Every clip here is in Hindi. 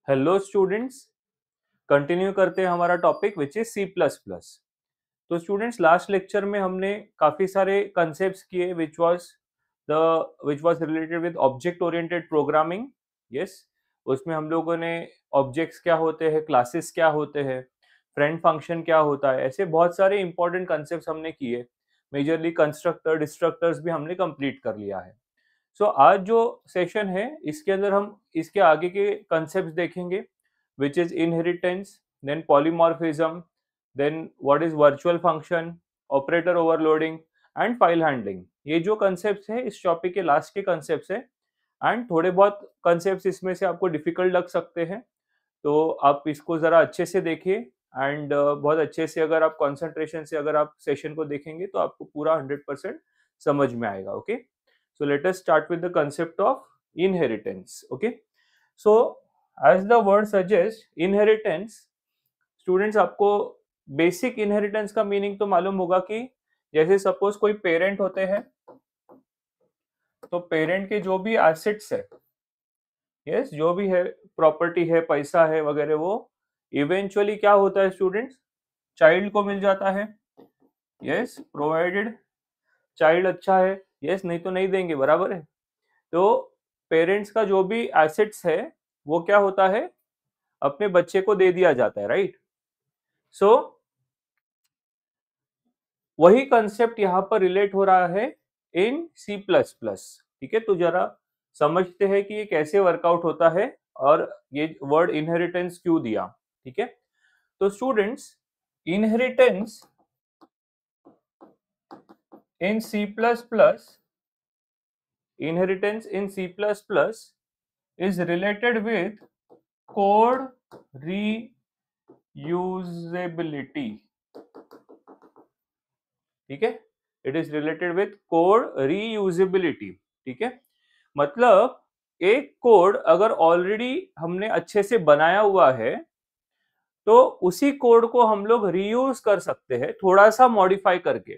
हेलो स्टूडेंट्स, कंटिन्यू करते हैं हमारा topic which is C plus plus. तो स्टूडेंट्स, लास्ट लेक्चर में हमने काफी सारे कंसेप्ट्स किए which was related with object oriented programming. Yes, उसमें हम लोगों ने ऑब्जेक्ट्स क्या होते हैं, क्लासेस क्या होते हैं, फ्रेंड फंक्शन क्या होता है, ऐसे बहुत सारे इंपॉर्टेंट कंसेप्ट्स हमने किए। मेजरली कंस्ट्रक्टर डिस्ट्रक्टर्स भी हमने कंप्लीट कर लिया है। आज जो सेशन है इसके अंदर हम इसके आगे के कंसेप्ट देखेंगे, which is inheritance, then polymorphism, then what is virtual function, operator overloading and file handling. ये जो कंसेप्ट है इस टॉपिक के लास्ट के कंसेप्ट है। एंड थोड़े बहुत कंसेप्ट इसमें से आपको डिफिकल्ट लग सकते हैं, तो आप इसको जरा अच्छे से देखिए। एंड बहुत अच्छे से अगर आप कंसंट्रेशन से अगर आप सेशन को देखेंगे तो आपको पूरा 100% समझ में आएगा। Okay, so let us start with the concept of inheritance. Okay, so as the word suggests, inheritance, students आपको बेसिक इनहेरिटेंस का मीनिंग तो मालूम होगा कि जैसे सपोज कोई पेरेंट होते हैं, तो पेरेंट के जो भी एसेट्स है, यस, जो भी है, प्रॉपर्टी है, पैसा है वगैरह, वो इवेंचुअली क्या होता है स्टूडेंट्स, चाइल्ड को मिल जाता है। यस, प्रोवाइडेड चाइल्ड अच्छा है, यस, नहीं तो नहीं देंगे, बराबर है। तो पेरेंट्स का जो भी एसेट्स है वो क्या होता है, अपने बच्चे को दे दिया जाता है, राइट। सो वही कंसेप्ट यहाँ पर रिलेट हो रहा है इन सी प्लस प्लस। ठीक है, तो जरा समझते हैं कि ये कैसे वर्कआउट होता है और ये वर्ड इनहेरिटेंस क्यों दिया। ठीक है, तो students, inheritance in C plus plus, inheritance in C++ is related with code reusability. ठीक है, it is related with code reusability. ठीक है, मतलब एक कोड अगर ऑलरेडी हमने अच्छे से बनाया हुआ है तो उसी कोड को हम लोग रीयूज कर सकते हैं, थोड़ा सा मॉडिफाई करके।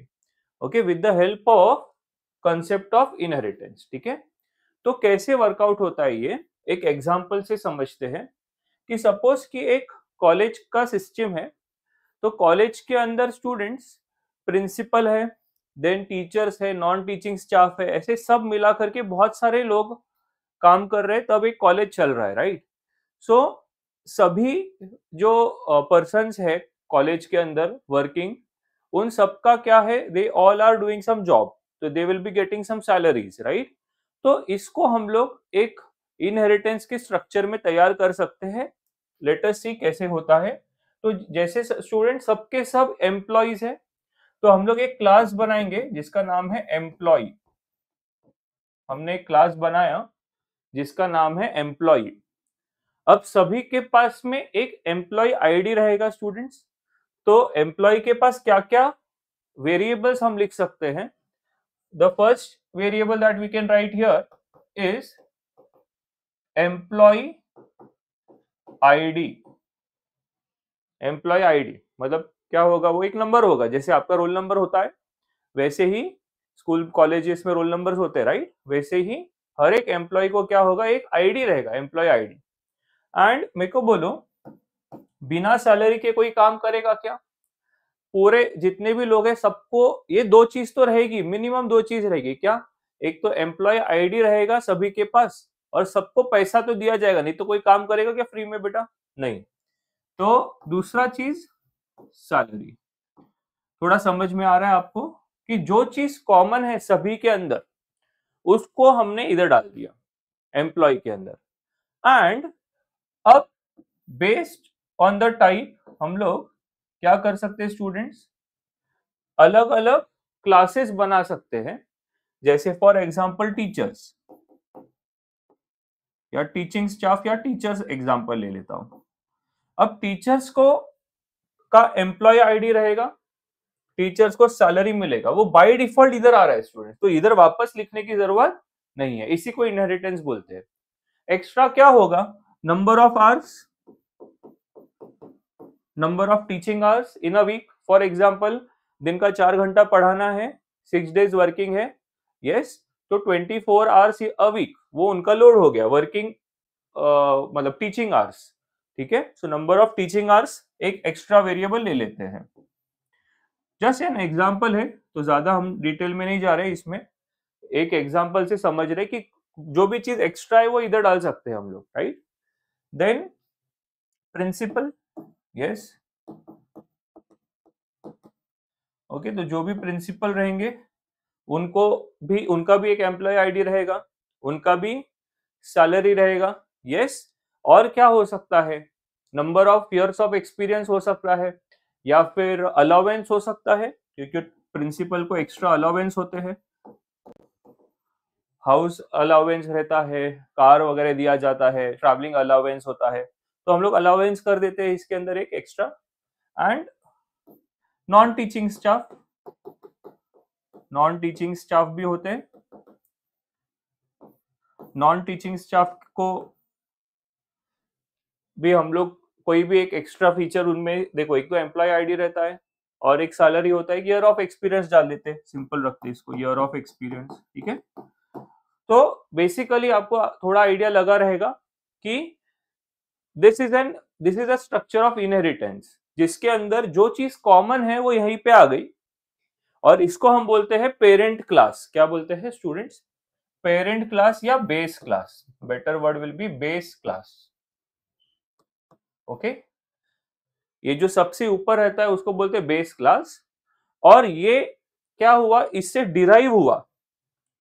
Okay, with the help of concept of inheritance. ठीक है, तो कैसे वर्कआउट होता है ये एक एग्जांपल से समझते हैं कि सपोज कि एक कॉलेज का सिस्टम है। तो कॉलेज के अंदर स्टूडेंट्स, प्रिंसिपल है, देन टीचर्स है, नॉन टीचिंग स्टाफ है, ऐसे सब मिला करके बहुत सारे लोग काम कर रहे हैं, तब एक कॉलेज चल रहा है, राइट। सो सभी जो पर्सन्स है कॉलेज के अंदर वर्किंग, उन सबका क्या है, they all are doing some job, तो they will be getting some salaries, right. तो इसको हम लोग एक इनहेरिटेंस के स्ट्रक्चर में तैयार कर सकते हैं। लेट अस सी कैसे होता है। तो जैसे स्टूडेंट सबके सब एम्प्लॉइज है, तो हम लोग एक क्लास बनाएंगे जिसका नाम है एम्प्लॉय। हमने एक क्लास बनाया जिसका नाम है एम्प्लॉय। अब सभी के पास में एक एम्प्लॉय आईडी रहेगा स्टूडेंट्स। तो एम्प्लॉय के पास क्या क्या वेरिएबल्स हम लिख सकते हैं। The first variable that we can write here is employee ID. Employee ID मतलब क्या होगा, वो एक नंबर होगा, जैसे आपका रोल नंबर होता है वैसे ही स्कूल कॉलेजेस में रोल नंबर्स होते हैं, राइट। वैसे ही हर एक एम्प्लॉय को क्या होगा, एक आईडी रहेगा, एम्प्लॉय आईडी। एंड मेरे को बोलो, बिना सैलरी के कोई काम करेगा क्या? पूरे जितने भी लोग हैं सबको ये दो चीज तो रहेगी, मिनिमम दो चीज रहेगी। क्या? एक तो एम्प्लॉय आईडी रहेगा सभी के पास, और सबको पैसा तो दिया जाएगा, नहीं तो कोई काम करेगा क्या फ्री में बेटा? नहीं। तो दूसरा चीज सैलरी। थोड़ा समझ में आ रहा है आपको कि जो चीज कॉमन है सभी के अंदर उसको हमने इधर डाल दिया एम्प्लॉय के अंदर। एंड अब बेस्ड ऑन द टाइप हम लोग क्या कर सकते हैं स्टूडेंट्स, अलग अलग क्लासेस बना सकते हैं। जैसे फॉर एग्जांपल टीचर्स या टीचिंग स्टाफ या टीचर्स एग्जांपल ले लेता हूं। अब टीचर्स को का एम्प्लॉय आईडी रहेगा, टीचर्स को सैलरी मिलेगा, वो बाय डिफॉल्ट इधर आ रहा है स्टूडेंट, तो इधर वापस लिखने की जरूरत नहीं है। इसी को इनहेरिटेंस बोलते हैं। एक्स्ट्रा क्या होगा, number of hours, number of teaching hours in a week. For example दिन का 4 घंटा पढ़ाना है, 6 डेज वर्किंग है, यस, तो 24 आवर्स अ वीक वो उनका लोड हो गया वर्किंग, मतलब टीचिंग आवर्स। ठीक है। So number of teaching hours एक एक्स्ट्रा वेरिएबल ले लेते हैं। जस्ट एन एग्जाम्पल है, तो ज्यादा हम डिटेल में नहीं जा रहे इसमें, एक एग्जाम्पल से समझ रहे कि जो भी चीज एक्स्ट्रा है वो इधर डाल सकते हैं हम लोग, right. Then principal, yes, okay. तो जो भी प्रिंसिपल रहेंगे उनको भी, उनका भी एक एम्प्लॉय आईडी रहेगा, उनका भी सैलरी रहेगा, यस। और क्या हो सकता है, number of years of experience हो सकता है, या फिर अलाउंस हो सकता है, क्योंकि प्रिंसिपल को एक्स्ट्रा अलाउंस होते हैं, हाउस अलाउंस रहता है, कार वगैरह दिया जाता है, ट्रैवलिंग अलाउंस होता है, तो हम लोग अलाउंस कर देते हैं इसके अंदर एक extra. And non teaching staff, non teaching staff भी होते हैं। नॉन टीचिंग स्टाफ को भी हम लोग कोई भी एक एक्स्ट्रा फीचर उनमें, देखो एक तो एम्प्लॉय आईडी रहता है और एक सैलरी होता है, ईयर ऑफ एक्सपीरियंस डाल देते हैं, सिंपल रखते हैं इसको, ईयर ऑफ एक्सपीरियंस, ठीक है। तो बेसिकली आपको थोड़ा आइडिया लगा रहेगा कि this is a structure of inheritance, जिसके अंदर जो चीज कॉमन है वो यहीं पे आ गई, और इसको हम बोलते हैं पेरेंट क्लास। क्या बोलते हैं स्टूडेंट्स? पेरेंट क्लास या base class, better word will be base class, okay. ये जो सबसे ऊपर रहता है उसको बोलते हैं बेस क्लास, और ये क्या हुआ, इससे डिराइव हुआ,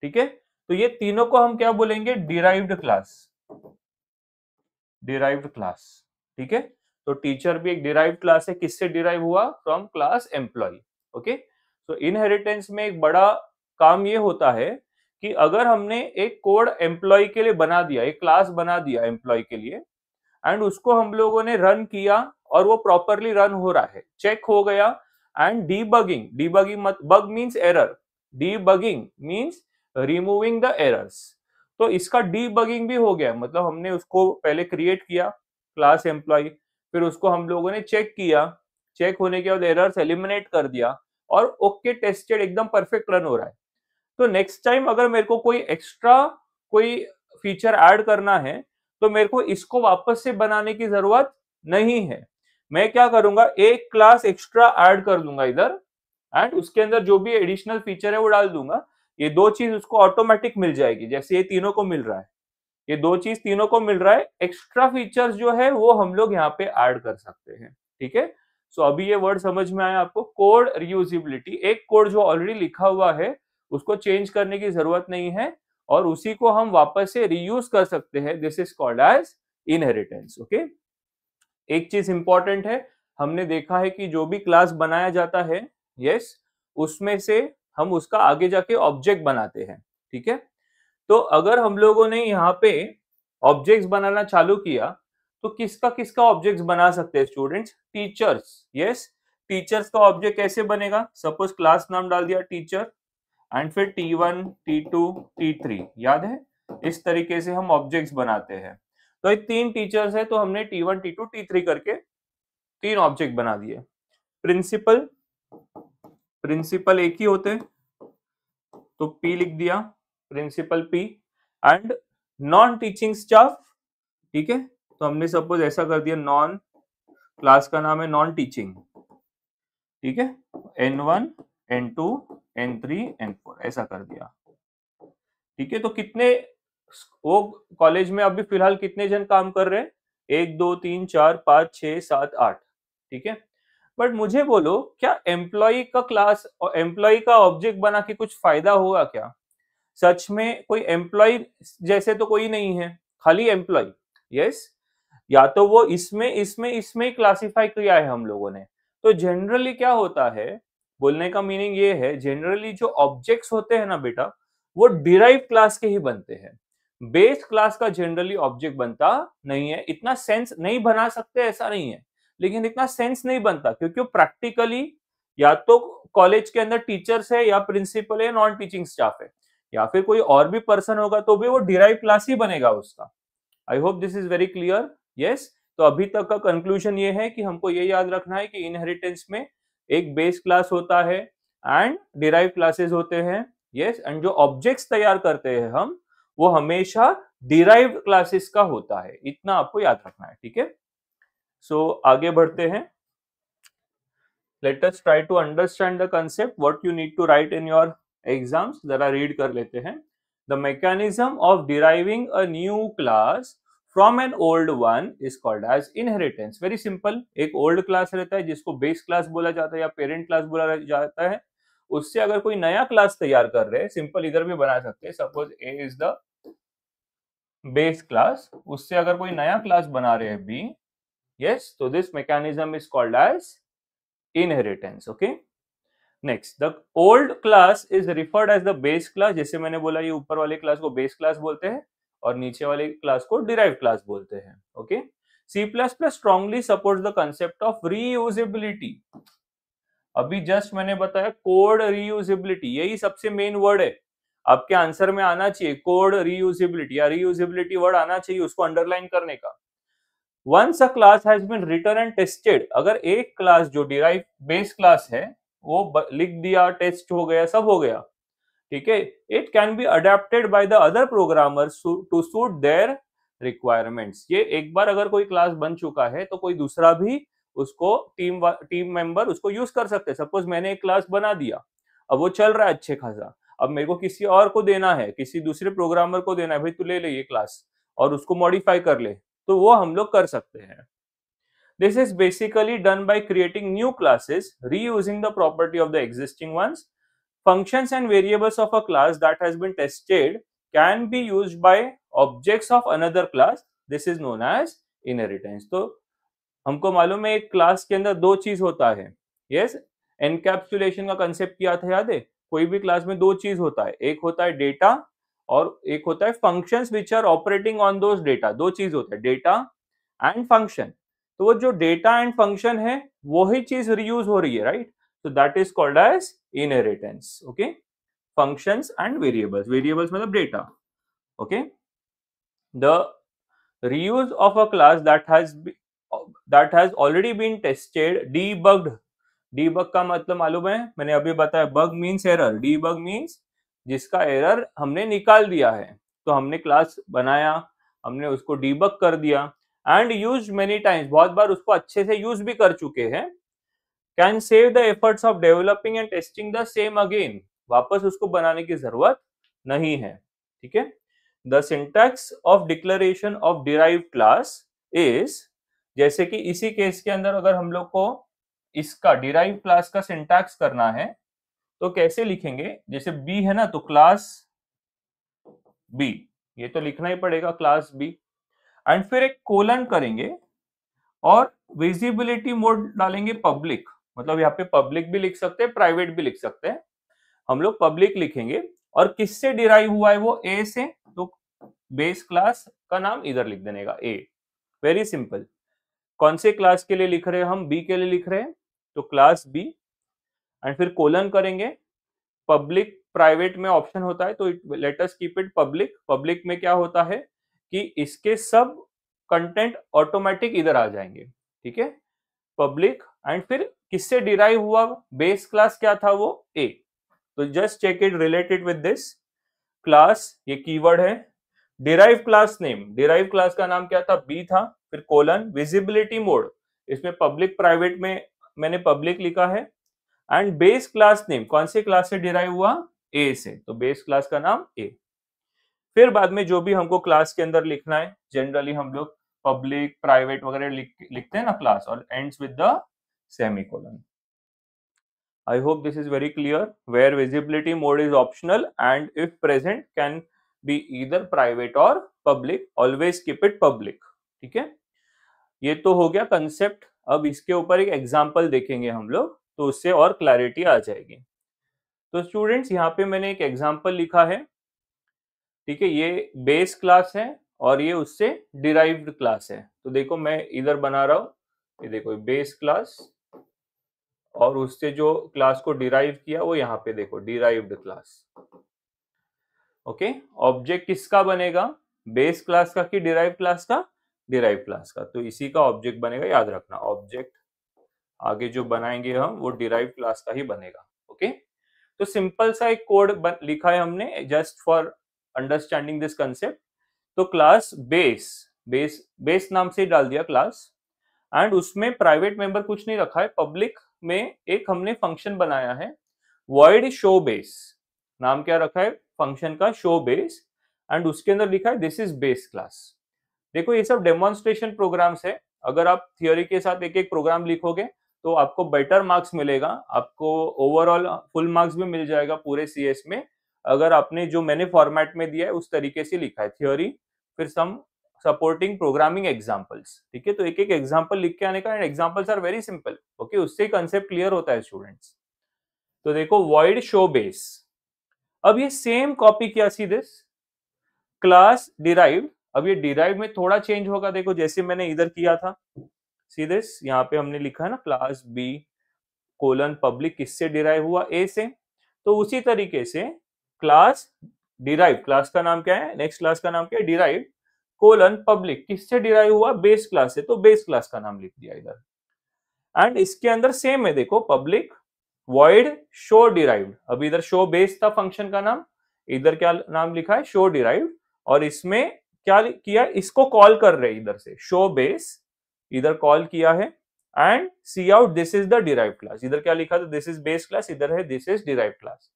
ठीक है। तो ये तीनों को हम क्या बोलेंगे? डिराइव्ड क्लास, डिराइव्ड क्लास, ठीक है। तो टीचर भी एक डिराइव्ड क्लास है, किससे डिराइव हुआ? From class employ, okay. तो इनहेरिटेंस में एक बड़ा काम ये होता है कि अगर हमने एक कोड एम्प्लॉय के लिए बना दिया, एक क्लास बना दिया एम्प्लॉय के लिए, एंड उसको हम लोगों ने रन किया और वो प्रॉपरली रन हो रहा है, चेक हो गया, एंड डीबगिंग, डीबगिंग मत, bug means error, debugging means removing the errors. तो इसका डीबगिंग भी हो गया, मतलब हमने उसको पहले क्रिएट किया क्लास एम्प्लॉय, फिर उसको हम लोगों ने चेक किया, चेक होने के बाद एरर्स एलिमिनेट कर दिया, और ओके टेस्टेड, एकदम परफेक्ट रन हो रहा है। तो नेक्स्ट टाइम अगर मेरे को कोई एक्स्ट्रा कोई फीचर ऐड करना है, तो मेरे को इसको वापस से बनाने की जरूरत नहीं है। मैं क्या करूंगा, एक क्लास एक्स्ट्रा ऐड कर दूंगा इधर, एंड उसके अंदर जो भी एडिशनल फीचर है वो डाल दूंगा। ये दो चीज उसको ऑटोमेटिक मिल जाएगी, जैसे ये तीनों को मिल रहा है, ये दो चीज तीनों को मिल रहा है। एक्स्ट्रा फीचर्स जो है वो हम लोग यहाँ पे ऐड कर सकते हैं, ठीक है। सो अभी ये वर्ड समझ में आया आपको, कोड रियूजिबिलिटी। एक कोड जो ऑलरेडी लिखा हुआ है उसको चेंज करने की जरूरत नहीं है, और उसी को हम वापस से रीयूज कर सकते हैं। This is called as inheritance, okay. एक चीज इंपॉर्टेंट है, हमने देखा है कि जो भी क्लास बनाया जाता है, यस, उसमें से हम उसका आगे जाके ऑब्जेक्ट बनाते हैं, ठीक है। तो अगर हम लोगों ने यहाँ पे ऑब्जेक्ट्स बनाना चालू किया, तो किसका किसका ऑब्जेक्ट्स बना सकते हैं स्टूडेंट्स? Teachers, yes. टीचर्स का ऑब्जेक्ट कैसे बनेगा? सपोज क्लास नाम डाल दिया टीचर, एंड फिर T1, T2, T3, याद है? इस तरीके से हम ऑब्जेक्ट्स बनाते हैं। तो ये तीन टीचर्स है, तो हमने T1, T2, T3 करके तीन ऑब्जेक्ट बना दिए। प्रिंसिपल, प्रिंसिपल एक ही होते हैं, तो P लिख दिया, principal P। And non teaching staff, ठीक है, तो हमने सपोज ऐसा कर दिया, नॉन, क्लास का नाम है नॉन टीचिंग, ठीक है, N1, N2, N3, N4 ऐसा कर दिया, ठीक है। तो कितने, वो कॉलेज में अभी फिलहाल कितने जन काम कर रहे हैं? 1 2 3 4 5 6 7 8, ठीक है। बट मुझे बोलो, क्या एम्प्लॉय का क्लास और एम्प्लॉय का ऑब्जेक्ट बना के कुछ फायदा होगा क्या? सच में कोई एम्प्लॉय जैसे तो कोई नहीं है, खाली एम्प्लॉय, यस। या तो वो इसमें इसमें इसमें ही क्लासिफाई किया है हम लोगों ने। तो जनरली क्या होता है, बोलने का मीनिंग ये है, जनरली जो ऑब्जेक्ट्स होते हैं ना बेटा, वो डिराइव क्लास के ही बनते हैं। बेस क्लास का जनरली ऑब्जेक्ट बनता नहीं है, इतना सेंस नहीं बना सकते ऐसा नहीं है, लेकिन इतना सेंस नहीं बनता, क्योंकि प्रैक्टिकली या तो कॉलेज के अंदर टीचर्स है, या प्रिंसिपल है, नॉन टीचिंग स्टाफ है, या फिर कोई और भी पर्सन होगा, तो भी वो डिराइव क्लास ही बनेगा उसका। आई hope this is very clear, yes. तो अभी तक का कंक्लूजन ये है कि हमको ये याद रखना है कि इनहेरिटेंस में एक बेस क्लास होता है एंड डिराइव क्लासेस होते हैं, यस। एंड जो ऑब्जेक्ट्स तैयार करते हैं हम, वो हमेशा डिराइव्ड क्लासेस का होता है, इतना आपको याद रखना है, ठीक है। सो आगे बढ़ते हैं. Let us try to understand the concept what you need to write in your exams. जरा read कर लेते हैं. The mechanism of deriving a new class from an old one is called as inheritance. Very simple. एक old class रहता है जिसको base class बोला जाता है या parent class बोला जाता है. उससे अगर कोई नया क्लास तैयार कर रहे हैं, सिंपल इधर भी बना सकते हैं. Suppose A is the base class. उससे अगर कोई नया क्लास बना रहे हैं B, yes, तो this mechanism is called as inheritance. Okay. Next, the old class is referred as the base class. जैसे मैंने बोला ये ऊपर वाले क्लास को बेस क्लास बोलते हैं और नीचे वाले क्लास को डिराइव्ड क्लास बोलते हैं. Okay. C++ strongly supports the concept of reusability. अभी जस्ट मैंने बताया कोड रीयूजेबिलिटी, यही सबसे मेन वर्ड है. आपके आंसर में आना चाहिए कोड रीयूजेबिलिटी या रीयूजेबिलिटी वर्ड आना चाहिए, उसको अंडरलाइन करने का. Once a class has been written and tested, अगर एक क्लास जो डिराइव बेस क्लास है वो लिख दिया, टेस्ट हो गया, सब हो गया, ठीक है, it can be adapted by the other programmers to suit their requirements. ये एक बार अगर कोई क्लास बन चुका है तो कोई दूसरा भी उसको टीम मेंबर उसको यूज कर सकते हैं. सपोज मैंने एक क्लास बना दिया, अब वो चल रहा है अच्छे खासा, अब मेरे को किसी और को देना है, किसी दूसरे प्रोग्रामर को देना है, भाई तू ले ले ये क्लास और उसको मॉडिफाई कर ले, तो वो हम लोग कर सकते हैं. This is basically done by creating new classes, reusing the property of the existing ones. Functions and variables of a class that has been tested can be used by objects of another class. This is known as inheritance. तो हमको मालूम है एक क्लास के अंदर दो चीज होता है. यस, एनकैप्सुलेशन का कंसेप्ट किया था, याद है? कोई भी क्लास में दो चीज होता है, एक होता है डेटा और एक होता है functions which are operating on those data. दो चीज होता है, डेटा एंड फंक्शन. तो वो जो डेटा एंड फंक्शन है वही चीज रीयूज हो रही है, right? So that is called as inheritance. Okay, functions and variables. Variables मतलब data. Okay, the reuse of a class that has already been tested, debugged. Debug का मतलब मालूम है, मैंने अभी बताया. Bug means error. Debug means जिसका एरर हमने निकाल दिया है. तो हमने क्लास बनाया, हमने उसको डीबग कर दिया एंड यूज्ड मेनी टाइम्स, बहुत बार उसको अच्छे से यूज भी कर चुके हैं. Can save the efforts of developing and testing the same again. वापस उसको बनाने की जरूरत नहीं है. ठीक है. The syntax of declaration of derived class is, जैसे कि इसी केस के अंदर अगर हम लोग को इसका डिराइव्ड क्लास का सिंटैक्स करना है तो कैसे लिखेंगे? जैसे बी है ना, तो क्लास बी, ये तो लिखना ही पड़ेगा क्लास बी, एंड फिर एक कोलन करेंगे और विजिबिलिटी मोड डालेंगे पब्लिक. मतलब यहाँ पे पब्लिक भी लिख सकते हैं, प्राइवेट भी लिख सकते हैं. हम लोग पब्लिक लिखेंगे और किससे डिराइव हुआ है वो? ए से. तो बेस क्लास का नाम इधर लिख देने का ए. Very simple. कौन से क्लास के लिए लिख रहे हैं हम? बी के लिए लिख रहे हैं, तो क्लास बी, एंड फिर कोलन करेंगे. पब्लिक प्राइवेट में ऑप्शन होता है, तो let us keep it public. Public में क्या होता है कि इसके सब कंटेंट ऑटोमेटिक इधर आ जाएंगे. ठीक है, पब्लिक. एंड फिर किससे डिराइव हुआ? बेस क्लास क्या था वो? ए. तो just check it related with this class. ये कीवर्ड है. Derive class name, derive class का नाम क्या था? बी था. फिर कोलन, विजिबिलिटी मोड, इसमें पब्लिक प्राइवेट में मैंने पब्लिक लिखा है. एंड बेस क्लास नेम, कौन से क्लास से डिराइव हुआ? ए से, तो बेस क्लास का नाम ए. फिर बाद में जो भी हमको क्लास के अंदर लिखना है, जनरली हम लोग पब्लिक प्राइवेट वगैरह लिखते हैं ना क्लास, और ends with the semicolon. I hope this is very clear. Where visibility mode is optional and if present can be either private or public. Always keep it public. ठीक है, ये तो हो गया कंसेप्ट. अब इसके ऊपर एक एग्जांपल देखेंगे हम लोग, तो उससे और क्लैरिटी आ जाएगी. तो स्टूडेंट्स यहाँ पे मैंने एक एग्जांपल लिखा है. ठीक है, ये बेस क्लास है और ये उससे डिराइव्ड क्लास है. तो देखो मैं इधर बना रहा हूँ, ये देखो बेस क्लास, और उससे जो क्लास को डिराइव किया वो यहाँ पे देखो डिराइव्ड क्लास. ओके, ऑब्जेक्ट किसका बनेगा? बेस क्लास का कि डिराइव क्लास का? डिराइव क्लास का. तो इसी का ऑब्जेक्ट बनेगा, याद रखना. ऑब्जेक्ट आगे जो बनाएंगे हम वो डिराइव क्लास का ही बनेगा. ओके, तो सिंपल सा एक कोड लिखा है हमने just for understanding this concept. तो क्लास बेस, बेस नाम से डाल दिया क्लास, एंड उसमें प्राइवेट मेंबर कुछ नहीं रखा है, पब्लिक में एक हमने फंक्शन बनाया है void शो बेस। नाम क्या रखा है फंक्शन का? Show base. एंड उसके अंदर लिखा है दिस इज बेस क्लास। देखो ये सब डेमोन्स्ट्रेशन प्रोग्राम्स है, अगर आप थियोरी के साथ एक एक प्रोग्राम लिखोगे तो आपको बेटर मार्क्स मिलेगा, आपको ओवरऑल फुल मार्क्स भी मिल जाएगा पूरे सीएस में, अगर आपने जो मैंने फॉर्मेट में दिया है उस तरीके से लिखा है थियोरी फिर सम सपोर्टिंग प्रोग्रामिंग एग्जांपल्स। ठीक है, तो एक एक एग्जांपल लिख के आने का, and examples are very simple. Okay, उससे कंसेप्ट क्लियर होता है स्टूडेंट्स। तो देखो void शो बेस, अब ये सेम कॉपी किया सीधे क्लास डिराइव्ड। अब ये डिराइव में थोड़ा चेंज होगा, देखो जैसे मैंने इधर किया था सीधे यहाँ पे हमने लिखा है ना क्लास बी कोलन पब्लिक किससे डिराइव हुआ? ए से। तो उसी तरीके से क्लास डिराइव, क्लास का नाम क्या है, नेक्स्ट क्लास का नाम क्या है? डिराइव कोलन पब्लिक किससे डिराइव हुआ? बेस क्लास से, तो बेस क्लास का नाम लिख दिया इधर। एंड इसके अंदर सेम है, देखो पब्लिक void शो डिराइव्ड। अब इधर शो बेस था फंक्शन का नाम, इधर क्या नाम लिखा है? Show derived. और इसमें क्या किया? इसको कॉल कर रहे इधर से शो बेस, इधर कॉल किया है and C out this is the derive class. इधर क्या लिखा था? दिस इज बेस क्लास, इधर है दिस इज डिराइव क्लास।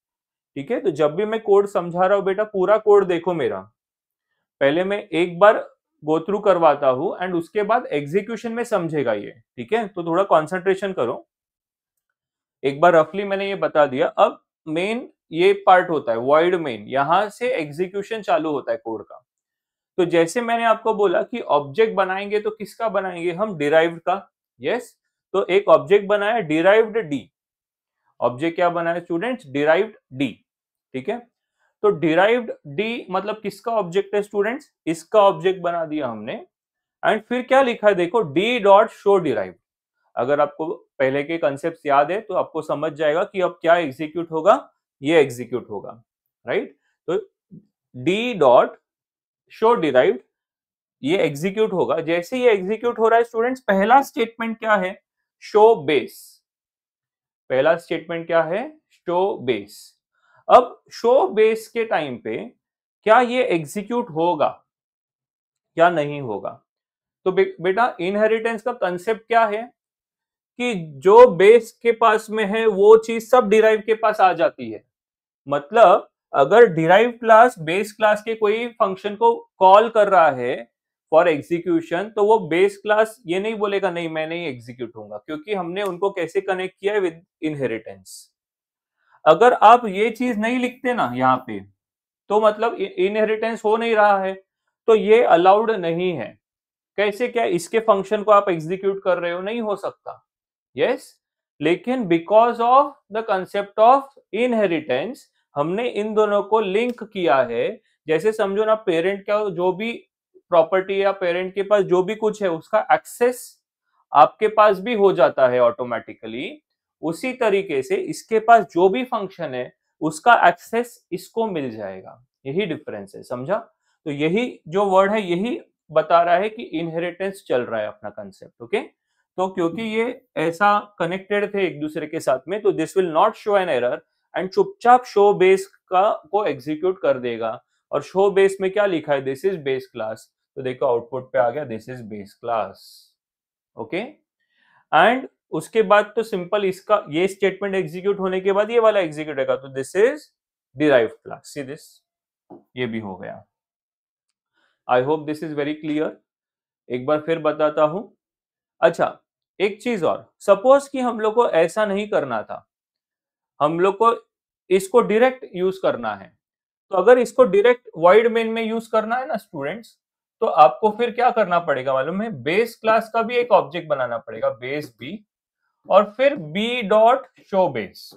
ठीक है, तो जब भी मैं कोड समझा रहा हूं बेटा, पूरा कोड देखो मेरा, पहले मैं एक बार गो थ्रू करवाता हूं एंड उसके बाद एग्जीक्यूशन में समझेगा ये। ठीक है, तो थोड़ा कॉन्सेंट्रेशन करो। एक बार रफली मैंने ये बता दिया, अब मेन ये पार्ट होता है void मेन, यहां से एग्जीक्यूशन चालू होता है कोड का। तो जैसे मैंने आपको बोला कि ऑब्जेक्ट बनाएंगे तो किसका बनाएंगे हम? डिराइव्ड का। यस, तो एक ऑब्जेक्ट बनाया डिराइव्ड डी। ऑब्जेक्ट क्या बनाया स्टूडेंट्स? Derived D. ठीक है, तो डिराइव्ड डी मतलब किसका ऑब्जेक्ट है स्टूडेंट्स? इसका ऑब्जेक्ट बना दिया हमने। एंड फिर क्या लिखा है देखो, डी डॉट शो डिराइव्ड। अगर आपको पहले के कंसेप्ट याद है तो आपको समझ जाएगा कि अब क्या एग्जीक्यूट होगा, ये एग्जीक्यूट होगा, राइट? तो डी डॉट शो डिराइव्ड ये एग्जीक्यूट होगा। जैसे ये एग्जीक्यूट हो रहा है स्टूडेंट्स, पहला स्टेटमेंट क्या है? Show base. पहला स्टेटमेंट क्या है? Show base. अब शो बेस के टाइम पे क्या ये एग्जीक्यूट होगा या नहीं होगा? तो बेटा इनहेरिटेंस का कंसेप्ट क्या है कि जो बेस के पास में है वो चीज सब डिराइव के पास आ जाती है। मतलब अगर डिराइव क्लास बेस क्लास के कोई फंक्शन को कॉल कर रहा है फॉर एग्जीक्यूशन, तो वो बेस क्लास ये नहीं बोलेगा नहीं मैं नहीं एग्जीक्यूट होऊंगा, क्योंकि हमने उनको कैसे कनेक्ट किया है? With inheritance. अगर आप ये चीज नहीं लिखते ना यहाँ पे, तो मतलब इनहेरिटेंस हो नहीं रहा है, तो ये अलाउड नहीं है। कैसे? क्या इसके फंक्शन को आप एग्जीक्यूट कर रहे हो? नहीं हो सकता। यस, लेकिन because of the concept of inheritance हमने इन दोनों को लिंक किया है। जैसे समझो ना, पेरेंट का जो भी प्रॉपर्टी या पेरेंट के पास जो भी कुछ है उसका एक्सेस आपके पास भी हो जाता है ऑटोमेटिकली, उसी तरीके से इसके पास जो भी फंक्शन है उसका एक्सेस इसको मिल जाएगा। यही डिफरेंस है, समझा? तो यही जो वर्ड है यही बता रहा है कि इनहेरिटेंस चल रहा है अपना कंसेप्ट। ओके, तो क्योंकि ये ऐसा कनेक्टेड थे एक दूसरे के साथ में, तो this will not show an error and चुपचाप शो बेस का को एग्जीक्यूट कर देगा। और शो बेस में क्या लिखा है? This is base class. तो देखो आउटपुट पे आ गया this is base class. Okay, and उसके बाद तो सिंपल इसका ये स्टेटमेंट एग्जीक्यूट होने के बाद ये वाला एग्जीक्यूट होगा, तो this is derived class. See this, ये भी हो गया। I hope this is very clear. एक बार फिर बताता हूं। अच्छा, एक चीज और, सपोज कि हम लोग को ऐसा नहीं करना था, हम लोग को इसको डायरेक्ट यूज करना है। तो अगर इसको डायरेक्ट void मेन में यूज करना है ना स्टूडेंट्स, तो आपको फिर क्या करना पड़ेगा मालूम है? बेस क्लास का भी एक ऑब्जेक्ट बनाना पड़ेगा, बेस बी, और फिर B dot show base.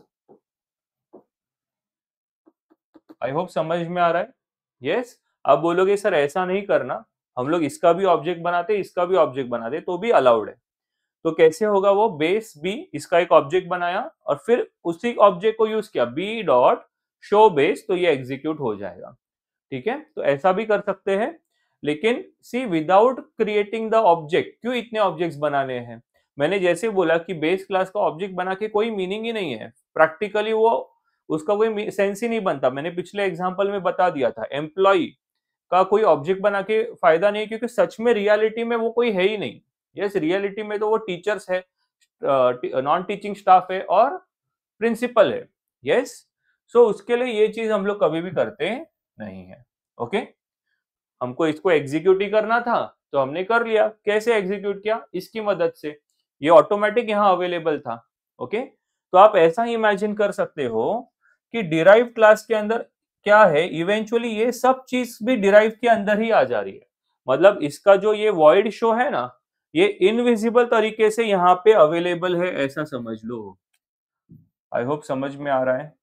I hope समझ में आ रहा है। यस, अब बोलोगे सर ऐसा नहीं करना, हम लोग इसका भी ऑब्जेक्ट बनाते इसका भी ऑब्जेक्ट बनाते तो भी अलाउड है। तो कैसे होगा वो? बेस बी, इसका एक ऑब्जेक्ट बनाया और फिर उसी ऑब्जेक्ट को यूज किया बी डॉट शो बेस, तो ये एग्जीक्यूट हो जाएगा। ठीक है, तो ऐसा भी कर सकते हैं। लेकिन सी विदाउट क्रिएटिंग द ऑब्जेक्ट, क्यों इतने ऑब्जेक्ट्स बनाने हैं? मैंने जैसे बोला कि बेस क्लास का ऑब्जेक्ट बना के कोई मीनिंग ही नहीं है, प्रैक्टिकली वो उसका कोई सेंस ही नहीं बनता। मैंने पिछले एग्जांपल में बता दिया था, एम्प्लॉय का कोई ऑब्जेक्ट बना के फायदा नहीं, क्योंकि सच में रियलिटी में वो कोई है ही नहीं। यस, रियलिटी में तो वो टीचर्स है, नॉन टीचिंग स्टाफ है और प्रिंसिपल है। यस, सो उसके लिए ये चीज हम लोग कभी भी करते नहीं है। ओके, हमको इसको एग्जीक्यूट ही करना था तो हमने कर लिया। कैसे एग्जीक्यूट किया? इसकी मदद से। ये ऑटोमेटिक यहाँ अवेलेबल था। ओके, तो आप ऐसा ही इमेजिन कर सकते हो कि डिराइव क्लास के अंदर क्या है, इवेंचुअली ये सब चीज भी डिराइव के अंदर ही आ जा रही है। मतलब इसका जो ये वॉइड शो है ना, ये इनविजिबल तरीके से यहाँ पे अवेलेबल है, ऐसा समझ लो। आई होप समझ में आ रहा है।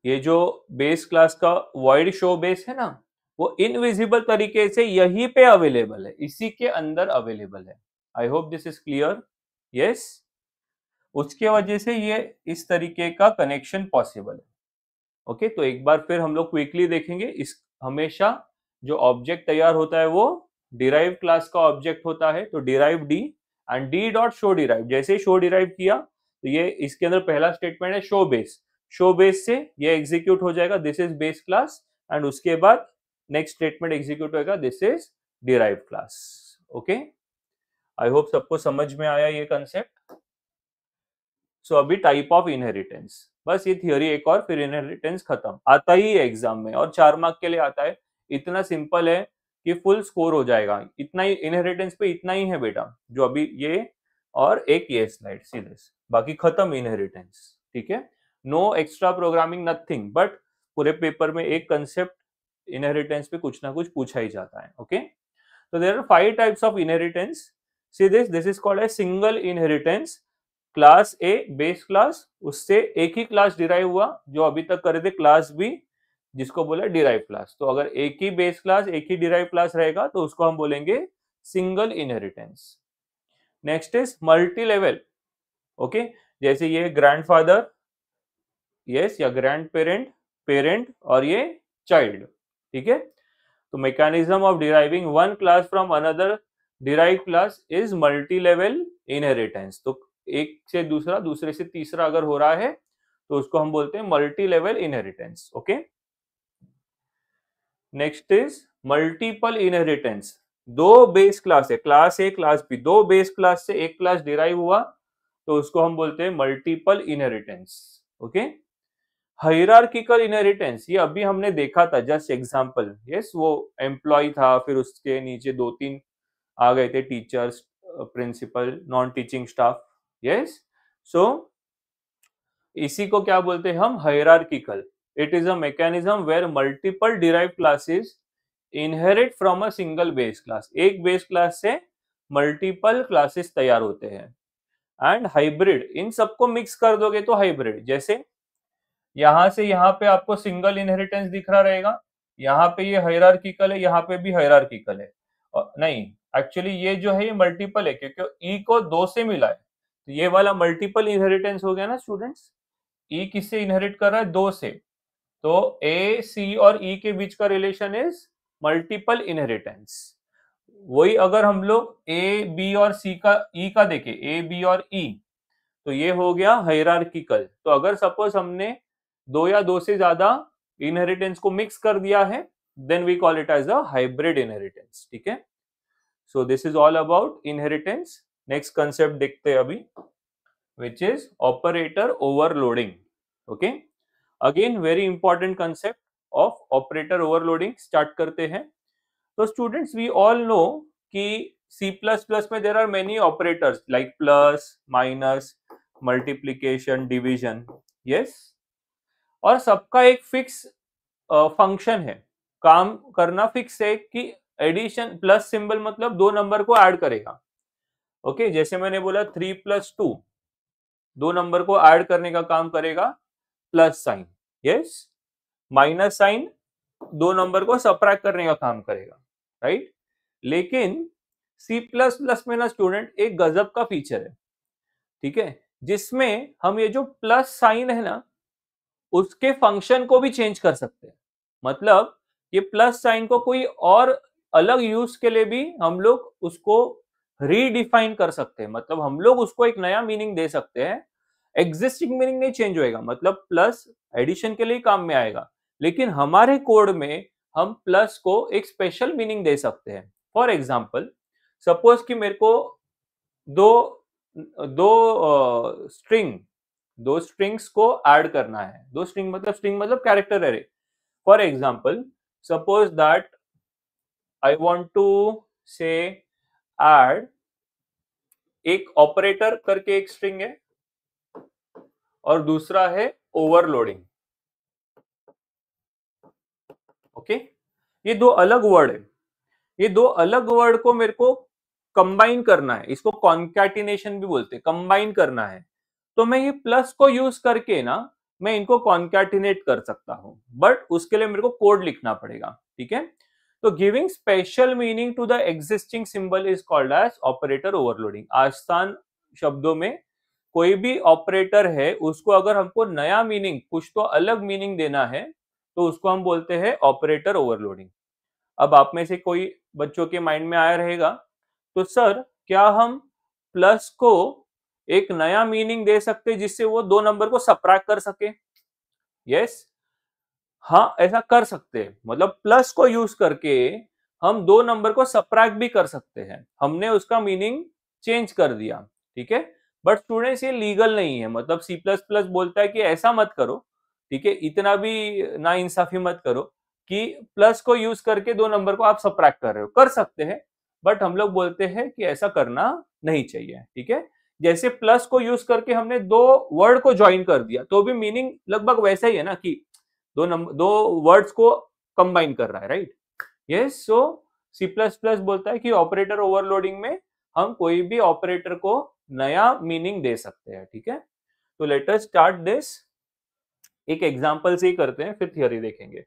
ये जो बेस क्लास का वॉइड शो बेस है ना, वो इनविजिबल तरीके से यहीं पे अवेलेबल है, इसी के अंदर अवेलेबल है। I hope this is clear. Yes, उसके वजह से ये इस तरीके का कनेक्शन पॉसिबल है। ओके, तो एक बार फिर हम लोग क्विकली देखेंगे। इस हमेशा जो ऑब्जेक्ट तैयार होता है वो डिराइव क्लास का ऑब्जेक्ट होता है, तो derive D and D dot show derive. जैसे ही शो डिराइव किया तो ये इसके अंदर पहला स्टेटमेंट है शो बेस। शो बेस से ये एग्जीक्यूट हो जाएगा, this is base class, and उसके बाद नेक्स्ट स्टेटमेंट एग्जीक्यूट होगा, this is derive class. Okay, I hope सबको समझ में आया ये कंसेप्ट। सो अभी टाइप ऑफ इनहेरिटेंस, बस ये थियोरी एक और फिर इनहेरिटेंस खत्म। आता ही है एग्जाम में और 4 मार्क के लिए आता है। इतना सिंपल है कि फुल स्कोर हो जाएगा। इतना ही इनहेरिटेंस पे, इतना ही है बेटा, जो अभी ये और एक ये स्लाइड सीधे, बाकी खत्म इनहेरिटेंस। ठीक है, no extra programming, nothing, but पूरे पेपर में एक कंसेप्ट इनहेरिटेंस पे कुछ ना कुछ पूछा ही जाता है। ओके, तो there are 5 types of inheritance. See this is called a single inheritance. Class A base class, उससे एक ही क्लास डिराइव हुआ, जो अभी तक करे थे क्लास बी, जिसको बोला डिराइव क्लास। तो अगर एक ही बेस क्लास एक ही डिराइव क्लास रहेगा तो उसको हम बोलेंगे single inheritance. Next is multi level. Okay, जैसे ये ग्रैंडफादर, यस, या ग्रैंड पेरेंट, पेरेंट और ये चाइल्ड। ठीक है, तो mechanism of deriving one class from another derive class is multi level inheritance. तो एक से दूसरा, दूसरे से तीसरा अगर हो रहा है तो उसको हम बोलते हैं multi level inheritance. Okay, next is multiple inheritance. दो बेस क्लास है, क्लास ए क्लास बी, दो बेस क्लास से एक क्लास डिराइव हुआ तो उसको हम बोलते हैं multiple inheritance. Okay, hierarchical inheritance, ये अभी हमने देखा था, जस्ट एग्जांपल। यस, वो एम्प्लॉय था, फिर उसके नीचे 2-3 आ गए थे, teachers, principal, non teaching staff. Yes, so इसी को क्या बोलते हैं हम? Hierarchical. It is a mechanism where multiple derived classes inherit from a single base class. एक बेस क्लास से मल्टीपल क्लासेस तैयार होते हैं। एंड हाइब्रिड, इन सबको मिक्स कर दोगे तो हाइब्रिड। जैसे यहां से यहाँ पे आपको सिंगल इनहेरिटेंस दिख रहा रहेगा, यहाँ पे ये हायरार्किकल है, यहाँ पे भी हायरार्किकल है। और नहीं, एक्चुअली ये जो है ये मल्टीपल है, क्योंकि ई को 2 से मिला है, तो ये वाला मल्टीपल इनहेरिटेंस हो गया ना स्टूडेंट्स। ई किससे इनहेरिट कर रहा है? 2 से। तो ए, सी और ई के बीच का रिलेशन इज मल्टीपल इनहेरिटेंस। वही अगर हम लोग ए, बी और सी का, ई का देखें, ए, बी और ई, तो ये हो गया हायरार्किकल। तो अगर सपोज हमने 2 या 2 से ज्यादा इनहेरिटेंस को मिक्स कर दिया है, then we call it as a hybrid inheritance. ठीक है, so this is all about inheritance. Next concept देखते हैं अभी, which is operator overloading. Okay, again very important concept of operator overloading। start करते हैं। तो students, we all know कि C++ में there are many operators like plus, minus, multiplication, division। yes, और सबका एक फिक्स फंक्शन है, काम करना फिक्स है कि एडिशन, प्लस सिंबल मतलब 2 नंबर को ऐड करेगा। ओके, जैसे मैंने बोला 3 + 2, 2 नंबर को ऐड करने का काम करेगा plus sign. Yes, minus sign 2 number को सबट्रैक्ट करने का काम करेगा, राइट। लेकिन सी प्लस प्लस में ना स्टूडेंट एक गजब का फीचर है, ठीक है, जिसमें हम ये जो प्लस साइन है ना, उसके फंक्शन को भी चेंज कर सकते हैं। मतलब ये प्लस साइन को कोई और अलग यूज के लिए भी हम लोग उसको रीडिफाइन कर सकते हैं। मतलब हम लोग उसको एक नया मीनिंग दे सकते हैं। एग्जिस्टिंग मीनिंग नहीं चेंज होएगा, मतलब प्लस एडिशन के लिए काम में आएगा, लेकिन हमारे कोड में हम प्लस को एक स्पेशल मीनिंग दे सकते हैं। फॉर एग्जाम्पल, सपोज कि मेरे को दो दो दो स्ट्रिंग्स को ऐड करना है। दो स्ट्रिंग मतलब character array. For example, suppose that I want to say add एक ऑपरेटर करके एक स्ट्रिंग है और दूसरा है ओवरलोडिंग। ओके, ये दो अलग वर्ड है। ये दो अलग वर्ड को मेरे को कंबाइन करना है, इसको कॉन्कैटिनेशन भी बोलते हैं, कंबाइन करना है। तो मैं ये प्लस को यूज करके ना मैं इनको कॉन्कैटिनेट कर सकता हूं, बट उसके लिए मेरे को कोड लिखना पड़ेगा। ठीक है, तो giving special meaning to the existing symbol is called as operator overloading. आसान शब्दों में, कोई भी ऑपरेटर है उसको अगर हमको नया मीनिंग, कुछ तो अलग मीनिंग देना है, तो उसको हम बोलते हैं ऑपरेटर ओवरलोडिंग। अब आप में से कोई बच्चों के माइंड में आया रहेगा, तो सर क्या हम प्लस को एक नया मीनिंग दे सकते जिससे वो दो नंबर को सबट्रैक्ट कर सके? यस, हाँ ऐसा कर सकते हैं। मतलब प्लस को यूज करके हम दो नंबर को सबट्रैक्ट भी कर सकते हैं। हमने उसका मीनिंग चेंज कर दिया। ठीक है, बट स्टूडेंट्स ये लीगल नहीं है। मतलब सी प्लस प्लस बोलता है कि ऐसा मत करो। ठीक है, इतना भी ना इंसाफी मत करो कि प्लस को यूज करके दो नंबर को आप सबट्रैक्ट कर रहे हो। कर सकते हैं, बट हम लोग बोलते हैं कि ऐसा करना नहीं चाहिए। ठीक है, जैसे प्लस को यूज करके हमने दो वर्ड को ज्वाइन कर दिया, तो भी मीनिंग लगभग वैसा ही है ना, कि दो वर्ड्स को कंबाइन कर रहा है, राइट? यस, सो सी प्लस प्लस बोलता है कि ऑपरेटर ओवरलोडिंग में हम कोई भी ऑपरेटर को नया मीनिंग दे सकते हैं। ठीक है, तो लेट अस स्टार्ट दिस। एक एग्जांपल से ही करते हैं, फिर थियरी देखेंगे।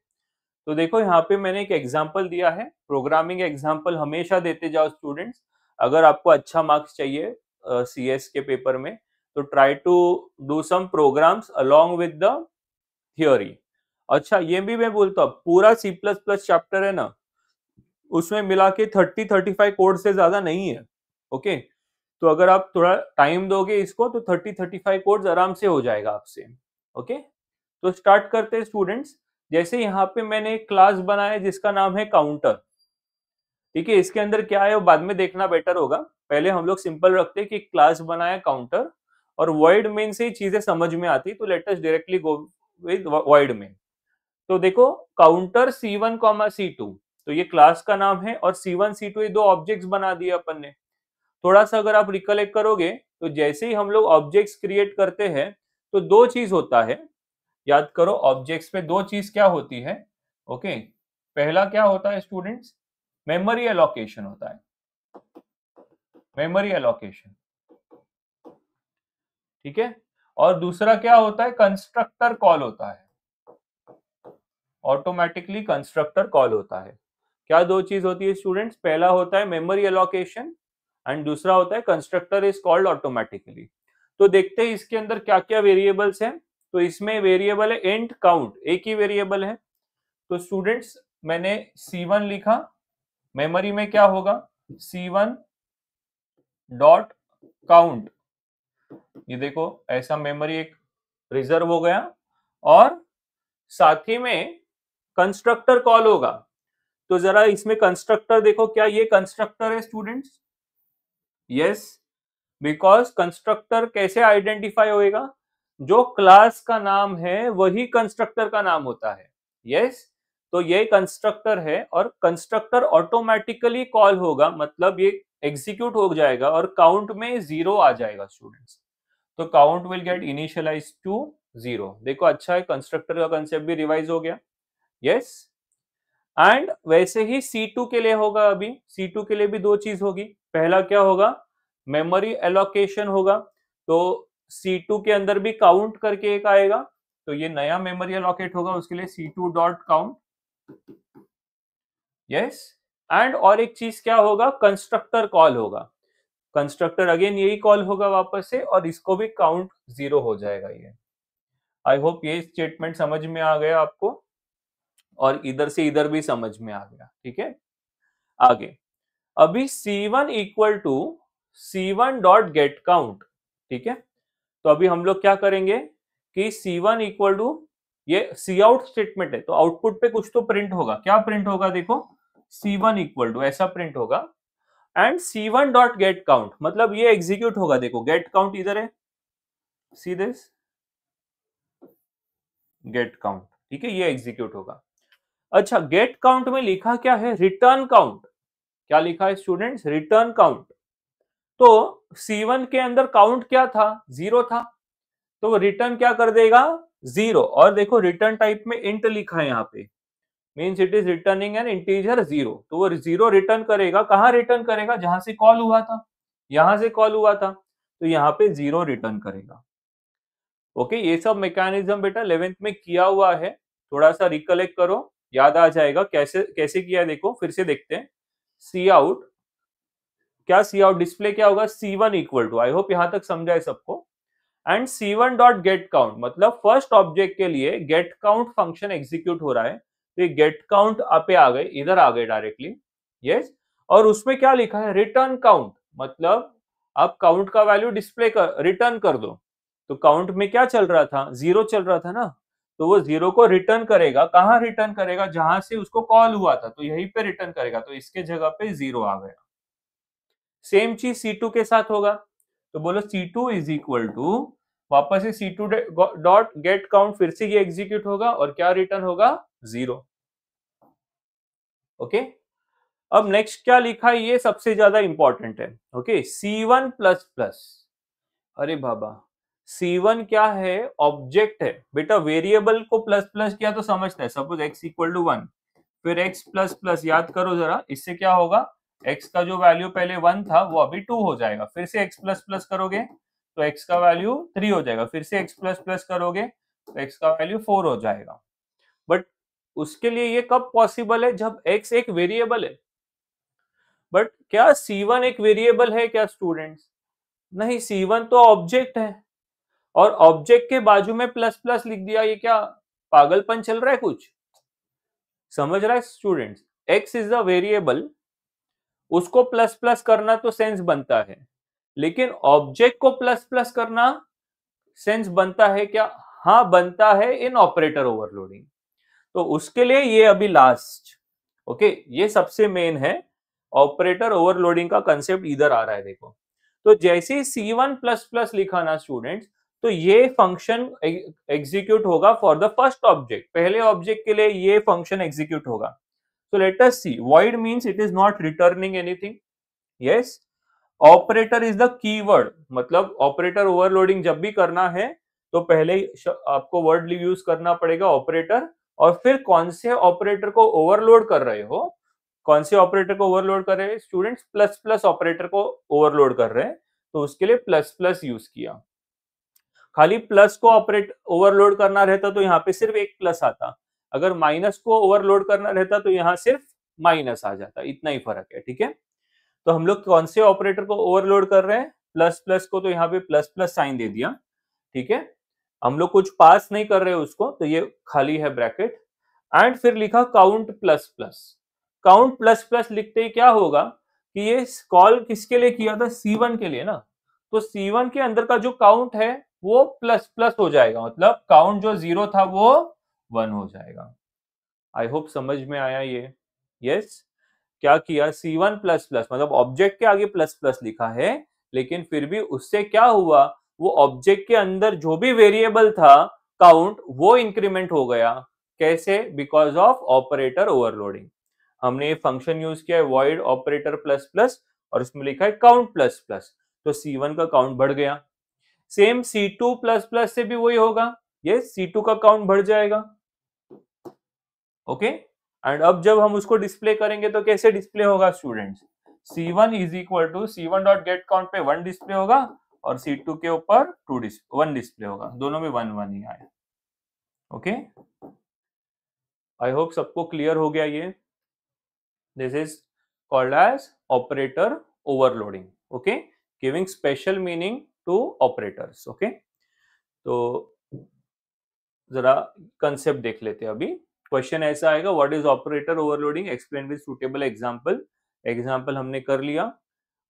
तो देखो यहाँ पे मैंने एक एग्जांपल दिया है। प्रोग्रामिंग एग्जांपल हमेशा देते जाओ स्टूडेंट्स, अगर आपको अच्छा मार्क्स चाहिए सीएस के पेपर में, तो try to do some programs along with the theory. अच्छा, ये भी मैं बोलता हूँ, पूरा सी प्लस प्लस चैप्टर है ना, उसमें मिला के 30-35 कोड से ज्यादा नहीं है। ओके, तो अगर आप थोड़ा टाइम दोगे इसको, तो 30-35 कोड्स आराम से हो जाएगा आपसे। ओके, तो स्टार्ट करते हैं स्टूडेंट्स। जैसे यहाँ पे मैंने एक क्लास बनाया जिसका नाम है काउंटर। ठीक है, इसके अंदर क्या है वो बाद में देखना बेटर होगा। पहले हम लोग सिंपल रखते हैं कि क्लास बनाया काउंटर, और वॉइड मेन से ही चीजें समझ में आती, तो let us directly go with void main. तो देखो, काउंटर C1 C2, तो ये क्लास का नाम है, और C1 C2 ये दो ऑब्जेक्ट्स बना दिए अपन ने। थोड़ा सा अगर आप रिकलेक्ट करोगे, तो जैसे ही हम लोग ऑब्जेक्ट्स क्रिएट करते हैं, तो दो चीज होता है। याद करो, ऑब्जेक्ट्स में दो चीज क्या होती है? ओके, पहला क्या होता है स्टूडेंट्स? मेमोरी एलोकेशन होता है। मेमोरी एलोकेशन, ठीक है। और दूसरा क्या होता है? कंस्ट्रक्टर कॉल होता है। ऑटोमेटिकली कंस्ट्रक्टर कॉल होता है। क्या दो चीज होती है स्टूडेंट्स? पहला होता है मेमोरी एलोकेशन, एंड दूसरा होता है कंस्ट्रक्टर इज कॉल्ड ऑटोमेटिकली। तो देखते हैं इसके अंदर क्या क्या वेरिएबल्स हैं। तो इसमें वेरिएबल है इंट काउंट, एक ही वेरिएबल है। तो स्टूडेंट्स, मैंने C1 लिखा, मेमोरी में क्या होगा? C1 dot count. ये देखो, ऐसा मेमोरी एक रिजर्व हो गया, और साथ ही में कंस्ट्रक्टर कॉल होगा। तो जरा इसमें कंस्ट्रक्टर देखो, क्या ये कंस्ट्रक्टर है स्टूडेंट्स? यस, बिकॉज कंस्ट्रक्टर कैसे आइडेंटिफाई होएगा? जो क्लास का नाम है वही कंस्ट्रक्टर का नाम होता है। यस, तो ये कंस्ट्रक्टर है, और कंस्ट्रक्टर ऑटोमेटिकली कॉल होगा, मतलब ये एग्जीक्यूट हो जाएगा, और काउंट में 0 आ जाएगा स्टूडेंट्स। तो count will get initialize to 0। देखो, अच्छा है, कंस्ट्रक्टर का कंसेप्ट भी रिवाइज हो गया। यस, एंड वैसे ही C2 के लिए होगा। अभी C2 के लिए भी दो चीज होगी। पहला क्या होगा? मेमोरी एलोकेशन होगा। तो C2 के अंदर भी काउंट करके एक आएगा, तो ये नया मेमोरी एलोकेट होगा, उसके लिए C2 dot count. Yes, and और एक चीज क्या होगा? कंस्ट्रक्टर कॉल होगा। कंस्ट्रक्टर अगेन यही कॉल होगा वापस से, और इसको भी काउंट 0 हो जाएगा। ये आई होप ये स्टेटमेंट समझ में आ गया आपको, और इधर से इधर भी समझ में आ गया। ठीक है, आगे अभी C1 equal to C1 dot get count. ठीक है, तो अभी हम लोग क्या करेंगे कि C1 इक्वल टू, ये सी आउट स्टेटमेंट है, तो आउटपुट पे कुछ तो प्रिंट होगा। क्या प्रिंट होगा? देखो, C1 इक्वल टू ऐसा प्रिंट होगा, and C1 dot get count, मतलब ये एग्जीक्यूट होगा। देखो गेट काउंट इधर है, सी दिस गेट काउंट, ठीक है, ये एग्जीक्यूट होगा। अच्छा, गेट काउंट में लिखा क्या है? Return count. क्या लिखा है स्टूडेंट्स? Return count. तो C1 के अंदर काउंट क्या था? 0 था, तो वो रिटर्न क्या कर देगा? 0। और देखो रिटर्न टाइप में इंट लिखा है यहाँ पे, means it is returning N integer 0। तो वो 0 रिटर्न करेगा। कहां रिटर्न करेगा? जहां से कॉल हुआ था, यहां से कॉल हुआ था, तो यहाँ पे 0 रिटर्न करेगा। ओके, ये सब मैकेनिज्म बेटा 11th में किया हुआ है, थोड़ा सा रिकलेक्ट करो, याद आ जाएगा कैसे कैसे किया है। देखो फिर से देखते हैं। सी आउट, क्या सी आउट डिस्प्ले क्या होगा? C1 equal to, I hope यहां तक समझा है सबको। And C1 dot get count, मतलब फर्स्ट ऑब्जेक्ट के लिए गेट काउंट फंक्शन एग्जीक्यूट हो रहा है, तो ये गेट काउंट पे आ गए, इधर आ गए डायरेक्टली। यस, और उसमें क्या लिखा है? रिटर्न काउंट, मतलब आप काउंट का वैल्यू डिस्प्ले कर रिटर्न कर दो। तो काउंट में क्या चल रहा था? 0 चल रहा था ना, तो वो 0 को रिटर्न करेगा। कहां रिटर्न करेगा? जहां से उसको कॉल हुआ था, तो यहीं पे रिटर्न करेगा, तो इसके जगह पे 0 आ गया। सेम चीज C2 के साथ होगा, तो बोलो C2 इज इक्वल टू, वापस से C2 डॉट गेट काउंट, फिर से ये एग्जीक्यूट होगा और क्या रिटर्न होगा? 0। ओके, अब नेक्स्ट क्या लिखा है? ये सबसे ज्यादा इंपॉर्टेंट है। Okay, C1 plus plus. अरे बाबा, C1 क्या है? ऑब्जेक्ट है बेटा। वेरिएबल को प्लस प्लस किया तो समझता है, सपोज x इक्वल टू 1, फिर x प्लस प्लस, याद करो जरा, इससे क्या होगा? x का जो वैल्यू पहले 1 था वो अभी 2 हो जाएगा, फिर से x प्लस प्लस करोगे तो x का वैल्यू 3 हो जाएगा, फिर से x प्लस प्लस करोगे तो x का वैल्यू 4 हो जाएगा। बट उसके लिए ये कब पॉसिबल है? जब x एक वेरिएबल है। बट क्या C1 एक वेरिएबल है क्या स्टूडेंट्स? नहीं, C1 तो ऑब्जेक्ट है, और ऑब्जेक्ट के बाजू में प्लस प्लस लिख दिया, ये क्या पागलपन चल रहा है कुछ? समझ रहा है students? x is the variable, उसको प्लस प्लस करना तो सेंस बनता है, लेकिन ऑब्जेक्ट को प्लस प्लस करना सेंस बनता है क्या? हाँ बनता है, इन ऑपरेटर ओवरलोडिंग। तो उसके लिए ये अभी लास्ट, ओके, ये सबसे मेन है। ऑपरेटर ओवरलोडिंग का कंसेप्ट इधर आ रहा है, देखो। तो जैसे ही C1 प्लस प्लस लिखा ना स्टूडेंट्स, तो ये फंक्शन एग्जीक्यूट होगा फॉर द फर्स्ट ऑब्जेक्ट। पहले ऑब्जेक्ट के लिए ये फंक्शन एग्जीक्यूट होगा। So let us see. Void means it is not returning anything. Yes. Operator is the keyword, मतलब ऑपरेटर ओवरलोडिंग जब भी करना है तो पहले आपको वर्ड यूज करना पड़ेगा ऑपरेटर, और फिर कौन से ऑपरेटर को ओवरलोड कर रहे हो, कौन से ऑपरेटर को ओवरलोड कर रहे हैं स्टूडेंट्स? प्लस प्लस ऑपरेटर को ओवरलोड कर रहे हैं, तो उसके लिए प्लस प्लस यूज किया। खाली प्लस को ऑपरेट ओवरलोड करना रहता तो यहाँ पे सिर्फ एक प्लस आता, अगर माइनस को ओवरलोड करना रहता तो यहाँ सिर्फ माइनस आ जाता, इतना ही फर्क है। ठीक है, तो हम लोग कौन से ऑपरेटर को ओवरलोड कर रहे हैं? प्लस प्लस को, तो यहाँ पे प्लस प्लस साइन दे दिया। ठीक है, हम लोग कुछ पास नहीं कर रहे उसको, तो ये खाली है ब्रैकेट। एंड फिर लिखा count plus plus. Count plus plus लिखते ही क्या होगा कि ये कॉल किसके लिए किया था? C1 के लिए ना, तो C1 के अंदर का जो काउंट है वो प्लस प्लस हो जाएगा, मतलब काउंट जो 0 था वो 1 हो जाएगा। आई होप समझ में आया ये। यस, क्या किया? C1 प्लस प्लस, मतलब ऑब्जेक्ट के आगे प्लस प्लस लिखा है, लेकिन फिर भी उससे क्या हुआ? वो ऑब्जेक्ट के अंदर जो भी वेरिएबल था काउंट, वो इंक्रीमेंट हो गया। कैसे? Because of operator overloading. हमने ये फंक्शन यूज किया है वॉइड ऑपरेटर प्लस प्लस, और इसमें लिखा है काउंट प्लस प्लस, तो C1 का काउंट बढ़ गया। सेम C2 प्लस प्लस से भी वही होगा, ये C2 का काउंट बढ़ जाएगा। ओके, एंड अब जब हम उसको डिस्प्ले करेंगे तो कैसे डिस्प्ले होगा students? C1 is equal to C1 dot get count पे 1 डिस्प्ले होगा, और C2 के ऊपर 1 डिस्प्ले होगा, दोनों में 1 1 ही आए। ओके, आई होप सबको क्लियर हो गया ये। This is called as operator overloading. Okay, giving special meaning to operators. Okay, तो जरा कंसेप्ट देख लेते हैं अभी। क्वेश्चन ऐसा आएगा, what is operator overloading, explain with suitable example. Example हमने कर लिया,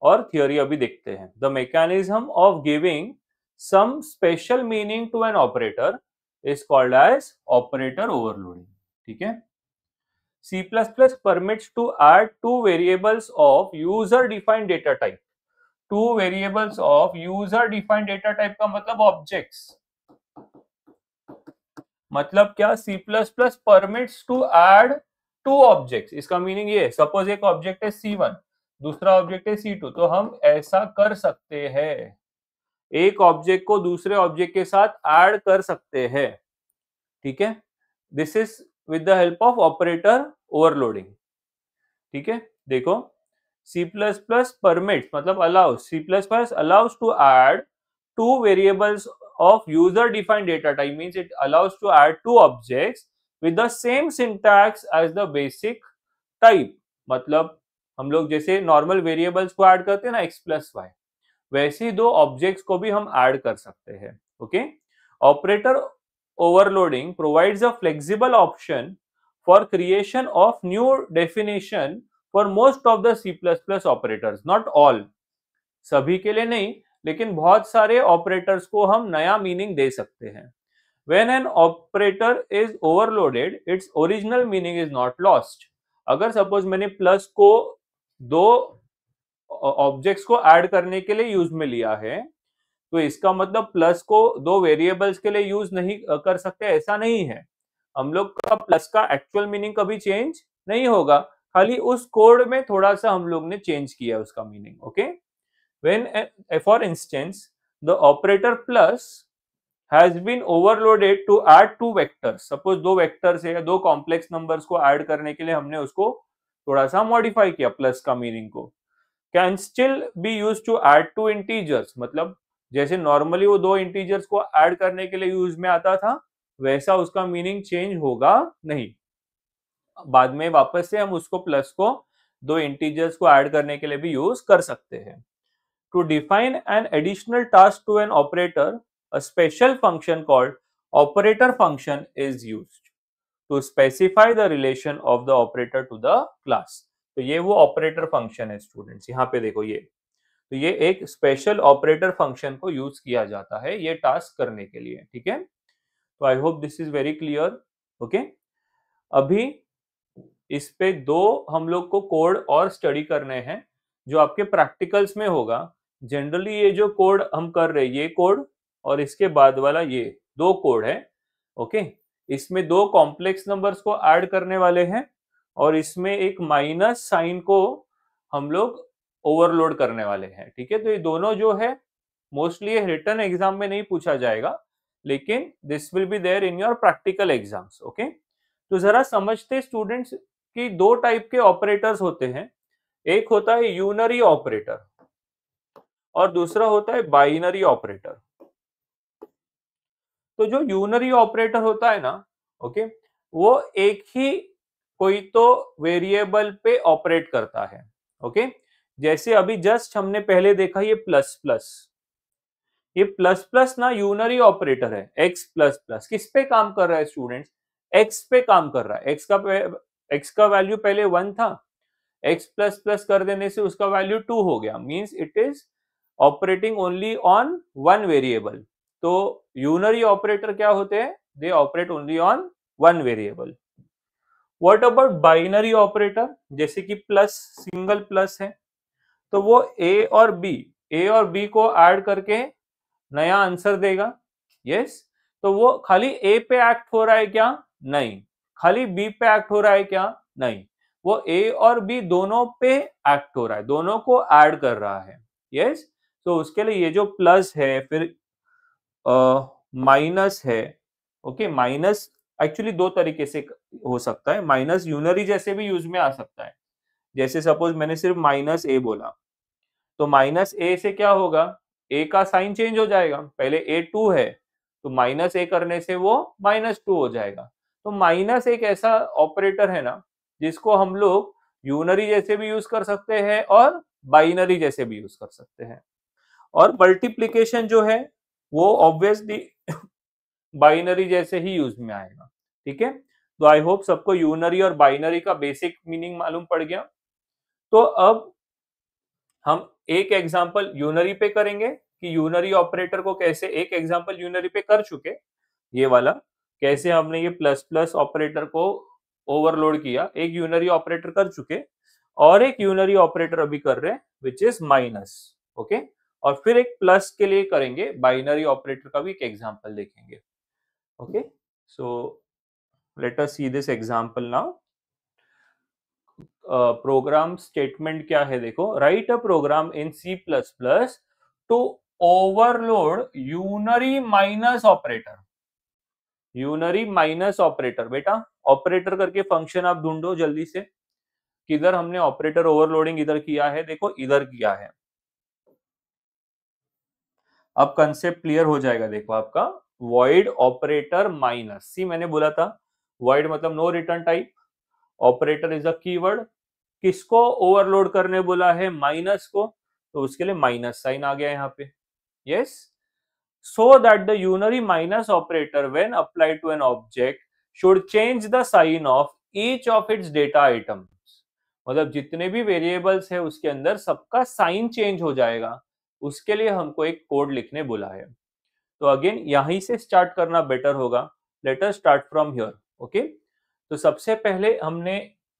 और थियोरी अभी देखते हैं। The mechanism of giving some special meaning to an operator is called as operator overloading. ठीक है, C++ permits to add two variables of user defined data type. Two variables of user defined data type का मतलब ऑब्जेक्ट्स, मतलब क्या, C++ permits to add two objects. इसका मीनिंग ये, सपोज एक ऑब्जेक्ट है C1, दूसरा ऑब्जेक्ट है C2, तो हम ऐसा कर सकते हैं, एक ऑब्जेक्ट को दूसरे ऑब्जेक्ट के साथ ऐड कर सकते हैं, ठीक है। This is with the help of operator overloading, ठीक है। देखो, C++ permits मतलब allows, C++ allows to add two variables of user defined data type, means it allows to add two objects with the same syntax as the basic type। मतलब हम लोग जैसे नॉर्मल वेरिएबल्स को ऐड करते हैं ना, x प्लस वाई, वैसे ही दो ऑब्जेक्ट्स को भी हम ऐड कर सकते हैं, okay. Operator overloading provides a flexible option for creation of new definition for most of the C++ operators, not all, सभी के लिए नहीं, लेकिन बहुत सारे ऑपरेटर्स को हम नया मीनिंग दे सकते हैं। When an operator is overloaded, its original meaning is not lost। अगर सपोज मैंने प्लस को दो ऑब्जेक्ट्स को ऐड करने के लिए यूज में लिया है, तो इसका मतलब प्लस को दो वेरिएबल्स के लिए यूज नहीं कर सकते, ऐसा नहीं है। हम लोग का प्लस का एक्चुअल मीनिंग कभी चेंज नहीं होगा, खाली उस कोड में थोड़ा सा हम लोग ने चेंज किया उसका meaning, okay. When for instance the operator plus has been overloaded to add two vectors, suppose दो वेक्टर्स है, दो कॉम्प्लेक्स नंबर्स को ऐड करने के लिए हमने उसको थोड़ा सा मॉडिफाई किया प्लस का मीनिंग को, can still be use to add two integers, मतलब जैसे नॉर्मली वो दो इंटीजर्स को ऐड करने के लिए यूज में आता था, वैसा उसका मीनिंग चेंज होगा नहीं, बाद में वापस से हम उसको प्लस को दो इंटीजर्स को ऐड करने के लिए भी यूज कर सकते हैं। To define an additional task to an operator, a special function called operator function is used to specify the relation of the operator to the class। तो ये वो ऑपरेटर फंक्शन है स्टूडेंट्स, यहाँ पे देखो ये, तो ये एक स्पेशल ऑपरेटर फंक्शन को यूज किया जाता है ये टास्क करने के लिए, ठीक है। तो आई hope this is very clear, okay. अभी इस पे दो हम लोग को कोड और स्टडी करने हैं जो आपके प्रैक्टिकल्स में होगा। जनरली ये जो कोड हम कर रहे हैं, ये कोड और इसके बाद वाला ये दो कोड है, ओके। इसमें दो कॉम्प्लेक्स नंबर्स को ऐड करने वाले हैं और इसमें एक माइनस साइन को हम लोग ओवरलोड करने वाले हैं, ठीक है। तो ये दोनों जो है मोस्टली रिटन एग्जाम में नहीं पूछा जाएगा, लेकिन this will be there in your practical exams, okay. तो जरा समझते स्टूडेंट्स कि दो टाइप के ऑपरेटर्स होते हैं, एक होता है यूनरी ऑपरेटर और दूसरा होता है बाइनरी ऑपरेटर। तो जो यूनरी ऑपरेटर होता है ना, ओके, वो एक ही कोई तो वेरिएबल पे ऑपरेट करता है, ओके। जैसे अभी जस्ट हमने पहले देखा ये प्लस प्लस, ये प्लस प्लस ना यूनरी ऑपरेटर है, एक्स प्लस प्लस किस पे काम कर रहा है स्टूडेंट्स, एक्स पे काम कर रहा है। एक्स का वैल्यू पहले 1 था, एक्स प्लस प्लस कर देने से उसका वैल्यू 2 हो गया, means it is operating only on one variable. तो यूनरी ऑपरेटर क्या होते हैं, they operate only on one variable. What about binary operator, जैसे कि प्लस, सिंगल प्लस है, तो वो ए और बी को ऐड करके नया आंसर देगा, यस। तो वो खाली ए पे एक्ट हो रहा है क्या, नहीं। खाली बी पे एक्ट हो रहा है क्या, नहीं। वो ए और बी दोनों पे एक्ट हो रहा है, दोनों को ऐड कर रहा है, यस। तो उसके लिए ये जो प्लस है, फिर माइनस है, ओके। माइनस एक्चुअली दो तरीके से हो सकता है, माइनस यूनरी जैसे भी यूज में आ सकता है। जैसे सपोज मैंने सिर्फ माइनस ए बोला, तो माइनस ए से क्या होगा, ए का साइन चेंज हो जाएगा, पहले ए 2 है तो माइनस ए करने से वो -2 हो जाएगा। तो माइनस एक ऐसा ऑपरेटर है ना जिसको हम लोग यूनरी जैसे भी यूज कर सकते हैं और बाइनरी जैसे भी यूज कर सकते हैं। और मल्टीप्लीकेशन जो है वो ऑब्वियसली बाइनरी जैसे ही यूज में आएगा, ठीक है। तो आई होप सबको यूनरी और बाइनरी का बेसिक मीनिंग मालूम पड़ गया। तो अब हम एक एग्जांपल यूनरी पे करेंगे कि यूनरी ऑपरेटर को कैसे, एक एग्जांपल यूनरी पे कर चुके, ये वाला कैसे हमने ये प्लस प्लस ऑपरेटर को ओवरलोड किया, एक यूनरी ऑपरेटर कर चुके और एक यूनरी ऑपरेटर अभी कर रहे हैं विच इज माइनस, ओके, और फिर एक प्लस के लिए करेंगे, बाइनरी ऑपरेटर का भी एक एग्जांपल देखेंगे, okay. So let us see this example now. Program statement क्या है देखो, write a program in C plus plus to overload unary minus operator. Unary minus operator, बेटा ऑपरेटर करके फंक्शन आप ढूंढो जल्दी से, किधर हमने ऑपरेटर ओवरलोडिंग इधर किया है, देखो इधर किया है। अब कंसेप्ट क्लियर हो जाएगा, देखो आपका वॉइड ऑपरेटर माइनस, सी मैंने बोला था वॉइड मतलब no return type, operator is a keyword, किसको ओवरलोड करने बोला है, माइनस को, तो उसके लिए माइनस साइन आ गया यहाँ पे, yes. So that the unary minus operator when applied to an object should change the sign of each of its data items, मतलब जितने भी वेरिएबल्स है उसके अंदर सबका साइन चेंज हो जाएगा, उसके लिए हमको एक कोड लिखने बोला है। तो अगेन यहीं से स्टार्ट करना बेटर होगा, let us start from here, okay. तो सबसे पहले हमने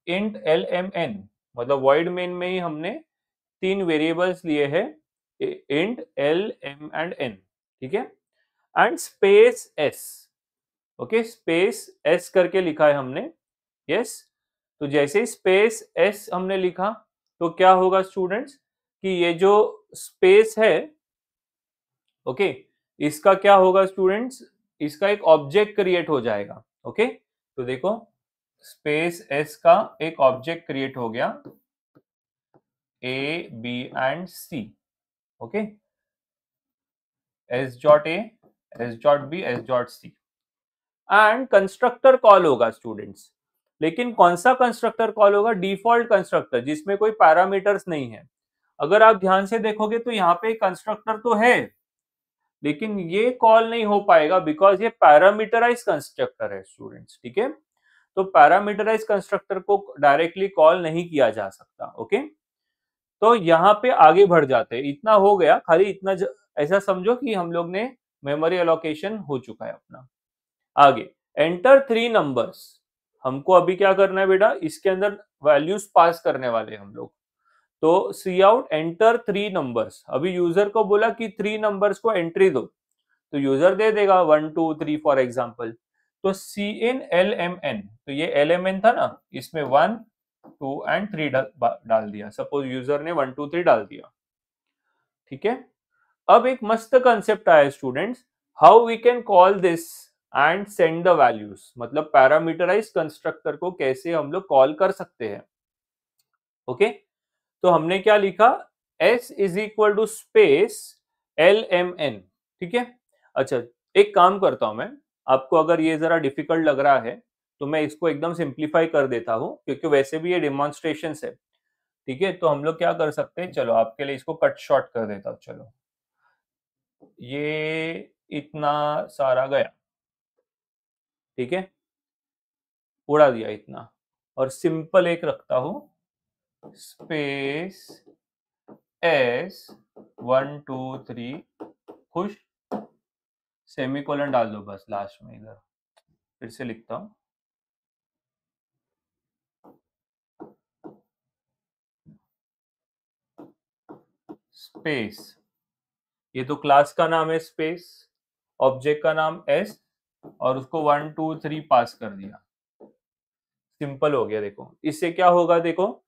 इंट एल एम एन मतलब वॉइड मेन में ही हमने तीन वेरिएबल्स लिए हैं, int L M and N, ठीक है, and space S, okay, space S करके लिखा है हमने, यस। तो जैसे ही स्पेस एस हमने लिखा तो क्या होगा स्टूडेंट्स कि ये जो स्पेस है, ओके, इसका क्या होगा स्टूडेंट्स, इसका एक ऑब्जेक्ट क्रिएट हो जाएगा, ओके। तो देखो स्पेस एस का एक ऑब्जेक्ट क्रिएट हो गया, A B and C, okay, S dot A, S dot B, S dot C, and constructor call होगा स्टूडेंट्स, लेकिन कौन सा कंस्ट्रक्टर कॉल होगा, डिफॉल्ट कंस्ट्रक्टर जिसमें कोई पैरामीटर्स नहीं है। अगर आप ध्यान से देखोगे तो यहाँ पे कंस्ट्रक्टर तो है लेकिन ये कॉल नहीं हो पाएगा बिकॉज ये पैरामीटराइज कंस्ट्रक्टर है स्टूडेंट्स, ठीक है। तो पैरामीटराइज कंस्ट्रक्टर को डायरेक्टली कॉल नहीं किया जा सकता, ओके। तो यहाँ पे आगे बढ़ जाते हैं, इतना हो गया, खाली इतना ऐसा समझो कि हम लोग ने मेमोरी एलोकेशन हो चुका है अपना। आगे एंटर थ्री नंबर्स, हमको अभी क्या करना है बेटा, इसके अंदर वैल्यूज पास करने वाले हम लोग। तो सी आउट एंटर थ्री नंबर्स, अभी यूजर को बोला कि थ्री नंबर्स को एंट्री दो, तो यूजर दे देगा 1 2 3 फॉर एग्जाम्पल। तो सी इन एल एम एन, तो ये एल एम एन था ना, इसमें 1 2 एंड 3 डाल दिया, सपोज यूजर ने 1 2 3 डाल दिया, ठीक है। अब एक मस्त कंसेप्ट आया students, how we can call this and send the values, मतलब पैरामीटराइज कंस्ट्रक्टर को कैसे हम लोग कॉल कर सकते हैं, ओके। तो हमने क्या लिखा, s is equal to space L M N, ठीक है। अच्छा एक काम करता हूं मैं, आपको अगर ये जरा डिफिकल्ट लग रहा है तो मैं इसको एकदम सिंप्लीफाई कर देता हूं, क्योंकि वैसे भी ये डेमोन्स्ट्रेशन है, ठीक है। तो हम लोग क्या कर सकते हैं, चलो आपके लिए इसको कट शॉर्ट कर देता हूं, चलो ये इतना सारा गया, ठीक है, उड़ा दिया इतना, और सिंपल एक रखता हूं, स्पेस एस 1 2 3 खुश, सेमीकोलन डाल दो बस लास्ट में, इधर फिर से लिखता हूं, स्पेस, ये तो क्लास का नाम है स्पेस, ऑब्जेक्ट का नाम एस, और उसको 1 2 3 पास कर दिया, सिंपल हो गया। देखो इससे क्या होगा, देखो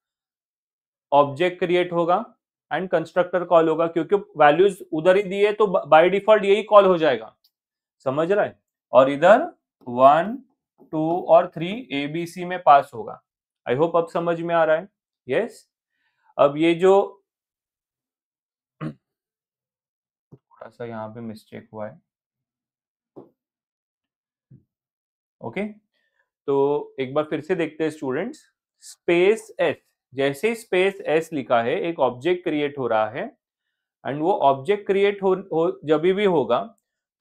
ऑब्जेक्ट क्रिएट होगा एंड कंस्ट्रक्टर कॉल होगा, क्योंकि वैल्यूज उधर ही दिए तो बाय डिफॉल्ट यही कॉल हो जाएगा, समझ रहा है। और इधर 1 2 और 3 एबीसी में पास होगा, आई होप अब समझ में आ रहा है, यस। अब ये जो थोड़ा सा यहाँ पे मिस्टेक हुआ है, ओके। तो एक बार फिर से देखते हैं स्टूडेंट्स, स्पेस एस, जैसे स्पेस एस लिखा है एक ऑब्जेक्ट क्रिएट हो रहा है, एंड वो ऑब्जेक्ट क्रिएट हो जब भी होगा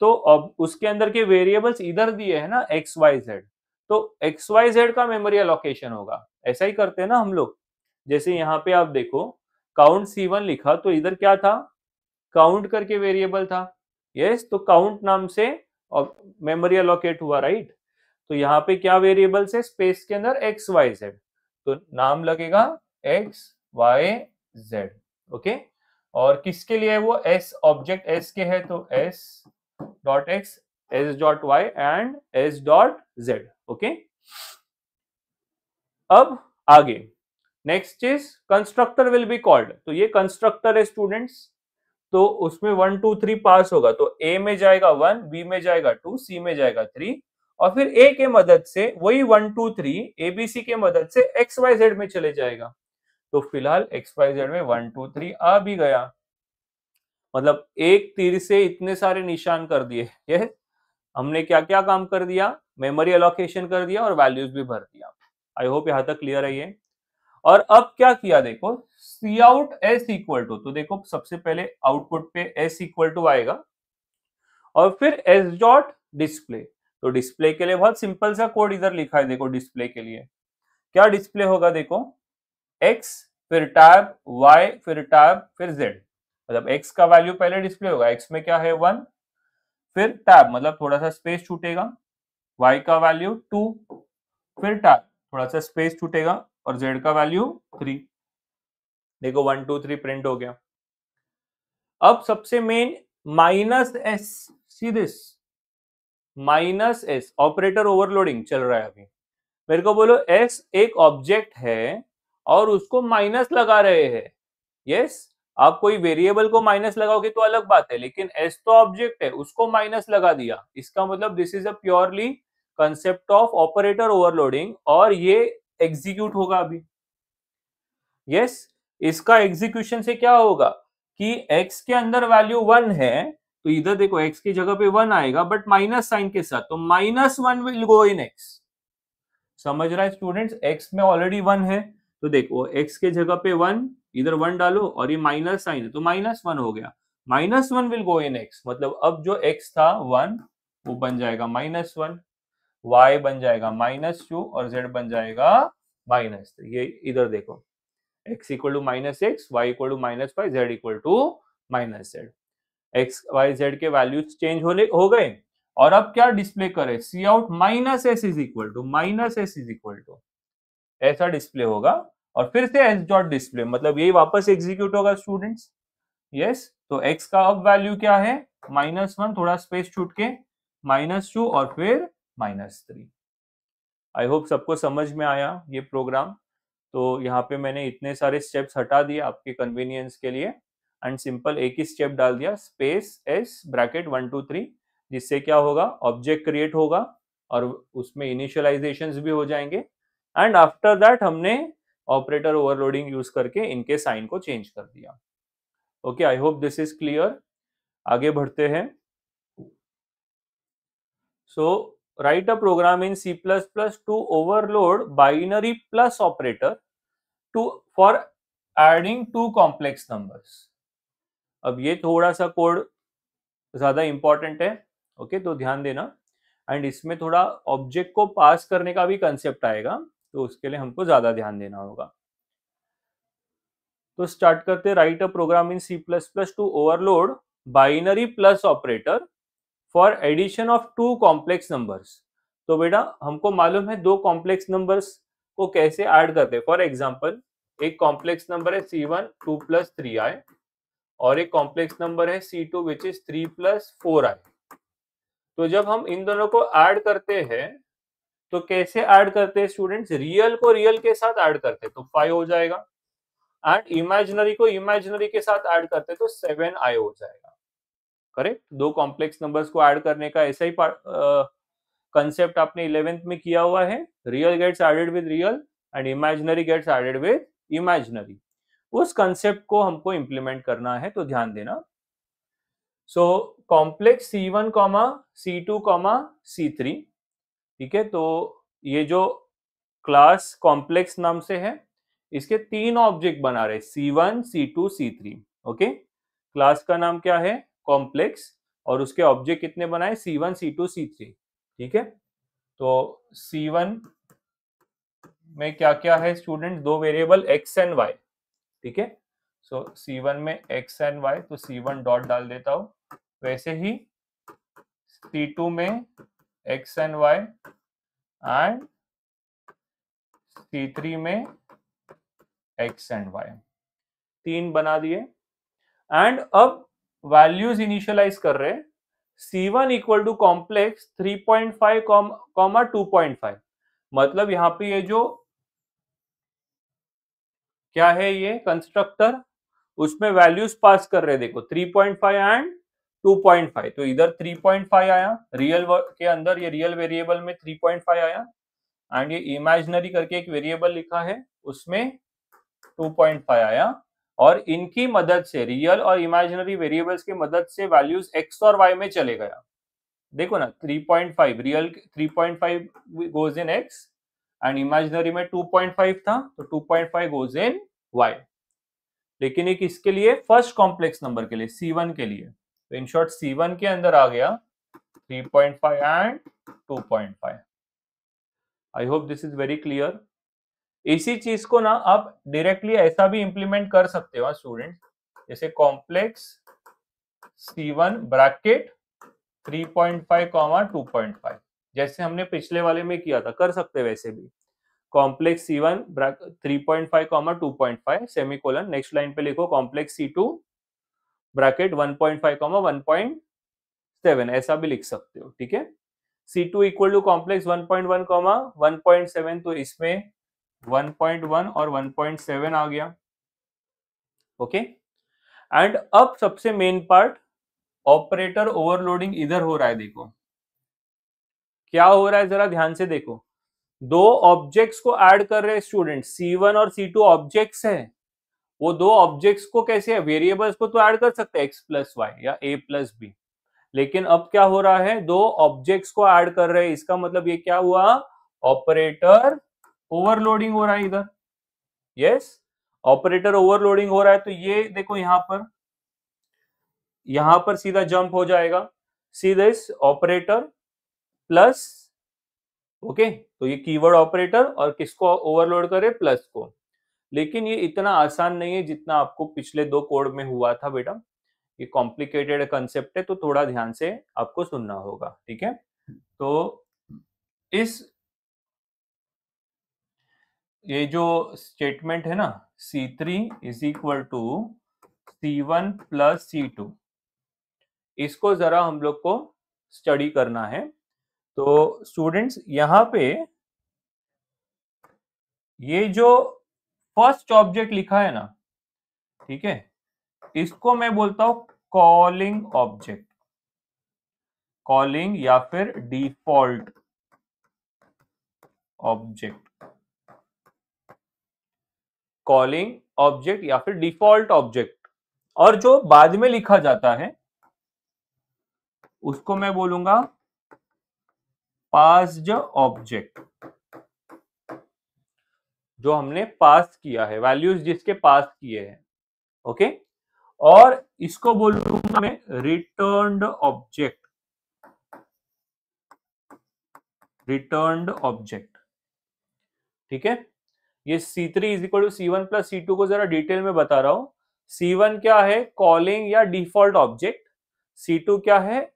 तो उसके अंदर के वेरिएबल्स इधर दिए है ना एक्स वाई जेड, तो एक्स वाई जेड का मेमोरी एलोकेशन होगा, ऐसा ही करते हैं ना हम लोग। जैसे यहाँ पे आप देखो काउंट C1 लिखा तो इधर क्या था, काउंट करके वेरिएबल था, यस। तो काउंट नाम से मेमोरी एलोकेट हुआ, राइट। तो यहाँ पे क्या वेरिएबल्स है स्पेस के अंदर, एक्स वाई जेड, तो नाम लगेगा एक्स वाई जेड। ओके, और किसके लिए है वो, एस, ऑब्जेक्ट एस के है, तो S dot X, S dot Y and S dot Z. Okay, अब आगे next is constructor will be called, तो ये कंस्ट्रक्टर है स्टूडेंट्स, तो उसमें 1 2 3 पास होगा, तो ए में जाएगा 1, बी में जाएगा 2, सी में जाएगा 3, और फिर ए के मदद से वही 1 2 3 एबीसी के मदद से एक्स वाई जेड में चले जाएगा। तो फिलहाल एक्स वाई जेड में 1 2 3 आ भी गया, मतलब एक तीर से इतने सारे निशान कर दिए। ये हमने क्या क्या काम कर दिया, मेमोरी एलोकेशन कर दिया और वैल्यूज भी भर दिया। आई होप यहां तक क्लियर है ये। और अब क्या किया देखो, सी आउट एस इक्वल टू, तो देखो सबसे पहले आउटपुट पे एस इक्वल टू आएगा और फिर एस डॉट डिस्प्ले, तो डिस्प्ले के लिए बहुत सिंपल सा कोड इधर लिखा है, देखो डिस्प्ले के लिए क्या डिस्प्ले होगा, देखो एक्स फिर टैब, वाई फिर टैब फिर जेड, मतलब एक्स का वैल्यू पहले डिस्प्ले होगा, एक्स में क्या है 1, फिर टैब मतलब थोड़ा सा स्पेस छूटेगा, वाई का वैल्यू 2, फिर टैब थोड़ा सा स्पेस छूटेगा और जेड का वैल्यू 3। देखो 1 2 3 प्रिंट हो गया। अब सबसे main minus S, see this minus S, operator overloading चल रहा है अभी। मेरे को बोलो एस एक ऑब्जेक्ट है और उसको माइनस लगा रहे हैं। यस, आप कोई वेरिएबल को माइनस लगाओगे तो अलग बात है, लेकिन एस तो ऑब्जेक्ट है, उसको माइनस लगा दिया, इसका मतलब this is a purely concept of operator overloading, और ये एग्जीक्यूट होगा अभी। यस, इसका एग्जीक्यूशन से क्या होगा कि x के अंदर वैल्यू 1 है, तो इधर देखो x की जगह पे 1 आएगा बट माइनस साइन के साथ, तो -1 विल गो इन x। समझ रहा है स्टूडेंट्स, x में ऑलरेडी 1 है, तो देखो x के जगह पे 1, इधर 1 डालो और ये माइनस साइन है तो -1 हो गया, -1 विल गो इन x, मतलब अब जो x था 1 वो बन जाएगा -1, y बन जाएगा -2 और z बन जाएगा -3। ये इधर देखो x equal to -x, y equal to -5, z equal to -z, x y z के वैल्यूज चेंज हो गए। और अब क्या डिस्प्ले करें, C out -s is equal to, -s is equal to ऐसा डिस्प्ले होगा, और फिर से s डॉट डिस्प्ले, मतलब यही वापस एग्जीक्यूट होगा स्टूडेंट्स। यस, तो x का अब वैल्यू क्या है, -1, थोड़ा स्पेस छूट के -2 और फिर -3। आई होप सबको समझ में आया ये प्रोग्राम। तो यहाँ पे मैंने इतने सारे स्टेप्स हटा दिए आपके कन्वीनियंस के लिए, एंड सिंपल एक ही स्टेप डाल दिया, स्पेस एस ब्रैकेट 1 2 3, जिससे क्या होगा, ऑब्जेक्ट क्रिएट होगा और उसमें इनिशियलाइजेशंस भी हो जाएंगे, एंड आफ्टर दैट हमने ऑपरेटर ओवरलोडिंग यूज करके इनके साइन को चेंज कर दिया। Okay, I hope this is clear. आगे बढ़ते हैं। सो write a program in C++ to overload binary plus operator to for adding two complex numbers। अब ये थोड़ा सा कोड ज्यादा इंपॉर्टेंट है, ओके, तो ध्यान देना, एंड इसमें थोड़ा ऑब्जेक्ट को पास करने का भी कंसेप्ट आएगा, तो उसके लिए हमको ज्यादा ध्यान देना होगा। तो स्टार्ट करते, write a program in C++ to overload binary plus operator for addition of two complex numbers. तो बेटा हमको मालूम है दो कॉम्प्लेक्स नंबर्स को कैसे ऐड करते हैं। फॉर एग्जांपल एक कॉम्प्लेक्स नंबर है C1 2 + 3i और एक कॉम्प्लेक्स नंबर है C2 विच इज 3 + 4i। तो जब हम इन दोनों को ऐड करते हैं तो कैसे ऐड करते हैं स्टूडेंट्स, रियल को रियल के साथ ऐड करते हैं तो 5 हो जाएगा, एंड इमेजिनरी को इमेजिनरी के साथ ऐड करते हैं तो 7i हो जाएगा। करेक्ट, दो कॉम्प्लेक्स नंबर्स को ऐड करने का ऐसा ही कंसेप्ट आपने 11th में किया हुआ है, real gets added with real and imaginary gets added with imaginary. उस कंसेप्ट को हमको इंप्लीमेंट करना है, तो ध्यान देना। So complex C1 C2 C3, ठीक है, तो ये जो क्लास कॉम्प्लेक्स नाम से है, इसके तीन ऑब्जेक्ट बना रहे C1 C2 C3। Okay, class का नाम क्या है, कॉम्प्लेक्स, और उसके ऑब्जेक्ट कितने बनाए, C1 C2 C3। ठीक है, तो C1 में क्या क्या है स्टूडेंट, दो वेरिएबल x एंड y। ठीक है, सो C1 में x एंड y, तो C1 डॉट डाल देता हूं। वैसे ही C2 में x and y, and C3 में x एंड y, 3 बना दिए। एंड अब वैल्यूज इनिशियलाइज कर रहे हैं। C1 equal to complex 3.5 comma 2.5, मतलब यहाँ पे ये जो क्या है ये कंस्ट्रक्टर, उसमें वैल्यूज पास कर रहे हैं। देखो 3.5 एंड 2.5, तो इधर 3.5 आया रियल के अंदर, ये रियल वेरिएबल में 3.5 आया, एंड ये इमेजिनरी करके एक वेरिएबल लिखा है उसमें 2.5 आया। और इनकी मदद से, रियल और इमेजिनरी वेरिएबल्स की मदद से वैल्यूज x और y में चले गया। देखो ना 3.5 real 3.5 goes in x and imaginary में 2.5 था, तो 2.5 गोज इन y। लेकिन एक इसके लिए फर्स्ट कॉम्प्लेक्स नंबर के लिए C1 के लिए, तो इन शॉर्ट C1 के अंदर आ गया 3.5 and 2.5। I hope this is very clear. इसी चीज को ना आप डायरेक्टली ऐसा भी इंप्लीमेंट कर सकते हो स्टूडेंट, जैसे कॉम्प्लेक्स C1 ब्रैकेट 3.5 कॉमा 2.5, जैसे हमने पिछले वाले में किया था, कर सकते वैसे भी। Complex C1 3.5 comma 2.5 semicolon, next line पे लिखो कॉम्प्लेक्स C2 ब्रैकेट 1.5 कॉमा 1.7, ऐसा भी लिख सकते हो, ठीक है। C2 equal to complex 1.1 comma 1.7, तो इसमें 1.1 और 1.7 आ गया, ओके। एंड अब सबसे मेन पार्ट, ऑपरेटर ओवरलोडिंग इधर हो रहा है। देखो क्या हो रहा है, जरा ध्यान से देखो। दो ऑब्जेक्ट्स को ऐड कर रहे हैं स्टूडेंट, C1 और C2 ऑब्जेक्ट्स है। वो दो ऑब्जेक्ट्स को कैसे है, वेरिएबल्स को तो ऐड कर सकते हैं x प्लस वाई या a प्लस बी, लेकिन अब क्या हो रहा है, दो ऑब्जेक्ट्स को ऐड कर रहे हैं। इसका मतलब ये क्या हुआ, ऑपरेटर ओवरलोडिंग हो रहा है इधर। यस, ऑपरेटर ओवरलोडिंग हो रहा है, तो ये देखो यहां पर सीधा जंप हो जाएगा, see this operator plus, okay. तो ये कीवर्ड ऑपरेटर और किसको ओवरलोड करे, प्लस को। लेकिन ये इतना आसान नहीं है जितना आपको पिछले दो कोड में हुआ था बेटा, ये कॉम्प्लिकेटेड कंसेप्ट है, तो थोड़ा ध्यान से आपको सुनना होगा, ठीक है। तो इस ये जो स्टेटमेंट है ना, C3 is equal to C1 plus C2, इसको जरा हम लोग को स्टडी करना है। तो स्टूडेंट्स यहां पे ये जो फर्स्ट ऑब्जेक्ट लिखा है ना, ठीक है, इसको मैं बोलता हूं कॉलिंग ऑब्जेक्ट, कॉलिंग या फिर डिफॉल्ट ऑब्जेक्ट, कॉलिंग ऑब्जेक्ट या फिर डिफॉल्ट ऑब्जेक्ट। और जो बाद में लिखा जाता है उसको मैं बोलूंगा पास्ड ऑब्जेक्ट, जो हमने पास किया है, वैल्यूज जिसके पास किए हैं, ओके। और इसको बोलूंगा मैं रिटर्न्ड ऑब्जेक्ट, रिटर्न्ड ऑब्जेक्ट, ठीक है। ये C3 is equal to C1 plus C2 को जरा डिटेल में बता रहा हूं। C1 क्या है, कॉलिंग या डिफॉल्ट ऑब्जेक्ट। C2 क्या है,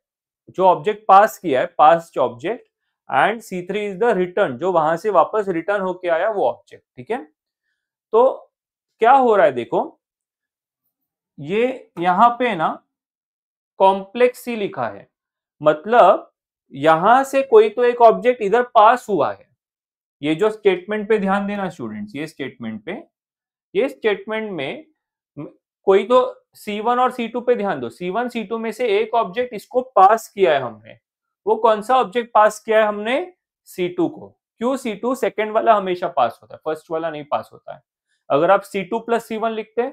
जो ऑब्जेक्ट पास किया है, past object. And C3 is the return, जो वहां से वापस रिटर्न होके आया वो ऑब्जेक्ट, ठीक है। तो क्या हो रहा है देखो, ये यहां पे ना कॉम्प्लेक्स सी लिखा है, मतलब यहां से कोई तो एक ऑब्जेक्ट इधर पास हुआ है। ये जो स्टेटमेंट पे ध्यान देना स्टूडेंट्स, ये स्टेटमेंट पे, ये स्टेटमेंट में कोई तो C1 और C2 पे ध्यान दो, C1 C2 में से एक ऑब्जेक्ट इसको पास किया है हमने। वो कौन सा ऑब्जेक्ट पास किया है हमने, C2 को। क्यों, C2 सेकंड वाला हमेशा पास होता है, फर्स्ट वाला नहीं पास होता है। अगर आप C2 प्लस C1 लिखते,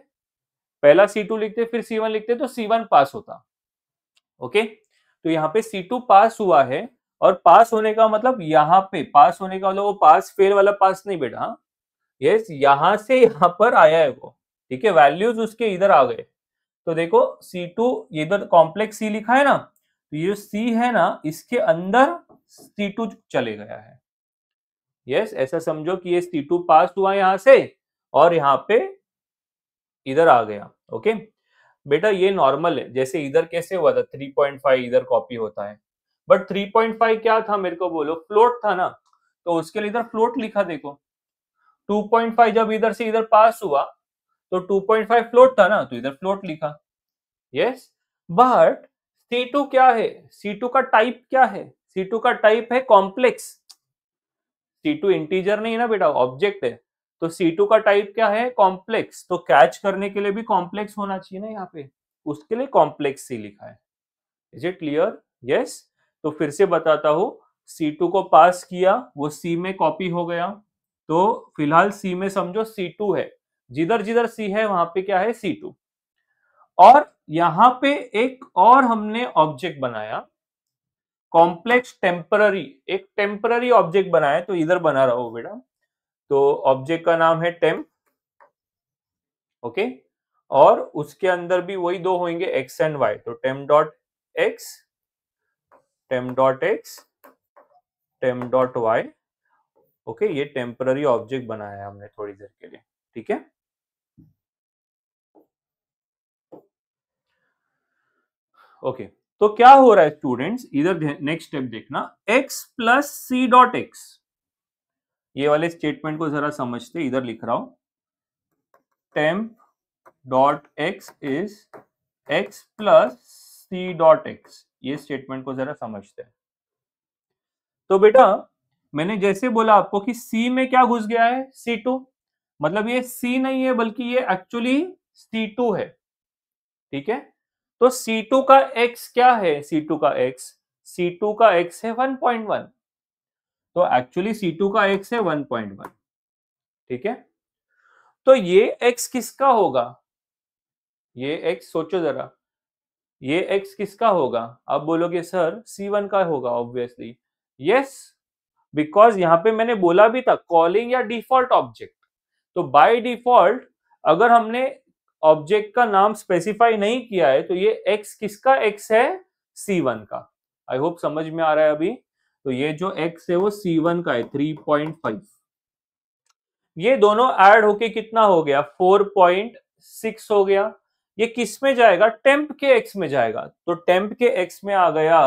पहला C2 लिखते फिर C1 लिखते, तो C1 पास होता, ओके। तो यहाँ पे C2 पास हुआ है, और पास होने का मतलब यहाँ पे पास होने का मतलब वो पास फेल वाला पास नहीं बेटा, यस, यहां से यहां पर आया है वो, ठीक है। वैल्यूज उसके इधर आ गए, तो देखो C2 इधर कॉम्प्लेक्स C लिखा है ना, तो ये C है ना, इसके अंदर C2 चले गया है। यस, ऐसा समझो कि ये C2 पास हुआ यहां से और यहाँ पे इधर आ गया, ओके। बेटा ये नॉर्मल है, जैसे इधर कैसे हुआ था 3.5 इधर कॉपी होता है, बट 3.5 क्या था मेरे को बोलो, फ्लोट था ना। तो उसके लिए इधर फ्लोट लिखा, देखो 2.5 जब इधर से इधर पास हुआ तो 2.5 फ्लोट था ना, तो इधर फ्लोट लिखा। यस, बट C2 क्या है, C2 का टाइप क्या है, C2 का टाइप है कॉम्प्लेक्स। C2 इंटीजर नहीं है ना बेटा, ऑब्जेक्ट है, तो C2 का टाइप क्या है, कॉम्प्लेक्स। तो कैच करने के लिए भी कॉम्प्लेक्स होना चाहिए ना यहाँ पे, उसके लिए कॉम्प्लेक्स C लिखा है। Is it clear? यस। तो फिर से बताता हूं, C2 को पास किया, वो C में कॉपी हो गया, तो फिलहाल C में समझो C2 है, जिधर जिधर C है वहां पे क्या है, C2। और यहां पे एक और हमने ऑब्जेक्ट बनाया, कॉम्प्लेक्स टेम्पररी, एक टेम्पररी ऑब्जेक्ट बनाया, तो इधर बना रहा हो बेटा, तो ऑब्जेक्ट का नाम है टेम्प। ओके, और उसके अंदर भी वही दो होंगे एक्स एंड वाई, तो temp dot X, temp dot X, temp dot Y. Okay, ये टेम्पररी ऑब्जेक्ट बनाया है हमने थोड़ी देर के लिए, ठीक है। ओके, तो क्या हो रहा है स्टूडेंट्स, इधर नेक्स्ट स्टेप देखना, x plus C dot X, ये वाले स्टेटमेंट को जरा समझते, इधर लिख रहा हूं, temp dot X is x plus C dot X, ये स्टेटमेंट को जरा समझते हैं। तो बेटा मैंने जैसे बोला आपको कि C में क्या घुस गया है, C2, मतलब ये C नहीं है बल्कि ये एक्चुअली C2 है, ठीक है। तो C2 का x क्या है, C2 का x, C2 का x है 1.1, तो एक्चुअली C2 का x है 1.1, ठीक है। तो ये x किसका होगा, ये x सोचो जरा, ये x किसका होगा, आप बोलोगे सर C1 का होगा ऑब्वियसली। यस, बिकॉज यहां पे मैंने बोला भी था कॉलिंग या डिफॉल्ट ऑब्जेक्ट, तो बाय डिफॉल्ट अगर हमने ऑब्जेक्ट का नाम स्पेसिफाई नहीं किया है तो ये x किसका x है, C1 का। आई होप समझ में आ रहा है अभी। तो ये जो x है वो C1 का है 3.5, ये दोनों ऐड होके कितना हो गया 4.6 हो गया। ये किस में जाएगा, टेम्प के x में जाएगा, तो टेम्प के x में आ गया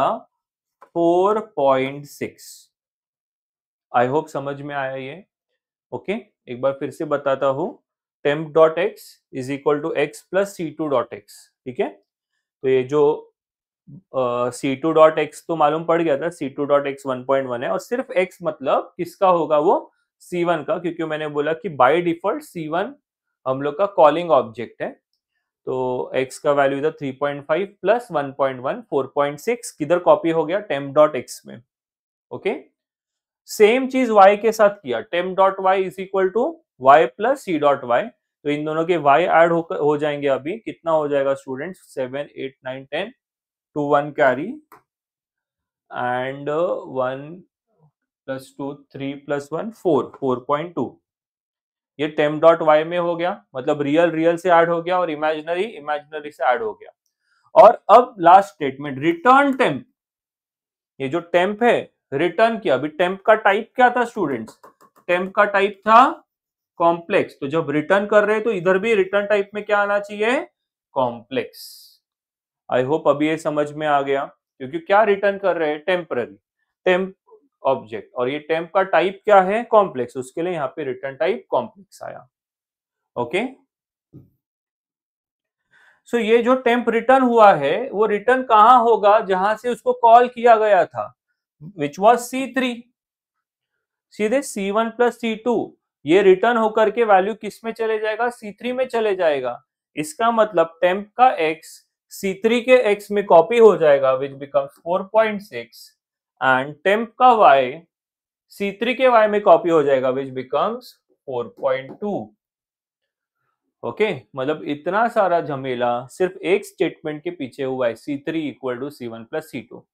4.6। आई होप समझ में आया ये। ओके, एक बार फिर से बताता हूं, temp dot X is equal to X plus C2 dot X, ठीक है। तो ये जो C2 डॉट एक्स तो मालूम पड़ गया था, C2 डॉट एक्स 1.1 है, और सिर्फ x मतलब किसका होगा, वो C1 का, क्योंकि मैंने बोला कि बाय डिफॉल्ट C1 हम लोग का कॉलिंग ऑब्जेक्ट है। तो x का वैल्यू इधर 3.5 प्लस 1.1 4.6 किधर कॉपी हो गया, टेम्प डॉट एक्स में। ओके, सेम चीज y के साथ किया, temp dot Y is equal to Y plus C dot Y, तो इन दोनों के y ऐड हो जाएंगे, अभी कितना हो जाएगा students, 7 8 9 10 two 1 carry and 1 plus 2 3 plus 1 4 4.2, ये टेम्प डॉट वाई में हो गया, मतलब रियल रियल से ऐड हो गया और इमेजिनरी इमेजिनरी से ऐड हो गया। और अब लास्ट स्टेटमेंट, रिटर्न टेम्प, ये जो टेम्प है रिटर्न किया, अभी टेम्प का टाइप क्या था स्टूडेंट्स, टेम्प का टाइप था कॉम्प्लेक्स, तो जब रिटर्न कर रहे हैं तो इधर भी रिटर्न टाइप में क्या आना चाहिए, कॉम्प्लेक्स। आई होप अभी ये समझ में आ गया, क्योंकि क्या रिटर्न कर रहे हैं, टेम्पररी टेम्प ऑब्जेक्ट, और ये टेम्प का टाइप क्या है, कॉम्प्लेक्स, उसके लिए यहाँ पे रिटर्न टाइप कॉम्प्लेक्स आया। ओके, सो ये जो टेम्प रिटर्न हुआ है वो रिटर्न कहां होगा, जहां से उसको कॉल किया गया था, विच वॉज C3, सीधे C1 प्लस C2, ये रिटर्न होकर के वैल्यू किस में चले जाएगा, C3 में चले जाएगा। इसका मतलब टेम्प का x C3 के x में कॉपी हो जाएगा, विच बिकम्स 4.6, एंड टेम्प का y C3 के y में कॉपी हो जाएगा, विच बिकम्स 4.2। ओके, मतलब इतना सारा झमेला सिर्फ एक स्टेटमेंट के पीछे हुआ है, C3 equal to C1 plus C2।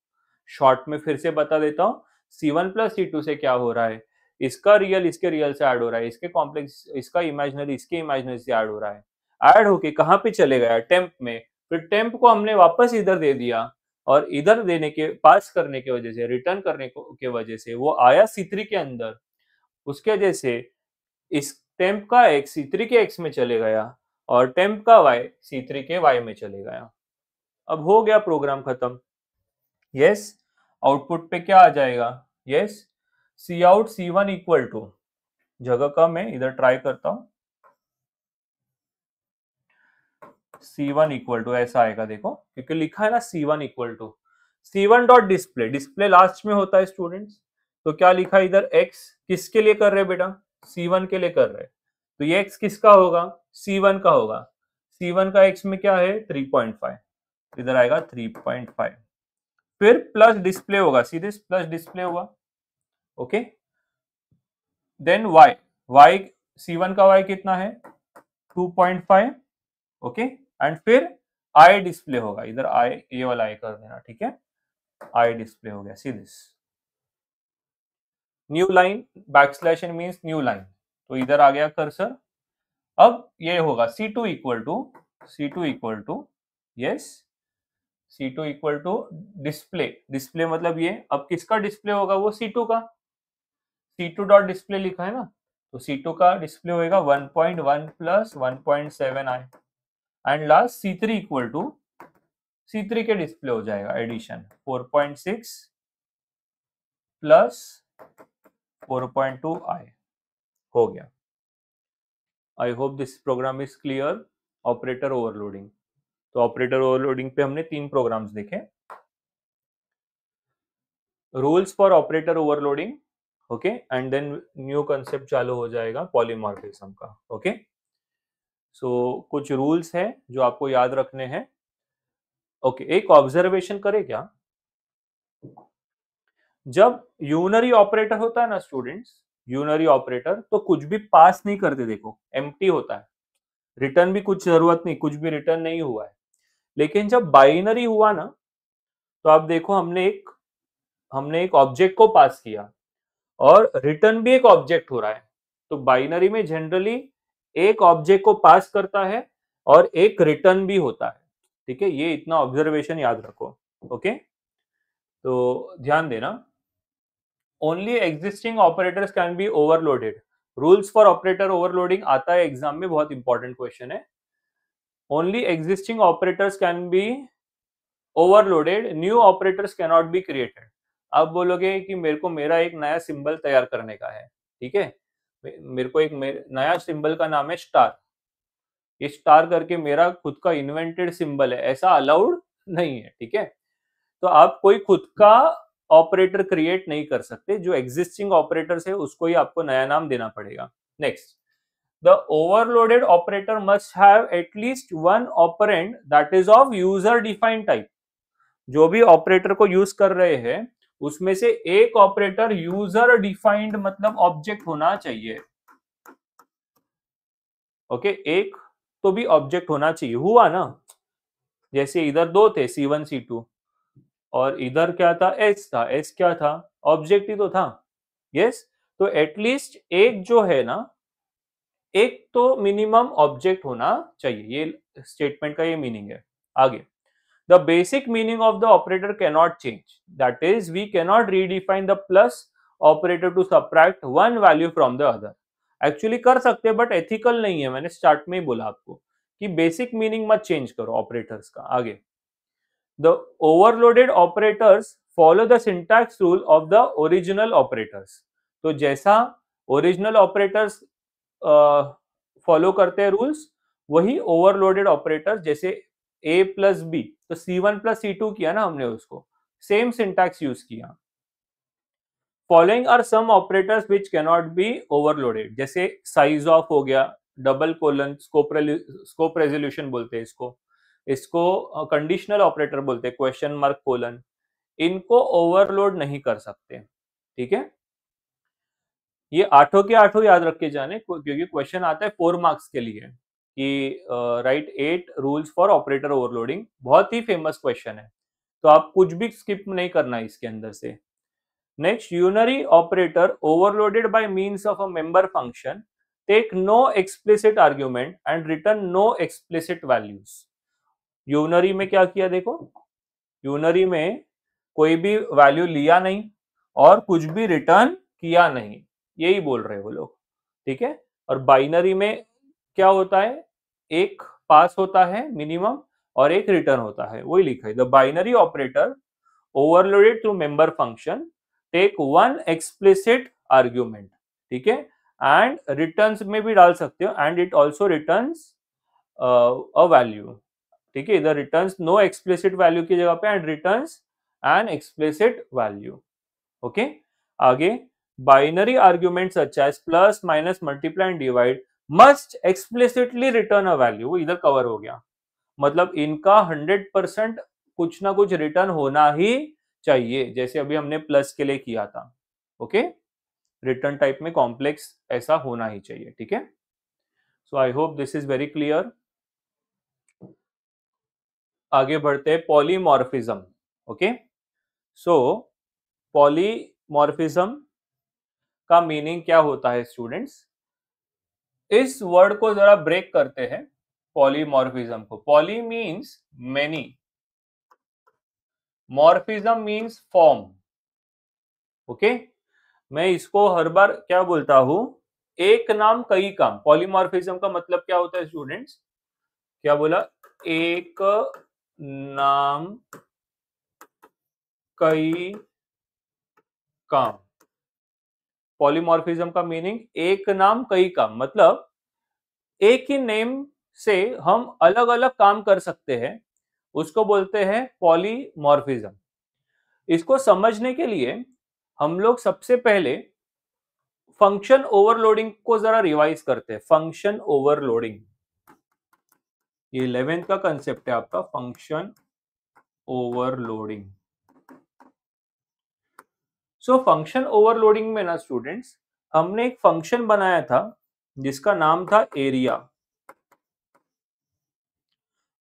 Short में फिर से बता देता हूं, C1 प्लस C2 से क्या हो रहा है, इसका रियल इसके रियल से ऐड हो रहा है, इसके कॉम्प्लेक्स इसका इमेजिनरी इसके इमेजिनरी से ऐड हो रहा है, ऐड होके कहां पे चले गया, टेम्प में, फिर टेम्प को हमने वापस इधर दे दिया, और इधर देने के पास करने की वजह से, रिटर्न करने के वजह से वो आया C3 के अंदर, उसके वजह से इस टेम्प का x C3 के x में चले गया और टेम्प का y C3 के y में चले गया। अब हो गया प्रोग्राम खत्म। यस, आउटपुट पे क्या आ जाएगा, yes, C out C1 equal to, जगह कम है इधर ट्राई करता हूं, C1 इक्वल टू ऐसा आएगा देखो, क्योंकि लिखा है ना C1 equal to C1 dot display, display last में होता है स्टूडेंट्स, तो क्या लिखा है इधर x किसके लिए कर रहे हैं बेटा, C1 के लिए कर रहे हैं, तो ये x किसका होगा, C1 का होगा, C1 का x में क्या है 3.5, इधर आएगा 3.5, फिर प्लस डिस्प्ले होगा, सीधे प्लस डिस्प्ले होगा, okay, then y, y C1 का y कितना है 2.5, ओके, एंड फिर आई डिस्प्ले होगा, इधर आई ये वाला आई कर देना, ठीक है, आई डिस्प्ले हो गया, see this new line, backslash N means new line, तो इधर आ गया कर्सर, अब ये होगा C2 equal to yes C2 equal to display, display मतलब ये, अब किसका डिस्प्ले होगा वो C2 का, C2 डॉट डिस्प्ले लिखा है ना, तो C2 का डिस्प्ले होगा 1.1 plus 1.7 I, and last C3 equal to, C3 के डिस्प्ले हो जाएगा एडिशन 4.6 प्लस 4.2 आई, हो गया। I hope this program is clear. Operator overloading, तो ऑपरेटर ओवरलोडिंग पे हमने 3 प्रोग्राम्स देखे, rules for operator overloading, okay, and then new concept चालू हो जाएगा पॉलीमॉर्फिज्म का, ओके। सो कुछ रूल्स हैं जो आपको याद रखने हैं, ओके। एक ऑब्जर्वेशन करें क्या, जब यूनरी ऑपरेटर होता है ना स्टूडेंट्स, यूनरी ऑपरेटर तो कुछ भी पास नहीं करते, देखो एम्प्टी होता है, रिटर्न भी कुछ जरूरत नहीं, कुछ भी रिटर्न नहीं हुआ है, लेकिन जब बाइनरी हुआ ना, तो आप देखो हमने एक ऑब्जेक्ट को पास किया और रिटर्न भी एक ऑब्जेक्ट हो रहा है, तो बाइनरी में जनरली एक ऑब्जेक्ट को पास करता है और एक रिटर्न भी होता है, ठीक है, ये इतना ऑब्जर्वेशन याद रखो, ओके। तो ध्यान देना, only existing operators can be overloaded, rules for operator overloading आता है एग्जाम में, बहुत इंपॉर्टेंट क्वेश्चन है, only existing operators can be overloaded, new operators can not be created. आप बोलोगे कि मेरे को मेरा एक नया सिंबल तैयार करने का है, ठीक है, मेरे को एक नया सिंबल का नाम है स्टार, ये स्टार करके मेरा खुद का इन्वेंटेड सिंबल है, ऐसा अलाउड नहीं है, ठीक है, तो आप कोई खुद का ऑपरेटर क्रिएट नहीं कर सकते, जो एग्जिस्टिंग ऑपरेटर्स है उसको ही आपको नया नाम देना पड़ेगा। Next, the overloaded operator must have at least one operand that is of user defined type, जो भी ऑपरेटर को यूज कर रहे हैं उसमें से एक ऑपरेटर यूजर डिफाइंड मतलब ऑब्जेक्ट होना चाहिए, ओके, एक तो भी ऑब्जेक्ट होना चाहिए, हुआ ना, जैसे इधर दो थे C1 C2 और इधर क्या था S था, S क्या था, ऑब्जेक्ट ही तो था, यस, तो एटलीस्ट एक जो है ना, एक तो मिनिमम ऑब्जेक्ट होना चाहिए, ये स्टेटमेंट का ये मीनिंग है। आगे, the basic meaning of the operator cannot change, that is we cannot redefine the plus operator to subtract one value from the other, actually कर सकते हैं बट एथिकल नहीं है, मैंने स्टार्ट में ही बोला आपको कि बेसिक मीनिंग मत चेंज करो ऑपरेटर्स का। आगे, the overloaded operators follow the syntax rule of the original operators, तो जैसा ओरिजिनल ऑपरेटर्स फॉलो करते हैं रूल्स, वही ओवरलोडेड ऑपरेटर्स, जैसे a प्लस बी, तो C1 प्लस C2 किया ना हमने, उसको सेम सिंटैक्स यूज किया। Following are some operators which cannot be overloaded, जैसे साइज ऑफ हो गया, डबल कोलन, स्कोप रेजोल्यूशन बोलते हैं इसको, इसको कंडीशनल ऑपरेटर बोलते हैं, क्वेश्चन मार्क कोलन, इनको ओवरलोड नहीं कर सकते, ठीक है, ये आठों के आठों याद रख के जाने, क्योंकि क्वेश्चन आता है 4 मार्क्स के लिए कि right 8 rules for operator overloading, बहुत ही फेमस क्वेश्चन है, तो आप कुछ भी स्किप नहीं करना है इसके अंदर से। Next, unary operator overloaded by means of a member function take no explicit argument and return no explicit values. Unary में क्या किया देखो, यूनरी में कोई भी वैल्यू लिया नहीं और कुछ भी रिटर्न किया नहीं, यही बोल रहे वो लोग, ठीक है, और बाइनरी में क्या होता है, एक पास होता है मिनिमम और एक रिटर्न होता है, वही लिखा है, the binary operator overloaded through member function take one explicit argument, ठीक है, एंड रिटर्न्स में भी डाल सकते हो, and it also returns a value, ठीक है, इधर रिटर्न्स नो एक्सप्लिसिट वैल्यू की जगह पे and returns an explicit value. Okay, आगे binary argument such as plus minus multiply and divide must explicitly return a value, वो इधर कवर हो गया, मतलब इनका 100% कुछ ना कुछ रिटर्न होना ही चाहिए, जैसे अभी हमने प्लस के लिए किया था। ओके, रिटर्न टाइप में कॉम्प्लेक्स ऐसा होना ही चाहिए, ठीक है। So I hope this is very clear. आगे बढ़ते हैं पॉलीमॉर्फिज्म। ओके, सो पॉलीमॉर्फिज्म का मीनिंग क्या होता है स्टूडेंट्स? इस वर्ड को जरा ब्रेक करते हैं, पॉलीमॉर्फिज्म को। Poly means many, morphism means form. Okay, मैं इसको हर बार क्या बोलता हूं, एक नाम कई काम। पॉलीमॉर्फिज्म का मतलब क्या होता है स्टूडेंट्स? क्या बोला? एक नाम कई काम। पॉलीमॉर्फिज्म का मीनिंग एक नाम कई काम, मतलब एक ही नेम से हम अलग अलग काम कर सकते हैं, उसको बोलते हैं पॉलीमॉर्फिज्म। इसको समझने के लिए हम लोग सबसे पहले फंक्शन ओवरलोडिंग को जरा रिवाइज करते हैं। फंक्शन ओवरलोडिंग, ये 11th का कंसेप्ट है आपका, function overloading. So function overloading में ना स्टूडेंट्स, हमने एक फंक्शन बनाया था जिसका नाम था एरिया,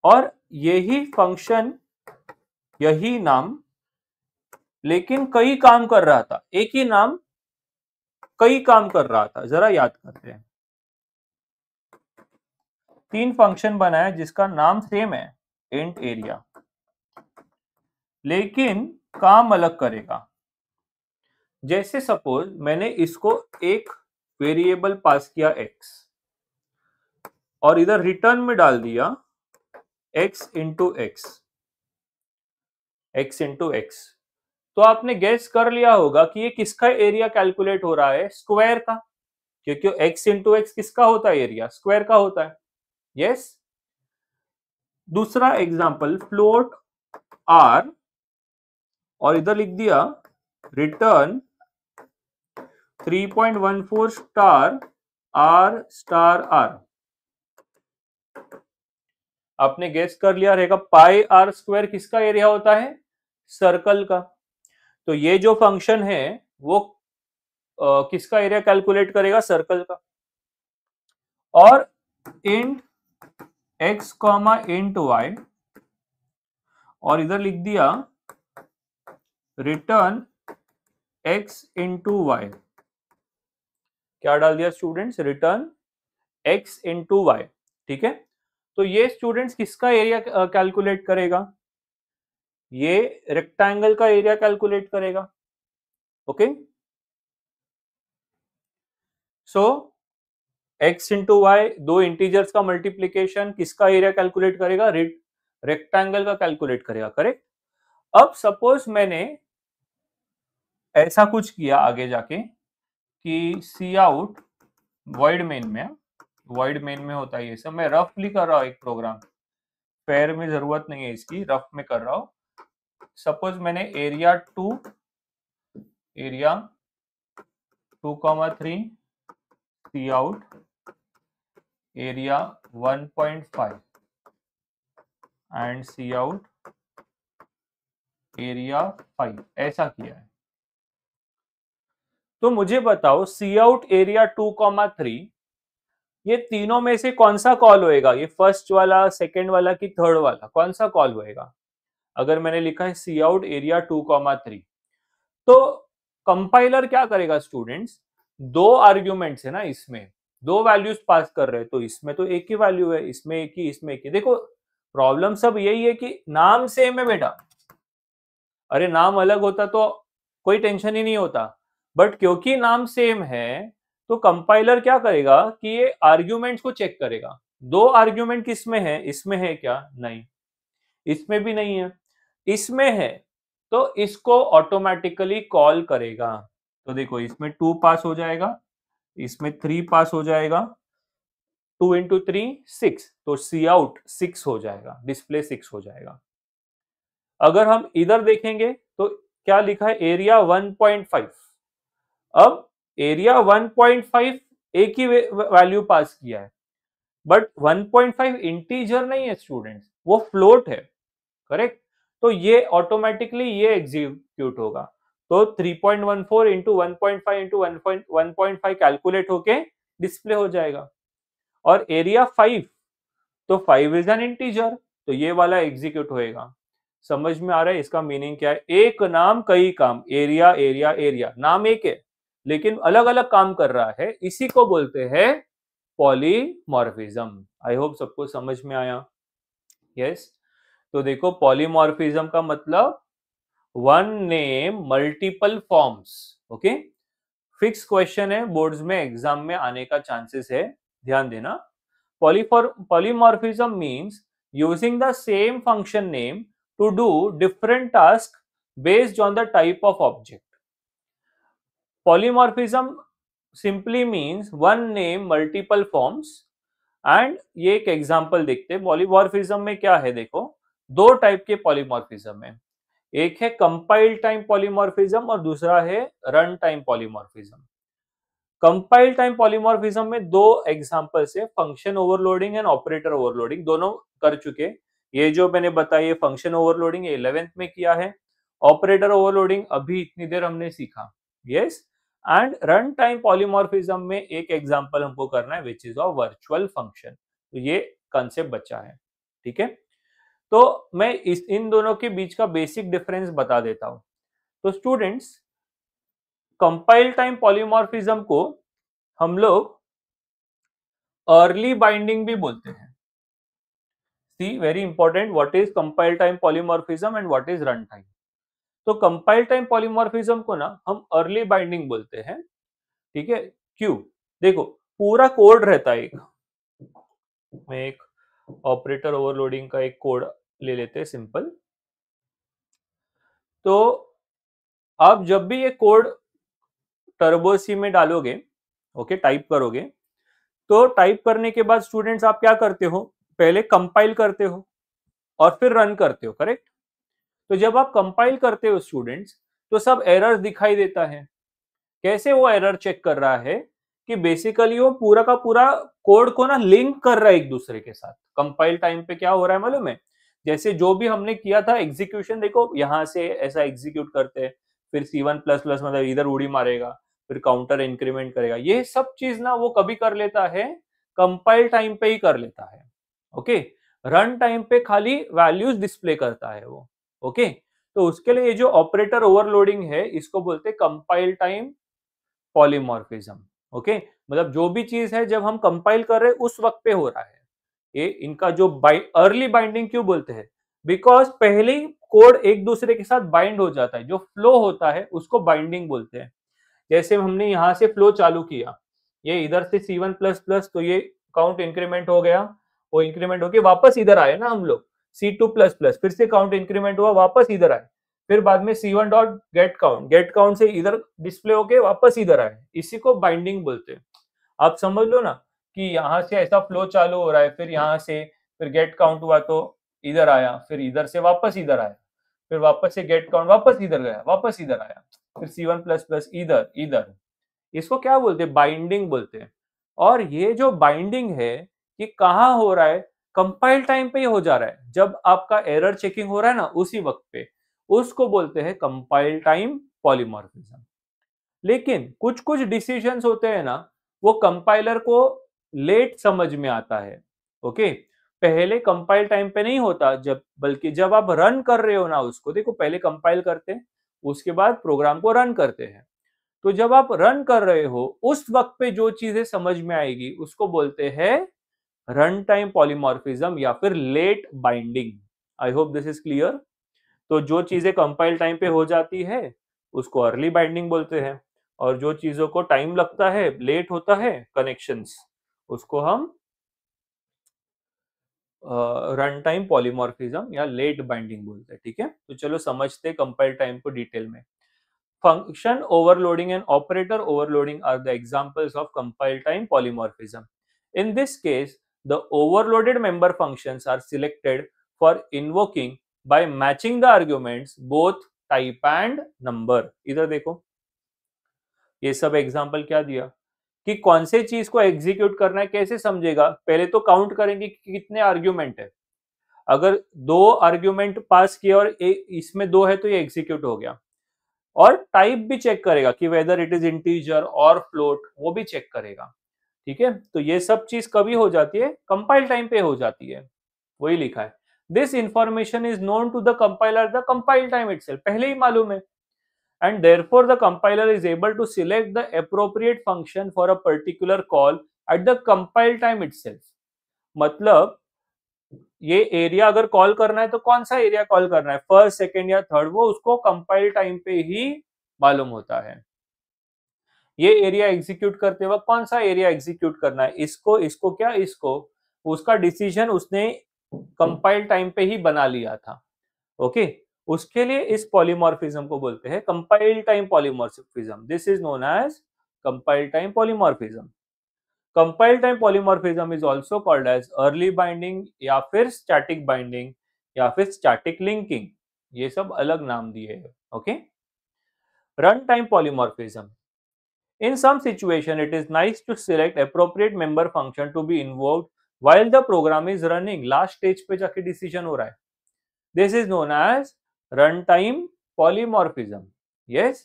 और यही फंक्शन, यही नाम, लेकिन कई काम कर रहा था। एक ही नाम कई काम कर रहा था, जरा याद करते हैं। 3 फंक्शन बनाया जिसका नाम सेम है, इंट एरिया, लेकिन काम अलग करेगा। जैसे सपोज मैंने इसको एक वेरिएबल पास किया x, और इधर रिटर्न में डाल दिया x into x, x into x, तो आपने गेस कर लिया होगा कि ये किसका एरिया कैलकुलेट हो रहा है? स्क्वायर का, क्योंकि x इंटू एक्स किसका होता है? एरिया स्क्वायर का होता है। यस। दूसरा एग्जांपल, फ्लोट r, और इधर लिख दिया return 3.14 star r star r। आपने गेस कर लिया रहेगा पाई आर स्क्वायर किसका एरिया होता है? सर्कल का। तो ये जो फंक्शन है वो किसका एरिया कैलकुलेट करेगा? सर्कल का। और int x comma int y, और इधर लिख दिया रिटर्न x इंटू वाई। क्या डाल दिया students? Return x into Y, ठीक है। तो ये स्टूडेंट्स किसका एरिया कैलकुलेट करेगा? ये रेक्टेंगल का एरिया कैलकुलेट करेगा। ओके, सो x इंटू वाई, दो इंटीजर्स का मल्टीप्लीकेशन किसका एरिया कैलकुलेट करेगा? रेक्टेंगल का कैलकुलेट करेगा, करेक्ट। अब सपोज मैंने ऐसा कुछ किया आगे जाके कि सी आउट वॉइड मेन में, वॉइड मेन में होता है ये सब, मैं रफली कर रहा हूं एक प्रोग्राम, पेयर में जरूरत नहीं है इसकी, रफ में कर रहा हूं। सपोज मैंने area 2,3 C out area 1.5 and C out area 5 ऐसा किया है। तो मुझे बताओ सी आउट एरिया 2,3, ये तीनों में से कौन सा कॉल होएगा? ये फर्स्ट वाला, सेकेंड वाला कि थर्ड वाला, कौन सा कॉल होएगा? अगर मैंने लिखा है सी आउट एरिया 2,3, तो कंपाइलर क्या करेगा स्टूडेंट्स? दो आर्ग्यूमेंट्स है ना, इसमें दो वैल्यूज पास कर रहे हैं, तो इसमें तो एक ही वैल्यू है, इसमें एक ही, इसमें एक ही। देखो प्रॉब्लम सब यही है कि नाम सेम है बेटा। अरे नाम अलग होता तो कोई टेंशन ही नहीं होता, बट क्योंकि नाम सेम है तो कंपाइलर क्या करेगा कि ये आर्ग्यूमेंट्स को चेक करेगा। दो आर्ग्यूमेंट किसमें है? इसमें है क्या? नहीं। इसमें भी नहीं है। इसमें है तो इसको ऑटोमेटिकली कॉल करेगा। तो देखो इसमें 2 पास हो जाएगा, इसमें 3 पास हो जाएगा, 2 इंटू 3 6, तो सी आउट 6 हो जाएगा, डिस्प्ले 6 हो जाएगा। अगर हम इधर देखेंगे तो क्या लिखा है, एरिया 1.5। अब एरिया 1.5 एक ही वैल्यू पास किया है, बट 1.5 इंटीजर नहीं है स्टूडेंट्स, वो फ्लोट है, करेक्ट। तो ये ऑटोमेटिकली ये एग्जीक्यूट होगा। तो 3.14 इंटू 1.5 इंटू 1.5 कैलकुलेट होके डिस्प्ले हो जाएगा। और एरिया 5, तो 5 इज एन इंटीजर, तो ये वाला एग्जीक्यूट होएगा। समझ में आ रहा है इसका मीनिंग क्या है? एक नाम कई काम, एरिया एरिया एरिया, नाम एक है लेकिन अलग अलग काम कर रहा है, इसी को बोलते हैं पॉलीमॉर्फिज्म। आई होप सबको समझ में आया। यस। तो देखो पॉलीमॉर्फिज्म का मतलब one name multiple forms. Okay, fix question है, बोर्ड्स में एग्जाम में आने का चांसेस है, ध्यान देना। polymorphism means using the same function name to do different tasks based on the type of object. Polymorphism simply means one name multiple forms, and ये एक एग्जांपल देखते हैं। पॉलीमॉर्फिज्म में क्या है, देखो दो टाइप के पॉलीमॉर्फिज्म है, एक है कंपाइल टाइम पॉलीमॉर्फिज्म और दूसरा है run time polymorphism. Compile time polymorphism में दो एग्जांपल्स है, function overloading and operator overloading, दोनों कर चुके। ये जो मैंने बताया ये फंक्शन ओवरलोडिंग ये 11th में किया है, ऑपरेटर ओवरलोडिंग अभी इतनी देर हमने सीखा। Yes. And run time polymorphism में एक एग्जांपल हमको करना है which is of virtual function. तो ये कंसेप्ट बचा है, ठीक है। तो मैं इन दोनों के बीच का बेसिक डिफरेंस बता देता हूं। तो स्टूडेंट्स, कंपाइल टाइम पॉलीमॉर्फिज्म को हम लोग अर्ली बाइंडिंग भी बोलते हैं। See very important, what is compile time polymorphism and what is run time. तो कंपाइल टाइम पॉलीमॉर्फिज्म को ना हम अर्ली बाइंडिंग बोलते हैं, ठीक है। क्यों? देखो पूरा कोड रहता है, एक मैं एक ऑपरेटर ओवरलोडिंग का एक कोड ले लेते हैं सिंपल। तो आप जब भी ये कोड टर्बो सी में डालोगे, ओके, टाइप करोगे, तो टाइप करने के बाद स्टूडेंट्स आप क्या करते हो, पहले कंपाइल करते हो और फिर रन करते हो, करेक्ट। तो जब आप कंपाइल करते हो स्टूडेंट्स, तो सब एरर्स दिखाई देता है। कैसे वो एरर चेक कर रहा है कि बेसिकली वो पूरा का पूरा कोड को ना लिंक कर रहा है एक दूसरे के साथ। कंपाइल टाइम पे क्या हो रहा है मालूम है, जैसे जो भी हमने किया था एग्जीक्यूशन, देखो यहां से ऐसा एग्जीक्यूट करते हैं, फिर C1++ मतलब इधर उड़ी मारेगा, फिर काउंटर इंक्रीमेंट करेगा, ये सब चीज ना वो कभी कर लेता है कंपाइल टाइम पे ही कर लेता है। ओके, रन टाइम पे खाली वैल्यूज डिस्प्ले करता है वो। ओके, तो उसके लिए ये जो ऑपरेटर ओवरलोडिंग है इसको बोलते हैं कंपाइल टाइम पॉलीमॉर्फिज्म। ओके, मतलब जो भी चीज है जब हम कंपाइल कर रहे हैं उस वक्त पे हो रहा है। ये इनका जो अर्ली बाइंडिंग क्यों बोलते हैं, बिकॉज पहले ही कोड एक दूसरे के साथ बाइंड हो जाता है, जो फ्लो होता है उसको बाइंडिंग बोलते हैं। जैसे हमने यहाँ से फ्लो चालू किया, ये इधर से C1++, तो ये काउंट इंक्रीमेंट हो गया, वो इंक्रीमेंट होके वापस इधर आए ना हम लोग, C2++, फिर से काउंट इंक्रीमेंट हुआ, वापस इधर आए, फिर बाद में C1 डॉट गेट काउंट से इधर डिस्प्ले होके वापस इधर आए, इसी को बाइंडिंग बोलते हैं। आप समझ लो ना कि यहाँ से ऐसा फ्लो चालू हो रहा है, फिर यहाँ से फिर गेट काउंट हुआ तो इधर आया, फिर इधर से वापस इधर आया, फिर वापस से गेट काउंट वापस इधर गया, वापस इधर आया, फिर C1++ इधर इधर, इसको क्या बोलते हैं, बाइंडिंग बोलते हैं। और ये जो बाइंडिंग है ये कहाँ हो रहा है, कंपाइल टाइम पे ही हो जा रहा है, जब आपका एरर चेकिंग हो रहा है ना उसी वक्त पे, उसको बोलते हैं कंपाइल टाइम पॉलीमॉर्फिज्म। लेकिन कुछ कुछ डिसीजंस होते हैं ना, वो कंपाइलर को लेट समझ में आता है। ओके, पहले कंपाइल टाइम पे नहीं होता, जब बल्कि जब आप रन कर रहे हो ना उसको, देखो पहले कंपाइल करते हैं उसके बाद प्रोग्राम को रन करते हैं। तो जब आप रन कर रहे हो उस वक्त पे जो चीजें समझ में आएगी उसको बोलते हैं रन टाइम पॉलीमॉर्फिज्म या फिर late binding. I hope this is clear. तो जो चीजें कंपाइल टाइम पे हो जाती है उसको अर्ली बाइंडिंग बोलते हैं, और जो चीजों को टाइम लगता है, लेट होता है कनेक्शंस, उसको हम रन टाइम पॉलीमॉर्फिज्म या लेट बाइंडिंग बोलते हैं, ठीक है। तो चलो समझते कंपाइल टाइम को डिटेल में। Function overloading and operator overloading are the examples of compile time polymorphism. In this case the overloaded member functions are selected for invoking by matching the arguments both type and number. इधर देखो, ये सब एग्जांपल क्या दिया कि कौन से चीज को एग्जीक्यूट करना है, कैसे समझेगा। पहले तो काउंट करेंगे कि कितने आर्ग्यूमेंट है। अगर दो आर्ग्यूमेंट पास किए और इसमें दो है तो ये एग्जीक्यूट हो गया। और टाइप भी चेक करेगा कि वेदर इट इज इंटीजर और फ्लोट, वो भी चेक करेगा, ठीक है। तो ये सब चीज कभी हो जाती है, कंपाइल टाइम पे हो जाती है। वही लिखा है, this information is known to the compiler the compile time itself, पहले ही मालूम है। And therefore the compiler is able to select the appropriate function for a particular call at the compile time itself। मतलब ये एरिया अगर कॉल करना है तो कौन सा एरिया कॉल करना है, फर्स्ट सेकंड या थर्ड, वो उसको कंपाइल टाइम पे ही मालूम होता है। ये एरिया एग्जीक्यूट करते वक्त कौन सा एरिया एग्जीक्यूट करना है, इसको इसको क्या इसको, उसका डिसीजन उसने कंपाइल टाइम पे ही बना लिया था। ओके, उसके लिए इस पॉलीमॉर्फिज्म को बोलते हैं compile time polymorphism. This is known as compile time polymorphism. Compile time polymorphism is also called as early binding या फिर स्टैटिक बाइंडिंग या फिर स्टैटिक लिंकिंग, ये सब अलग नाम दिए हैं। Okay, run time polymorphism. In some situation, it is nice to select appropriate member function to be invoked while the program is running. Last stage पे जाके decision हो रहा है। This is known as runtime polymorphism. Yes.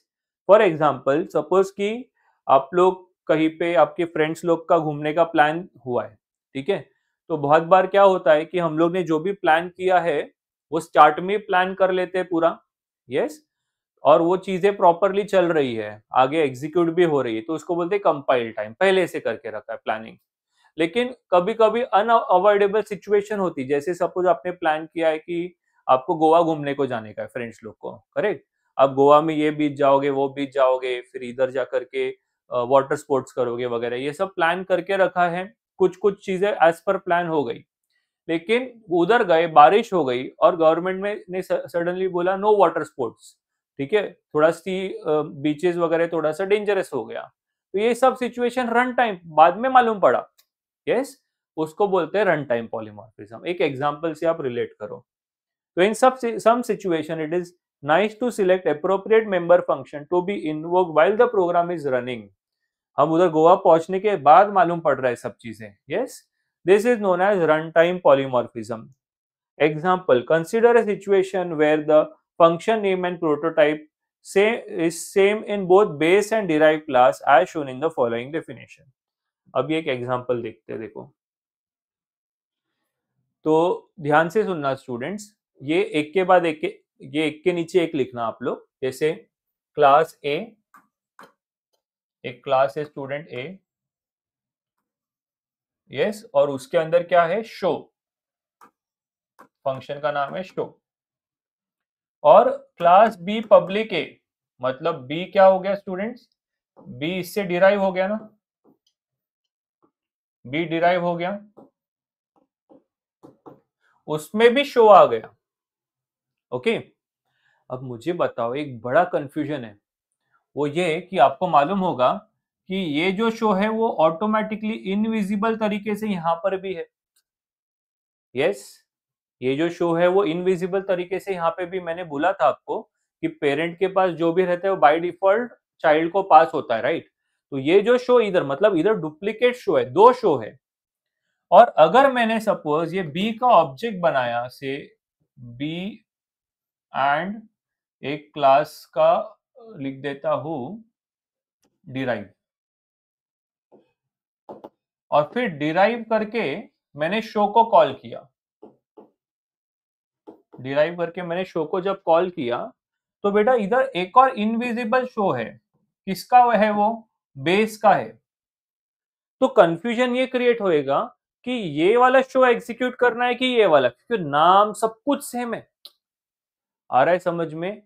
For example, suppose कि आप लोग कहीं पे आपके फ्रेंड्स लोग का घूमने का प्लान हुआ है, ठीक है। तो बहुत बार क्या होता है कि हम लोग ने जो भी प्लान किया है वो स्टार्ट में प्लान कर लेते हैं पूरा। यस, और वो चीजें प्रॉपरली चल रही है, आगे एग्जीक्यूट भी हो रही है, तो उसको बोलते हैं कंपाइल टाइम, पहले से करके रखा है प्लानिंग। लेकिन कभी कभी अनअवॉइडेबल सिचुएशन होती है, जैसे सपोज आपने प्लान किया है कि आपको गोवा घूमने को जाने का है फ्रेंड्स लोग को, करेक्ट। आप गोवा में ये बीच जाओगे वो बीच जाओगे, फिर इधर जा करके वाटर स्पोर्ट्स करोगे वगैरह, ये सब प्लान करके रखा है। कुछ कुछ चीजें एज पर प्लान हो गई, लेकिन उधर गए बारिश हो गई और गवर्नमेंट में ने सडनली बोला नो वाटर स्पोर्ट्स, ठीक है। थोड़ा सी बीचेस वगैरह थोड़ा सा डेंजरस हो गया, तो ये सब सिचुएशन रन टाइम बाद में मालूम पड़ा। यस, उसको बोलते हैं रन टाइम पॉलीमॉर्फिज्म। एक एग्जांपल से आप रिलेट करो। तो इन some situation it is nice to select appropriate member function to be invoked while the program is running। हम उधर गोवा पहुंचने के बाद मालूम पड़ रहा है सब चीजें। Yes, this is known as run time polymorphism. Example, consider a situation where the function name and prototype is same in both base and derived class as shown in the following definition। अभी एक एग्जांपल देखते हैं, देखो। तो ध्यान से सुनना स्टूडेंट्स, ये एक के बाद एक ये एक के नीचे एक लिखना आप लोग। जैसे क्लास ए, एक क्लास है स्टूडेंट ए, यस, और उसके अंदर क्या है, शो, फंक्शन का नाम है शो। और क्लास बी पब्लिक ए, मतलब बी क्या हो गया स्टूडेंट्स, बी इससे डिराइव हो गया ना, बी डिराइव हो गया, उसमें भी शो आ गया। ओके, अब मुझे बताओ, एक बड़ा कंफ्यूजन है, वो ये कि आपको मालूम होगा कि ये जो शो है वो ऑटोमेटिकली इनविजिबल तरीके से यहां पर भी है। यस, ये जो शो है वो इनविजिबल तरीके से यहाँ पे भी, मैंने बोला था आपको कि पेरेंट के पास जो भी रहता है वो बाय डिफॉल्ट चाइल्ड को पास होता है, राइट। तो ये जो शो इधर, मतलब इधर डुप्लीकेट शो है, दो शो है। और अगर मैंने सपोज ये बी का ऑब्जेक्ट बनाया से बी एंड एक क्लास का लिख देता हूं डिराइव, और फिर डिराइव करके मैंने शो को कॉल किया, डिराइव करके मैंने शो को जब कॉल किया तो बेटा इधर एक और इनविजिबल शो है, किसका है वो, बेस का है। तो कंफ्यूजन ये क्रिएट होएगा कि ये वाला शो एग्जीक्यूट करना है कि ये वाला, क्योंकि नाम सब कुछ सेम है। आ रहा है समझ में।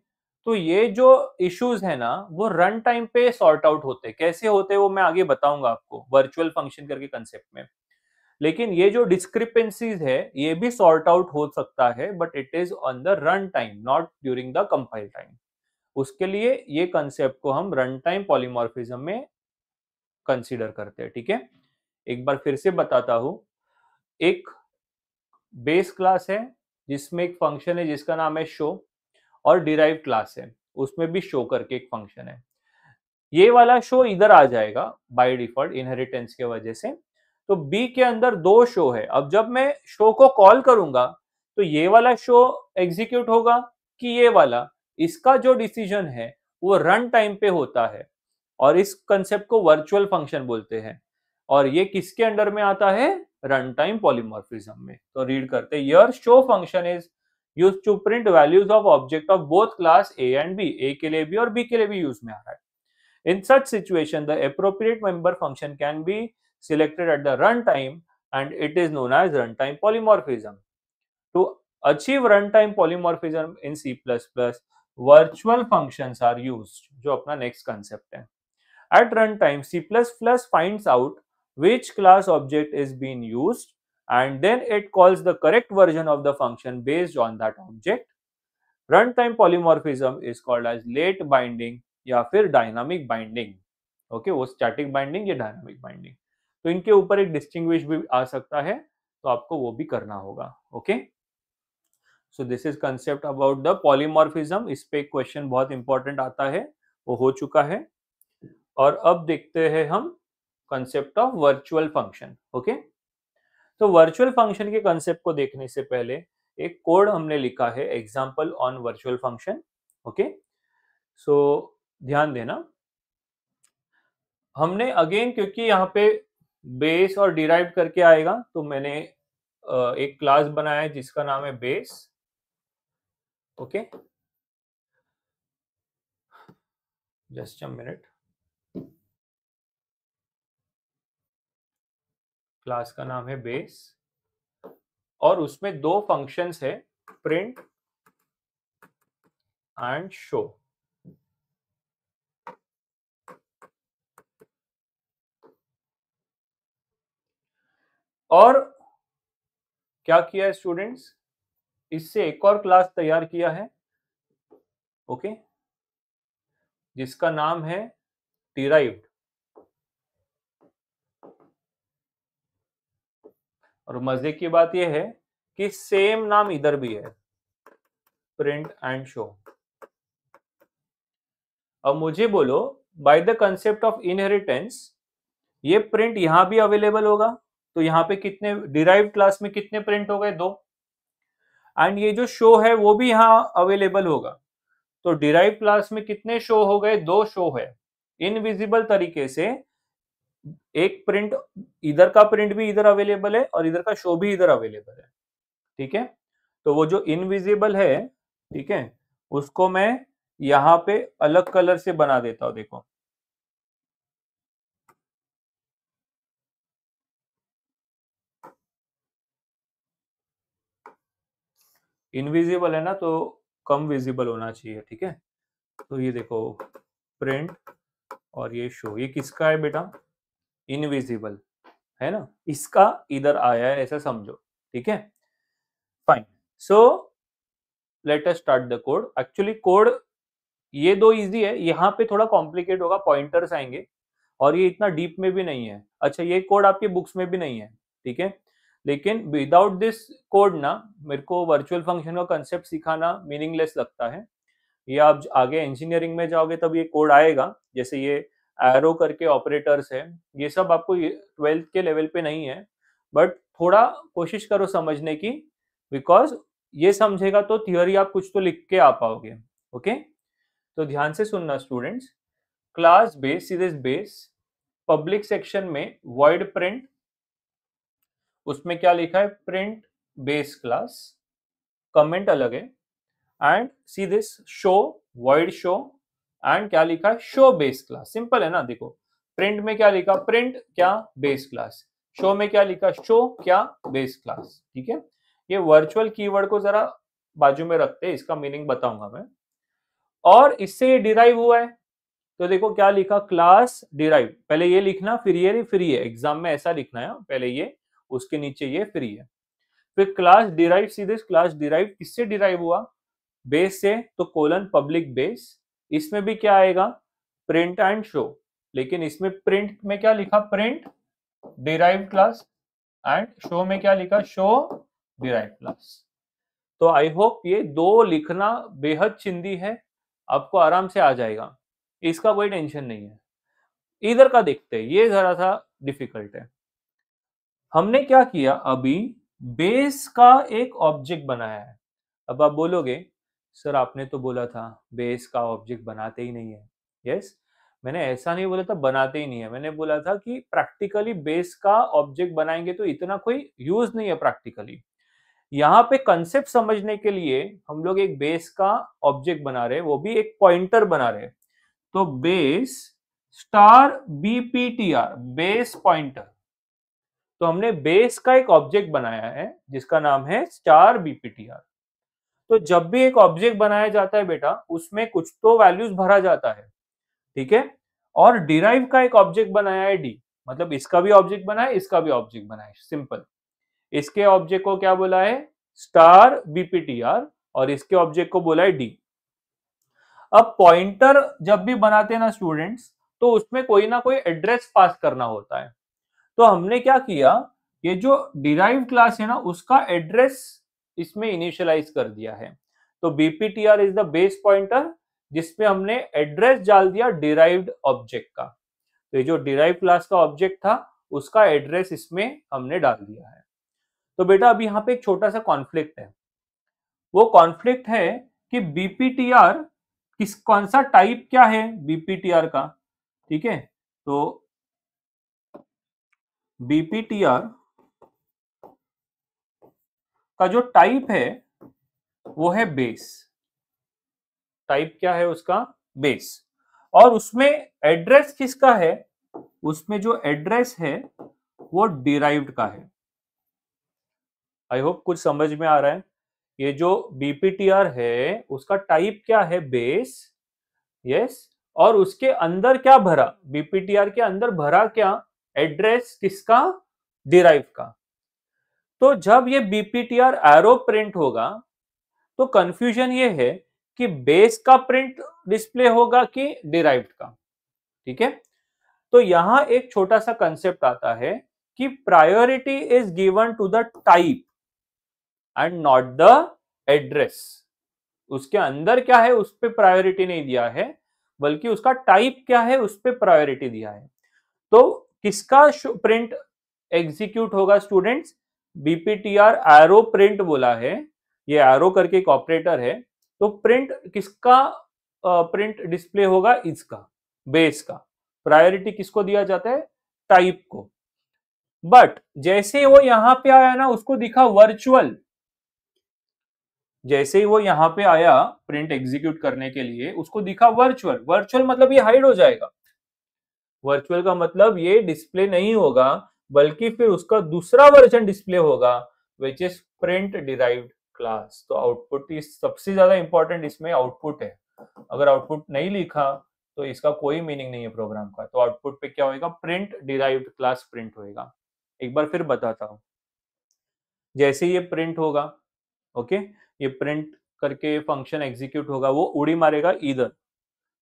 तो ये जो इश्यूज है ना वो रन टाइम पे सॉर्ट आउट होते हैं। कैसे होते हैं वो मैं आगे बताऊंगा आपको, वर्चुअल फंक्शन करके कंसेप्ट में। लेकिन ये जो डिस्क्रिपेंसीज है ये भी सॉर्ट आउट हो सकता है, but it is on the run time, not during the compile time. उसके लिए ये कंसेप्ट को हम रन टाइम पॉलीमॉर्फिज्म में कंसीडर करते हैं, ठीक है। एक बार फिर से बताता हूं, एक बेस क्लास है जिसमें एक फंक्शन है जिसका नाम है शो, और डिराइव क्लास है उसमें भी शो करके एक फंक्शन है। ये वाला शो इधर आ जाएगा बाय डिफॉल्ट इनहेरिटेंस के वजह से। तो बी के अंदर दो शो है। अब जब मैं शो को कॉल करूंगा तो ये वाला शो एग्जीक्यूट होगा कि ये वाला, इसका जो डिसीजन है वो रन टाइम पे होता है, और इस कंसेप्ट को वर्चुअल फंक्शन बोलते हैं। और ये किसके अंडर में आता है? रन टाइम पॉलीमॉर्फिज्म में। तो रीड करते हैं, here show function is used to print values of object of both class A and B. A के लिए भी और बी के लिए भी यूज में आ रहा है। In such situation, the appropriate member function can be selected at the runtime, and it is known as runtime polymorphism. To achieve runtime polymorphism in C++, virtual functions are used, जो अपना next concept है। At runtime, C++ finds out which class object is being used, and then it calls the correct version of the function based on that object. Run time polymorphism is called as late binding या फिर डायनामिक बाइंडिंग। ओके, वो स्टैटिक बाइंडिंग या डायनामिक बाइंडिंग, तो इनके ऊपर एक डिस्टिंग्विश भी आ सकता है, तो आपको वो भी करना होगा। Okay, so this is concept about the polymorphism. इस पे क्वेश्चन बहुत इंपॉर्टेंट आता है, वो हो चुका है। और अब देखते हैं हम concept of virtual function. Okay, तो वर्चुअल फंक्शन के कंसेप्ट को देखने से पहले एक कोड हमने लिखा है, example on virtual function. Okay, so ध्यान देना, हमने अगेन क्योंकि यहाँ पे बेस और डिराइव करके आएगा, तो मैंने एक क्लास बनाया है जिसका नाम है base. Okay, just a minute. Class का नाम है बेस, और उसमें दो फंक्शंस है, प्रिंट एंड शो। और क्या किया है स्टूडेंट्स, इससे एक और क्लास तैयार किया है, ओके, जिसका नाम है डिराइव्ड। और मजे की बात यह है कि सेम नाम इधर भी है, प्रिंट एंड शो। अब मुझे बोलो, by the concept of inheritance ये प्रिंट यहां भी अवेलेबल होगा, तो यहाँ पे कितने डिराइव्ड क्लास में कितने प्रिंट हो गए? दो। एंड ये जो शो है वो भी यहाँ अवेलेबल होगा, तो डिराइव क्लास में कितने शो हो गए? दो शो है। इनविजिबल तरीके से एक प्रिंट, इधर का प्रिंट भी इधर अवेलेबल है और इधर का शो भी इधर अवेलेबल है, ठीक है। तो वो जो इनविजिबल है, ठीक है, उसको मैं यहाँ पे अलग कलर से बना देता हूं, देखो। इनविजिबल है ना, तो कम विजिबल होना चाहिए, ठीक है। तो ये देखो, प्रिंट और ये शो, ये किसका है बेटा? इनविजिबल है ना, इसका इधर आया है, ऐसा समझो, ठीक है। Fine, so let us start the code. Actually code ये दो इजी है, यहाँ पे थोड़ा कॉम्प्लिकेट होगा, पॉइंटर्स आएंगे, और ये इतना डीप में भी नहीं है। अच्छा, ये कोड आपके बुक्स में भी नहीं है, ठीक है। लेकिन विदाउट दिस कोड ना, मेरे को वर्चुअल फंक्शन का कंसेप्ट सिखाना मीनिंगलेस लगता है। ये आप आगे इंजीनियरिंग में जाओगे तब ये कोड आएगा, जैसे ये एरो करके ऑपरेटर्स है, ये सब आपको 12th के लेवल पे नहीं है, बट थोड़ा कोशिश करो समझने की, बिकॉज ये समझेगा तो थियोरी आप कुछ तो लिख के आ पाओगे। ओके, तो ध्यान से सुनना स्टूडेंट्स। क्लास बेस, सीधे बेस, पब्लिक सेक्शन में वॉइड प्रिंट, उसमें क्या लिखा है? प्रिंट बेस क्लास, कमेंट अलग है, and see this show, void show, and क्या लिखा है? Show base class. सिंपल है ना, देखो, प्रिंट में क्या लिखा? प्रिंट क्या? Base class. शो में क्या लिखा? शो क्या? बेस क्लास, ठीक है। ये वर्चुअल कीवर्ड को जरा बाजू में रखते हैं, इसका मीनिंग बताऊंगा मैं। और इससे ये डिराइव हुआ है, तो देखो क्या लिखा? क्लास डिराइव, पहले ये लिखना, फिर ये, फिर ये, एग्जाम में ऐसा लिखना है, पहले ये, उसके नीचे ये फ्री है। फिर क्लास डिराइव, सीधे क्लास डिराइव किससे डिराइव हुआ, बेस से, तो कोलन पब्लिक बेस। इसमें भी क्या आएगा, प्रिंट एंड शो, लेकिन इसमें प्रिंट में क्या लिखा, print derive class, and show में क्या लिखा, शो डिराइव क्लास। तो आई होप ये दो लिखना बेहद चिंदी है, आपको आराम से आ जाएगा, इसका कोई टेंशन नहीं है। इधर का देखते हैं, ये जरा सा डिफिकल्ट है। हमने क्या किया, अभी बेस का एक ऑब्जेक्ट बनाया है। अब आप बोलोगे सर आपने तो बोला था बेस का ऑब्जेक्ट बनाते ही नहीं है। यस, मैंने ऐसा नहीं बोला था बनाते ही नहीं है, मैंने बोला था कि प्रैक्टिकली बेस का ऑब्जेक्ट बनाएंगे तो इतना कोई यूज नहीं है प्रैक्टिकली। यहाँ पे कंसेप्ट समझने के लिए हम लोग एक बेस का ऑब्जेक्ट बना रहे हैं, वो भी एक पॉइंटर बना रहे हैं। तो बेस स्टार बीपीटीआर, बेस पॉइंटर। तो हमने बेस का एक ऑब्जेक्ट बनाया है जिसका नाम है स्टार बीपीटीआर। तो जब भी एक ऑब्जेक्ट बनाया जाता है बेटा, उसमें कुछ तो वैल्यूज भरा जाता है, ठीक है। और डिराइव का एक ऑब्जेक्ट बनाया है डी, मतलब इसका भी ऑब्जेक्ट बना है, इसका भी ऑब्जेक्ट बना है, सिंपल। इसके ऑब्जेक्ट को क्या बोला है, स्टार बीपीटीआर, और इसके ऑब्जेक्ट को बोला है डी। अब पॉइंटर जब भी बनाते हैं ना स्टूडेंट्स, तो उसमें कोई ना कोई एड्रेस पास करना होता है। तो हमने क्या किया, ये जो डिराइव क्लास है ना, उसका एड्रेस इसमें इनिशियलाइज कर दिया है। तो बीपीटीआर इज द बेस पॉइंटर, जिसमें हमने एड्रेस डाल दिया डिराइव्ड ऑब्जेक्ट का। तो ये जो डिराइव क्लास का ऑब्जेक्ट था, उसका एड्रेस इसमें हमने डाल दिया है। तो बेटा अभी यहाँ पे एक छोटा सा कॉन्फ्लिक्ट है। वो कॉन्फ्लिक्ट है कि बीपीटीआर किस, कौन सा टाइप क्या है बीपीटीआर का, ठीक है। तो बीपीटीआर का जो टाइप है वो है बेस। टाइप क्या है उसका, बेस। और उसमें एड्रेस किसका है, उसमें जो एड्रेस है वो डिराइव्ड का है। आई होप कुछ समझ में आ रहा है। ये जो बीपीटीआर है उसका टाइप क्या है, बेस। यस, और उसके अंदर क्या भरा, बीपीटीआर के अंदर भरा क्या, एड्रेस किसका, डिराइव का। तो जब ये बीपीटीआर एरो प्रिंट होगा, तो कंफ्यूजन ये है कि बेस का प्रिंट डिस्प्ले होगा कि डिराइव्ड का, ठीक है। तो यहां एक छोटा सा कंसेप्ट आता है कि priority is given to the type and not the address. उसके अंदर क्या है उस पर प्रायोरिटी नहीं दिया है, बल्कि उसका टाइप क्या है उस पर प्रायोरिटी दिया है। तो किसका प्रिंट एग्जीक्यूट होगा स्टूडेंट्स, बीपीटीआर एरो प्रिंट बोला है, ये एरो करके एक ऑपरेटर है। तो प्रिंट किसका प्रिंट डिस्प्ले होगा, इसका, बेस का। प्रायोरिटी किसको दिया जाता है, टाइप को। बट जैसे वो यहां पे आया ना, उसको दिखा वर्चुअल। जैसे ही वो यहाँ पे आया प्रिंट एग्जीक्यूट करने के लिए, उसको दिखा वर्चुअल। वर्चुअल मतलब ये हाइड हो जाएगा। वर्चुअल का मतलब ये डिस्प्ले नहीं होगा, बल्कि फिर उसका दूसरा वर्जन डिस्प्ले होगा, which is print derived class. तो आउटपुट इस सबसे ज्यादा इंपॉर्टेंट इसमें आउटपुट है। अगर आउटपुट नहीं लिखा तो इसका कोई मीनिंग नहीं है प्रोग्राम का। तो आउटपुट पे क्या होएगा, प्रिंट डिराइव्ड क्लास प्रिंट होएगा। एक बार फिर बताता हूं, जैसे ये प्रिंट होगा, ओके, ये प्रिंट करके फंक्शन एग्जीक्यूट होगा, वो उड़ी मारेगा इधर,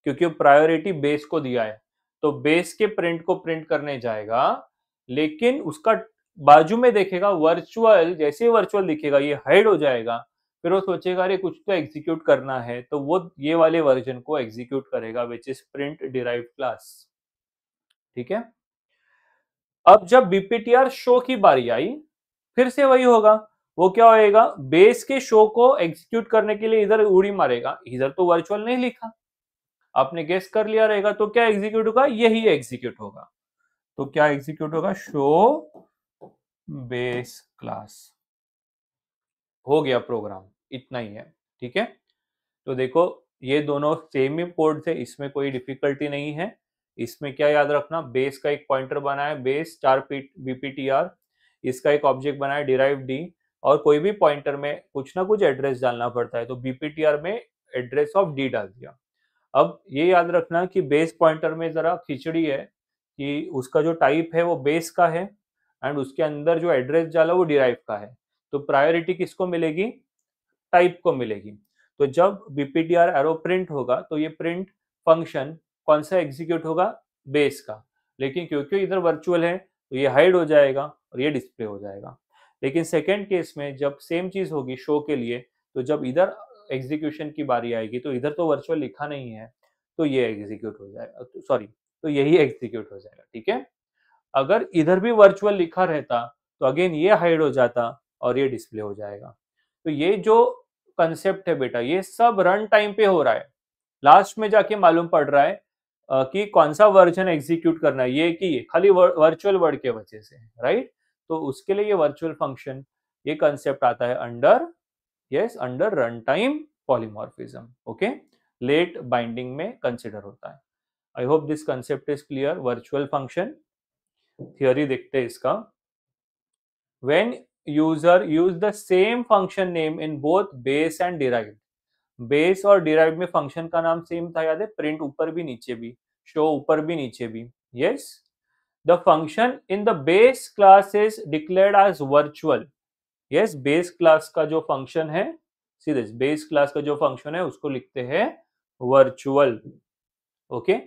क्योंकि वो प्रायोरिटी बेस को दिया है। तो बेस के प्रिंट को प्रिंट करने जाएगा, लेकिन उसका बाजू में देखेगा वर्चुअल। जैसे ही वर्चुअल दिखेगा ये हाइड हो जाएगा। फिर वो सोचेगा अरे कुछ तो एग्जीक्यूट करना है, तो वो ये वाले वर्जन को एग्जीक्यूट करेगा, which is print derived class, ठीक है। अब जब बीपीटीआर शो की बारी आई, फिर से वही होगा। वो क्या होएगा, बेस के शो को एग्जीक्यूट करने के लिए इधर उड़ी मारेगा। इधर तो वर्चुअल नहीं लिखा, आपने गेस कर लिया रहेगा। तो क्या एग्जीक्यूट होगा, यही एग्जीक्यूट होगा। तो क्या एग्जीक्यूट होगा, शो बेस क्लास। हो गया प्रोग्राम, इतना ही है, ठीक है। तो देखो ये दोनों सेम ही पोर्ट है, इसमें कोई डिफिकल्टी नहीं है। इसमें क्या याद रखना, बेस का एक पॉइंटर बना है, बेस स्टार बीपीटीआर, इसका एक ऑब्जेक्ट बना है डिराइव डी, और कोई भी पॉइंटर में कुछ ना कुछ एड्रेस डालना पड़ता है। तो बीपीटीआर में एड्रेस ऑफ डी डाल दिया। अब ये याद रखना कि बेस पॉइंटर में जरा खिचड़ी है कि उसका जो टाइप है वो बेस का है, एंड उसके अंदर जो एड्रेस डाला वो डिराइव का है, तो प्रायोरिटी किसको मिलेगी? टाइप को मिलेगी। तो जब बीपीटीआर एरो प्रिंट होगा तो ये प्रिंट फंक्शन कौन सा एग्जीक्यूट होगा? बेस का। लेकिन क्योंकि इधर वर्चुअल है तो ये हाइड हो जाएगा और ये डिस्प्ले हो जाएगा। लेकिन सेकेंड केस में जब सेम चीज होगी शो के लिए, तो जब इधर एग्जीक्यूशन की बारी आएगी तो इधर तो वर्चुअल लिखा नहीं है, तो ये एग्जीक्यूट हो जाएगा, सॉरी, तो यही एग्जीक्यूट हो जाएगा। ठीक है, अगर इधर भी वर्चुअल लिखा रहता तो अगेन ये हाइड हो जाता और ये डिस्प्ले हो जाएगा। तो ये जो कंसेप्ट है बेटा, ये सब रन टाइम पे हो रहा है, लास्ट में जाके मालूम पड़ रहा है कि कौन सा वर्जन एग्जीक्यूट करना है, ये कि ये खाली वर्चुअल वर्ड के वजह से, राइट? तो उसके लिए ये वर्चुअल फंक्शन, ये कंसेप्ट आता है under, yes, under run time polymorphism. Okay, late binding में कंसिडर होता है। I hope this concept is clear. Virtual function theory देखते हैं इसका। When user use the same function name in both base and derived, base और डिराइव में फंक्शन का नाम सेम था, याद है? प्रिंट ऊपर भी नीचे भी, शो ऊपर भी नीचे भी, yes. The function in the base class is declared as virtual. Yes, base class का जो फंक्शन है, सीधे बेस क्लास का जो फंक्शन है उसको लिखते हैं virtual. Okay,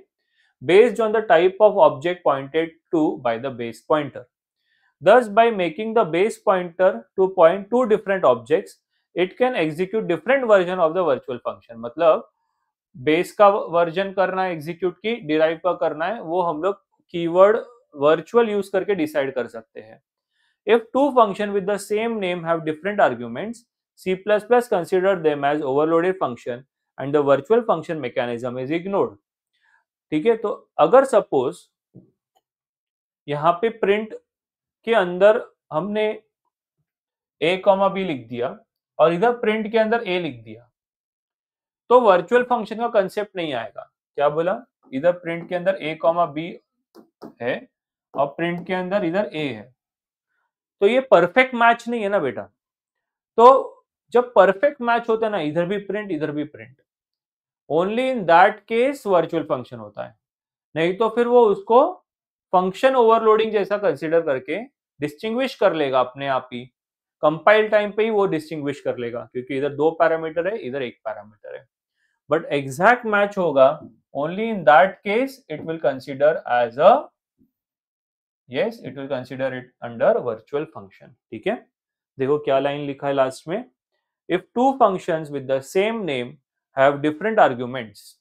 based on the type of object pointed to by the base pointer. Thus, by making the base pointer to point two different objects, it can execute different version of the virtual function। मतलब बेस का वर्जन करना है एग्जीक्यूट की, डिराइव का करना है, वो हम लोग कीवर्ड वर्चुअल यूज करके डिसाइड कर सकते हैं। If two function with the same name have different arguments, C++ consider them as overloaded function and the virtual function mechanism is ignored। ठीक है, तो अगर सपोज यहाँ पे प्रिंट के अंदर हमने a कॉमा बी लिख दिया और इधर प्रिंट के अंदर a लिख दिया, तो वर्चुअल फंक्शन का कंसेप्ट नहीं आएगा। क्या बोला? इधर प्रिंट के अंदर a कॉमा बी है और प्रिंट के अंदर इधर a है, तो ये परफेक्ट मैच नहीं है ना बेटा। तो जब परफेक्ट मैच होता है ना, इधर भी प्रिंट इधर भी print, only in that case virtual function होता है। नहीं तो फिर वो उसको फंक्शन ओवरलोडिंग जैसा कंसीडर करके डिस्टिंग्विश कर लेगा अपने आप ही, कंपाइल टाइम पे ही वो डिस्टिंग्विश कर लेगा, क्योंकि इधर दो पैरामीटर है, इधर एक पैरामीटर है। बट एग्जैक्ट मैच होगा only in that case it will consider as a, yes, it will consider it under virtual function. ठीक है, देखो क्या लाइन लिखा है लास्ट में। If two functions with the same name have different arguments,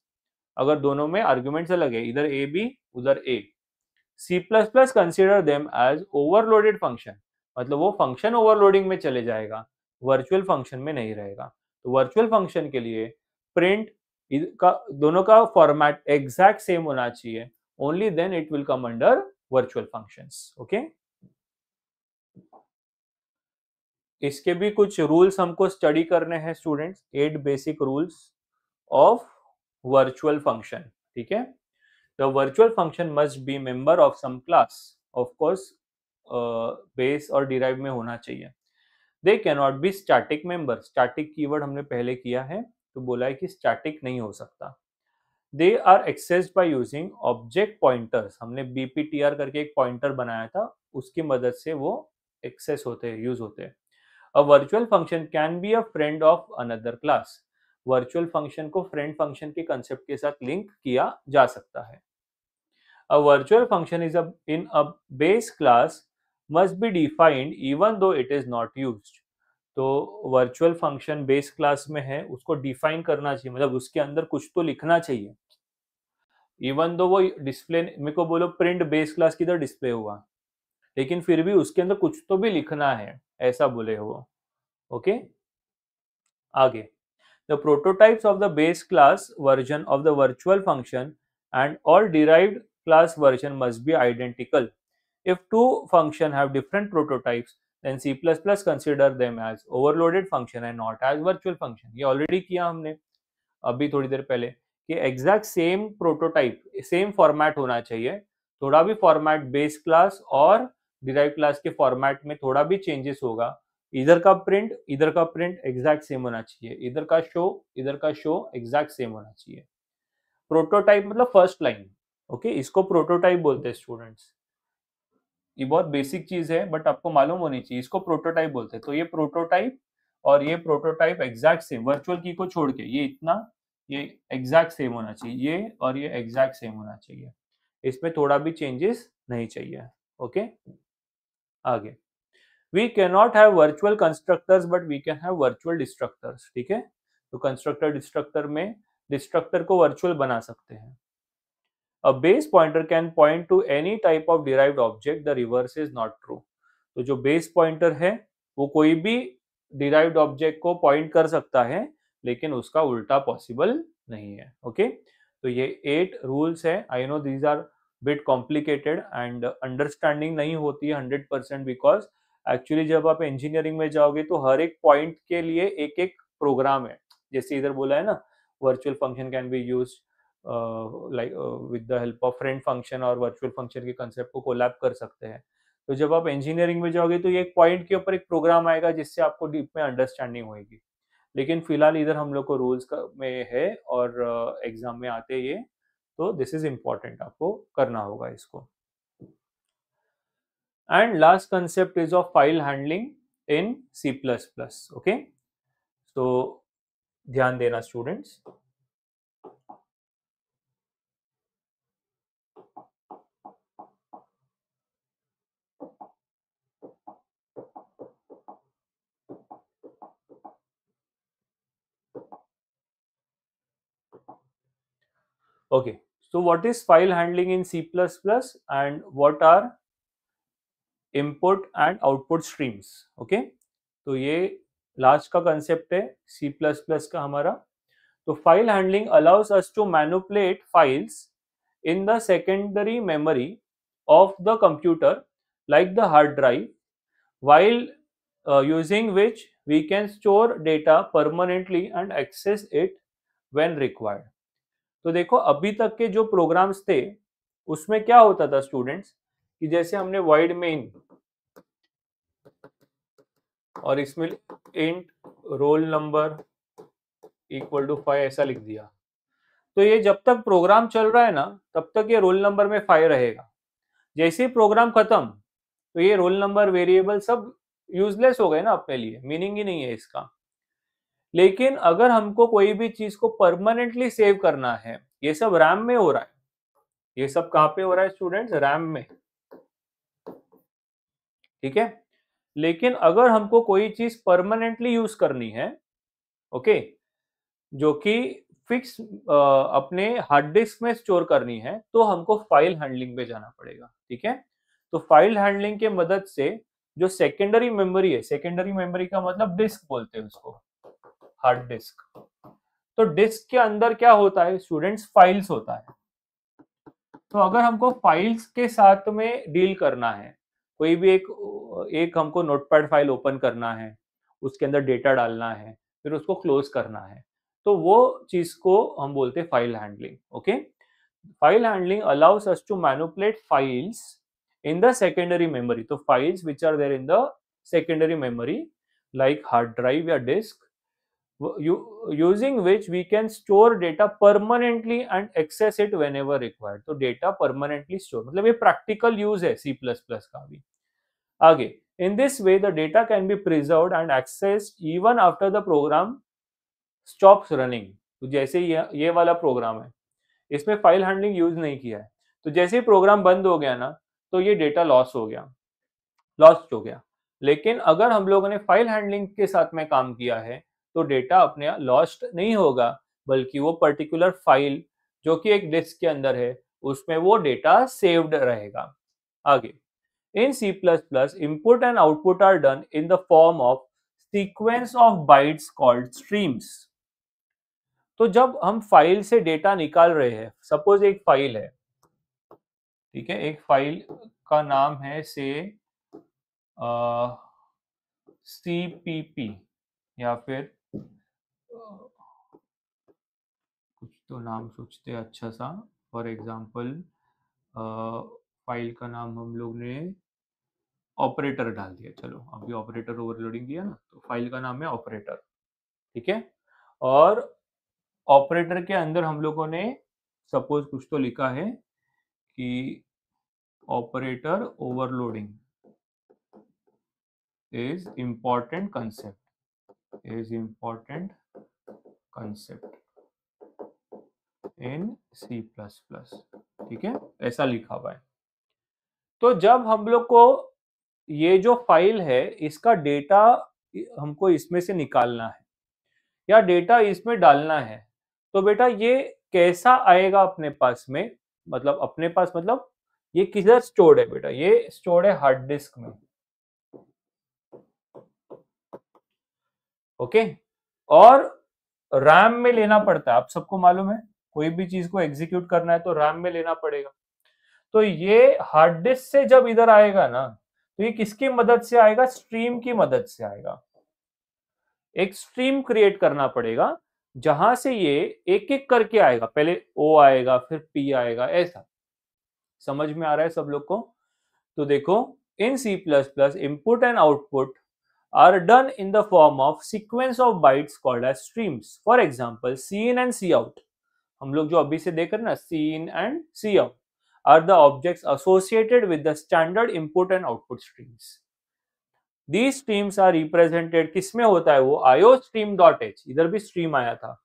अगर दोनों में आर्ग्यूमेंट्स अलग है, इधर ए बी उधर A, C++ consider them as overloaded function, मतलब वो फंक्शन ओवरलोडिंग में चले जाएगा, वर्चुअल फंक्शन में नहीं रहेगा। तो वर्चुअल फंक्शन के लिए प्रिंट का दोनों का फॉर्मेट एग्जैक्ट सेम होना चाहिए, only then it will come under virtual functions. Okay, इसके भी कुछ रूल्स हमको स्टडी करने हैं students, 8 basic rules of virtual function. ठीक है, the virtual function must be member of some class, of course base और derive में होना चाहिए। they cannot be static member, static keyword हमने पहले किया है तो बोला है कि static नहीं हो सकता। they are accessed by using object pointers, हमने bptr करके एक पॉइंटर बनाया था, उसकी मदद से वो एक्सेस होते हैं, यूज होते हैं। a virtual function can be a friend of another class, virtual function को फ्रेंड फंक्शन के कंसेप्ट के साथ लिंक किया जा सकता है। A virtual function is in a base class must be defined even though it is not used। तो वर्चुअल फंक्शन बेस क्लास में है, उसको डिफाइन करना चाहिए, मतलब उसके अंदर कुछ तो लिखना चाहिए। इवन दो वो डिस्प्ले, मेरे को बोलो प्रिंट बेस क्लास किधर डिस्प्ले हुआ, लेकिन फिर भी उसके अंदर कुछ तो भी लिखना है, ऐसा बोले वो। ओके, आगे, the prototypes of the base class version of the virtual function and all derived class version must be identical। If two functions have different prototypes, then C++ consider them as overloaded function and not as virtual function। ये ऑलरेडी किया हमने अभी थोड़ी देर पहले कि exact same prototype, same format होना चाहिए, थोड़ा भी फॉर्मेट बेस क्लास और डिराइव क्लास के फॉर्मेट में थोड़ा भी चेंजेस होगा, इधर का प्रिंट एग्जैक्ट सेम होना चाहिए, इधर का शो एग्जैक्ट सेम होना चाहिए। प्रोटोटाइप मतलब फर्स्ट लाइन। ओके, इसको प्रोटोटाइप बोलते हैं स्टूडेंट्स। ये बहुत बेसिक चीज है बट आपको मालूम होनी चाहिए, इसको प्रोटोटाइप बोलते हैं। तो ये प्रोटोटाइप और ये प्रोटोटाइप एग्जैक्ट सेम, वर्चुअल की को छोड़ के ये इतना, ये एग्जैक्ट सेम होना चाहिए, ये और ये एग्जैक्ट सेम होना चाहिए, इसमें थोड़ा भी चेंजेस नहीं चाहिए। ओके, आगे, we can not have virtual constructors but we can have virtual destructors. ठीक है, तो कंस्ट्रक्टर डिस्ट्रक्टर में डिस्ट्रक्टर को वर्चुअल बना सकते हैं। A base pointer can point to any type of derived object, the reverse is not true। तो जो बेस पॉइंटर है वो कोई भी डिराइव्ड ऑब्जेक्ट को पॉइंट कर सकता है, लेकिन उसका उल्टा पॉसिबल नहीं है। ओके, तो ये 8 रूल्स है। I know these are bit complicated and understanding नहीं होती है 100%, बिकॉज एक्चुअली जब आप इंजीनियरिंग में जाओगे तो हर एक पॉइंट के लिए एक एक प्रोग्राम है। जैसे इधर बोला है ना, virtual function can be used like with the help of friend function, और वर्चुअल फंक्शन के कंसेप्ट को कोलैब कर सकते हैं। तो जब आप इंजीनियरिंग में जाओगे तो ये एक पॉइंट के ऊपर एक प्रोग्राम आएगा जिससे आपको डीप में अंडरस्टैंडिंग होगी। लेकिन फिलहाल इधर हम लोग को रूल्स में है और एग्जाम में आते हैं ये, तो दिस इज इम्पोर्टेंट, आपको करना होगा इसको। And last concept is of file handling in C plus plus. Okay, तो ध्यान देना students. Okay, so what is file handling in C++ and what are input and output streams? Okay, तो ये लास्ट का कंसेप्ट है C++ का हमारा। तो file handling allows us to manipulate files in the secondary memory of the computer like the hard drive, while using which we can store data permanently and access it when required। तो देखो अभी तक के जो प्रोग्राम्स थे उसमें क्या होता था स्टूडेंट्स, कि जैसे हमने void main और इसमें int roll number equal to 5 ऐसा लिख दिया, तो ये जब तक प्रोग्राम चल रहा है ना तब तक ये रोल नंबर में 5 रहेगा। जैसे ही प्रोग्राम खत्म तो ये रोल नंबर वेरिएबल सब यूजलेस हो गए ना, अपने लिए मीनिंग ही नहीं है इसका। लेकिन अगर हमको कोई भी चीज को परमानेंटली सेव करना है, ये सब रैम में हो रहा है, ये सब कहाँ पे हो रहा है स्टूडेंट्स, रैम में। ठीक है, लेकिन अगर हमको कोई चीज परमानेंटली यूज करनी है, ओके, जो कि फिक्स अपने हार्ड डिस्क में स्टोर करनी है, तो हमको फाइल हैंडलिंग पे जाना पड़ेगा। ठीक है, तो फाइल हैंडलिंग के मदद से जो सेकेंडरी मेमोरी है, सेकेंडरी मेमोरी का मतलब डिस्क बोलते हैं उसको, हार्ड डिस्क। तो डिस्क के अंदर क्या होता है स्टूडेंट्स, फाइल्स होता है। तो अगर हमको फाइल्स के साथ में डील करना है, कोई भी एक एक हमको नोटपैड फाइल ओपन करना है, उसके अंदर डेटा डालना है, फिर उसको क्लोज करना है, तो वो चीज को हम बोलते हैं file handling. Okay, file handling allows us to manipulate files in the secondary memory. तो files which are there in the secondary memory like hard drive या disk, using which we can store data permanently and access it whenever required। तो डेटा परमानेंटली स्टोर, मतलब ये प्रैक्टिकल यूज है C++ का भी। आगे, in this way the data can be preserved and accessed even after the program stops running। तो जैसे ये वाला प्रोग्राम है, इसमें फाइल हैंडलिंग यूज नहीं किया है, तो जैसे ही प्रोग्राम बंद हो गया ना, तो ये डेटा लॉस हो गया, लॉस्ट हो गया। लेकिन अगर हम लोगों ने फाइल हैंडलिंग के साथ में काम किया है, तो डेटा अपने लॉस्ट नहीं होगा, बल्कि वो पर्टिकुलर फाइल जो कि एक डिस्क के अंदर है उसमें वो डेटा सेव्ड रहेगा। आगे, in C++ input and output are done in the form of sequence of bytes called streams. तो जब हम फाइल से डेटा निकाल रहे हैं, सपोज एक फाइल है, ठीक है, एक फाइल का नाम है से CPP या फिर कुछ तो नाम सोचते हैं अच्छा सा। फॉर एग्जांपल फाइल का नाम हम लोग ने ऑपरेटर डाल दिया, चलो अभी ऑपरेटर ओवरलोडिंग दिया ना, तो फाइल का नाम है ऑपरेटर। ठीक है, और ऑपरेटर के अंदर हम लोगों ने सपोज कुछ तो लिखा है कि operator overloading is important concept in C++। ठीक है, ऐसा लिखा हुआ है। तो जब हम लोग को ये जो फाइल है इसका डेटा हमको इसमें से निकालना है या डेटा इसमें डालना है, तो बेटा ये कैसा आएगा अपने पास में, मतलब अपने पास मतलब ये किधर स्टोर्ड है बेटा, ये स्टोर्ड है हार्ड डिस्क में। ओके, और रैम में लेना पड़ता है, आप सबको मालूम है कोई भी चीज को एग्जीक्यूट करना है तो रैम में लेना पड़ेगा। तो ये हार्ड डिस्क से जब इधर आएगा ना, तो ये किसकी मदद से आएगा, स्ट्रीम की मदद से आएगा। एक स्ट्रीम क्रिएट करना पड़ेगा जहां से ये एक एक करके आएगा, पहले ओ आएगा फिर पी आएगा, ऐसा। समझ में आ रहा है सब लोग को? तो देखो, इन C++ input and output are done in the form of sequence of bytes called as streams. For example, cin and cout, हम लोग जो अभी से देख रहे हैं ना, cin and cout are the objects associated with the standard input and output streams. These streams are represented, किसमें होता है वो, iostream.h, इधर भी stream आया था,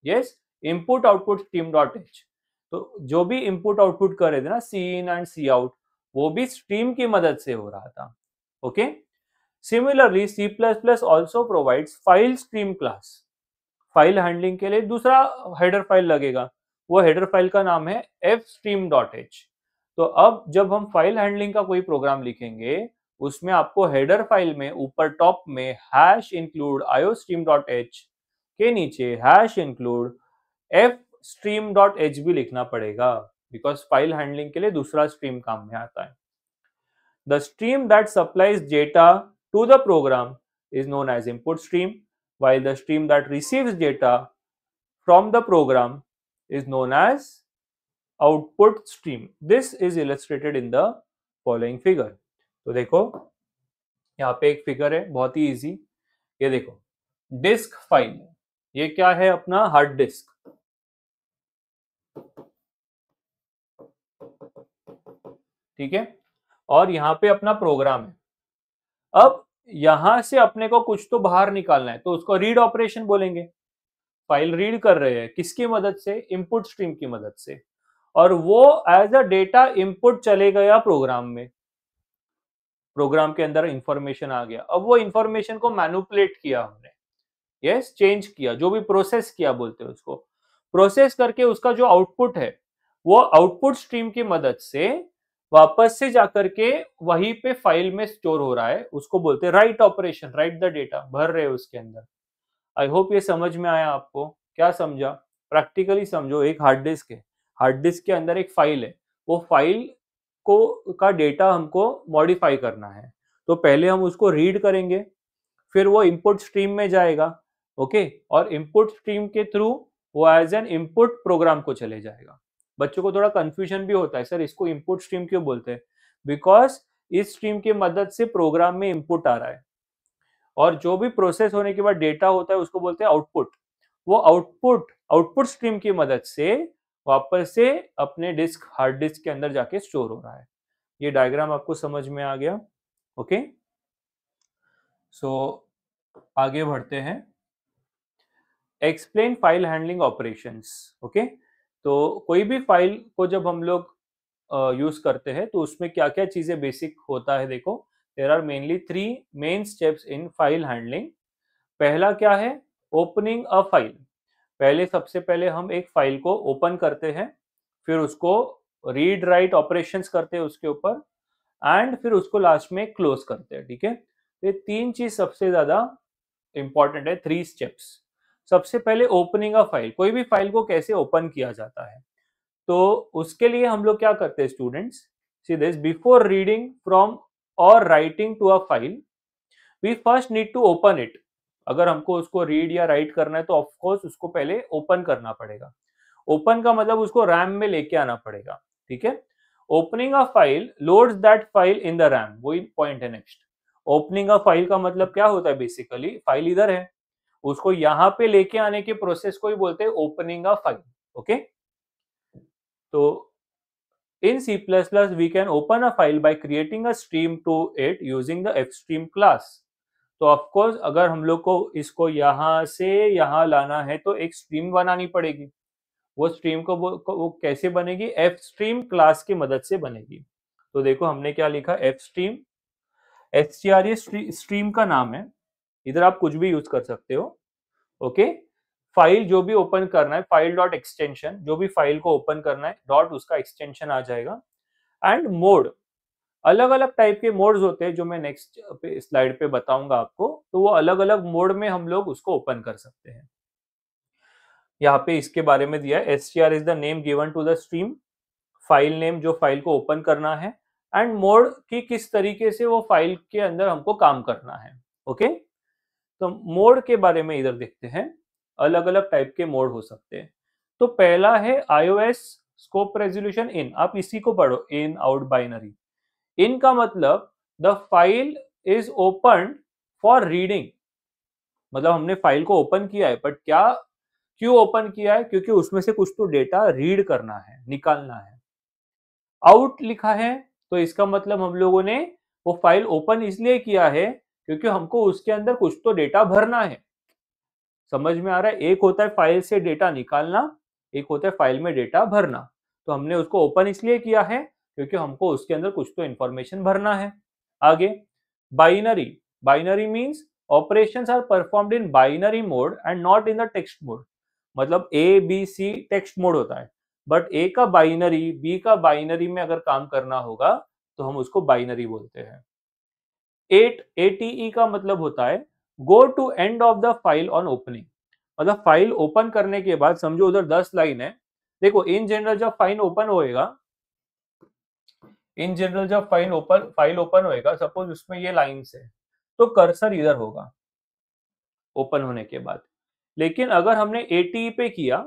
yes, input output stream.h। तो जो भी input output कर रहे थे ना, cin and cout, वो भी stream की मदद से हो रहा था। Okay, similarly C++ also provides file stream class। File handling के लिए दूसरा हेडर फाइल लगेगा, वो हेडर फाइल का नाम है fstream.h। तो अब जब हम फाइल हैंडलिंग का कोई प्रोग्राम लिखेंगे, उसमें आपको हेडर फाइल में ऊपर टॉप में #include iostream.h के नीचे #include fstream.h भी लिखना पड़ेगा, बिकॉज फाइल हैंडलिंग के लिए दूसरा स्ट्रीम काम में आता है। The stream that supplies data to the program is known as input stream, while the stream that receives data from the program is known as output stream. This is illustrated in the following figure. तो देखो, यहाँ पे एक फिगर है बहुत ही इजी, ये देखो डिस्क फाइल, ये क्या है, अपना हार्ड डिस्क। ठीक है, और यहाँ पे अपना प्रोग्राम है। अब यहां से अपने को कुछ तो बाहर निकालना है, तो उसको रीड ऑपरेशन बोलेंगे। फाइल रीड कर रहे हैं किसकी मदद से, इनपुट स्ट्रीम की मदद से, और वो एज अ डेटा इनपुट चले गया प्रोग्राम में, प्रोग्राम के अंदर इंफॉर्मेशन आ गया। अब वो इंफॉर्मेशन को मैनिपुलेट किया हमने, यस, चेंज किया, जो भी प्रोसेस किया बोलते हैं उसको, प्रोसेस करके उसका जो आउटपुट है वो आउटपुट स्ट्रीम की मदद से वापस से जाकर के वहीं पे फाइल में स्टोर हो रहा है, उसको बोलते हैं write operation, right the data, भर रहे हैं उसके अंदर। आई होप ये समझ में आया आपको, क्या समझा, प्रैक्टिकली समझो। एक हार्ड डिस्क है, हार्ड डिस्क के अंदर एक फाइल है, वो फाइल को का डेटा हमको मॉडिफाई करना है, तो पहले हम उसको रीड करेंगे, फिर वो इनपुट स्ट्रीम में जाएगा, ओके, और इनपुट स्ट्रीम के थ्रू वो एज एन इनपुट प्रोग्राम को चले जाएगा। बच्चों को थोड़ा कंफ्यूजन भी होता है, सर इसको इनपुट स्ट्रीम क्यों बोलते हैं, बिकॉज इस स्ट्रीम की मदद से प्रोग्राम में इनपुट आ रहा है, और जो भी प्रोसेस होने के बाद डेटा होता है उसको बोलते हैं आउटपुट। वो आउटपुट स्ट्रीम की मदद से वापस से अपने डिस्क, हार्ड डिस्क के अंदर जाके स्टोर हो रहा है। ये डायग्राम आपको समझ में आ गया? ओके, सो आगे बढ़ते हैं। Explain file handling operations. Okay, तो कोई भी फाइल को जब हम लोग यूज करते हैं तो उसमें क्या क्या चीजें बेसिक होता है, देखो, there are mainly 3 main steps in file handling. पहला क्या है, ओपनिंग अ फाइल। पहले सबसे पहले हम एक फाइल को ओपन करते हैं, फिर उसको रीड राइट ऑपरेशंस करते हैं उसके ऊपर, एंड फिर उसको लास्ट में क्लोज करते हैं। ठीक है, ये 3 चीज सबसे ज्यादा इंपॉर्टेंट है, 3 स्टेप्स। सबसे पहले ओपनिंग अ फाइल, कोई भी फाइल को कैसे ओपन किया जाता है, तो उसके लिए हम लोग क्या करते हैं students, see this, before reading from और writing to a file we first need to open it. अगर हमको उसको रीड या राइट करना है तो ऑफ कोर्स उसको पहले ओपन करना पड़ेगा। ओपन का मतलब उसको रैम में लेके आना पड़ेगा। ठीक है, opening a file loads that file in the RAM, वही पॉइंट है नेक्स्ट। ओपनिंग अ फाइल का मतलब क्या होता है, बेसिकली फाइल इधर है, उसको यहाँ पे लेके आने के प्रोसेस को ही बोलते हैं ओपनिंग अ फाइल। ओके, तो In C++, we can open a file by creating a stream to it using the fstream class. तो ऑफ कोर्स अगर हम लोग को इसको यहाँ से यहाँ लाना है तो एक स्ट्रीम बनानी पड़ेगी। वो स्ट्रीम को वो कैसे बनेगी? एफ स्ट्रीम क्लास की मदद से बनेगी। तो देखो हमने क्या लिखा, एफ स्ट्रीम, एसटीआर ये स्ट्रीम का नाम है, इधर आप कुछ भी यूज कर सकते हो। ओके, फाइल जो भी ओपन करना है, फाइल डॉट एक्सटेंशन, जो भी फाइल को ओपन करना है डॉट उसका एक्सटेंशन आ जाएगा। एंड मोड, अलग अलग टाइप के मोड्स होते हैं जो मैं नेक्स्ट स्लाइड पे बताऊंगा आपको। तो वो अलग अलग मोड में हम लोग उसको ओपन कर सकते हैं। यहाँ पे इसके बारे में दिया है, str is the name given to the stream, file name जो फाइल को ओपन करना है, एंड मोड की किस तरीके से वो फाइल के अंदर हमको काम करना है। ओके, तो मोड के बारे में इधर देखते हैं, अलग अलग टाइप के मोड हो सकते हैं। तो पहला है iOS स्कोप रेजोल्यूशन इन, आप इसी को पढ़ो, इन आउट बाइनरी। इन का मतलब the file is open for reading, मतलब हमने फाइल को ओपन किया है, बट क्या क्यों ओपन किया है? क्योंकि उसमें से कुछ तो डेटा रीड करना है, निकालना है। आउट लिखा है तो इसका मतलब हम लोगों ने वो फाइल ओपन इसलिए किया है क्योंकि हमको उसके अंदर कुछ तो डेटा भरना है। समझ में आ रहा है? एक होता है फाइल से डेटा निकालना, एक होता है फाइल में डेटा भरना। तो हमने उसको ओपन इसलिए किया है क्योंकि हमको उसके अंदर कुछ तो इंफॉर्मेशन भरना है। आगे binary, binary means operations are performed in binary mode and not in the text mode. मतलब A B C text mode होता है, बट ए का बाइनरी बी का बाइनरी में अगर काम करना होगा तो हम उसको बाइनरी बोलते हैं। 8 ATE का मतलब होता है go to end of the file on opening, मतलब फाइल ओपन करने के बाद, समझो उधर 10 लाइन है। देखो इन जनरल जब फाइल ओपन होएगा, इन जनरल जब फाइल ओपन होएगा, सपोज उसमें ये लाइन्स है, तो कर्सर इधर होगा ओपन होने के बाद। लेकिन अगर हमने ATE पे किया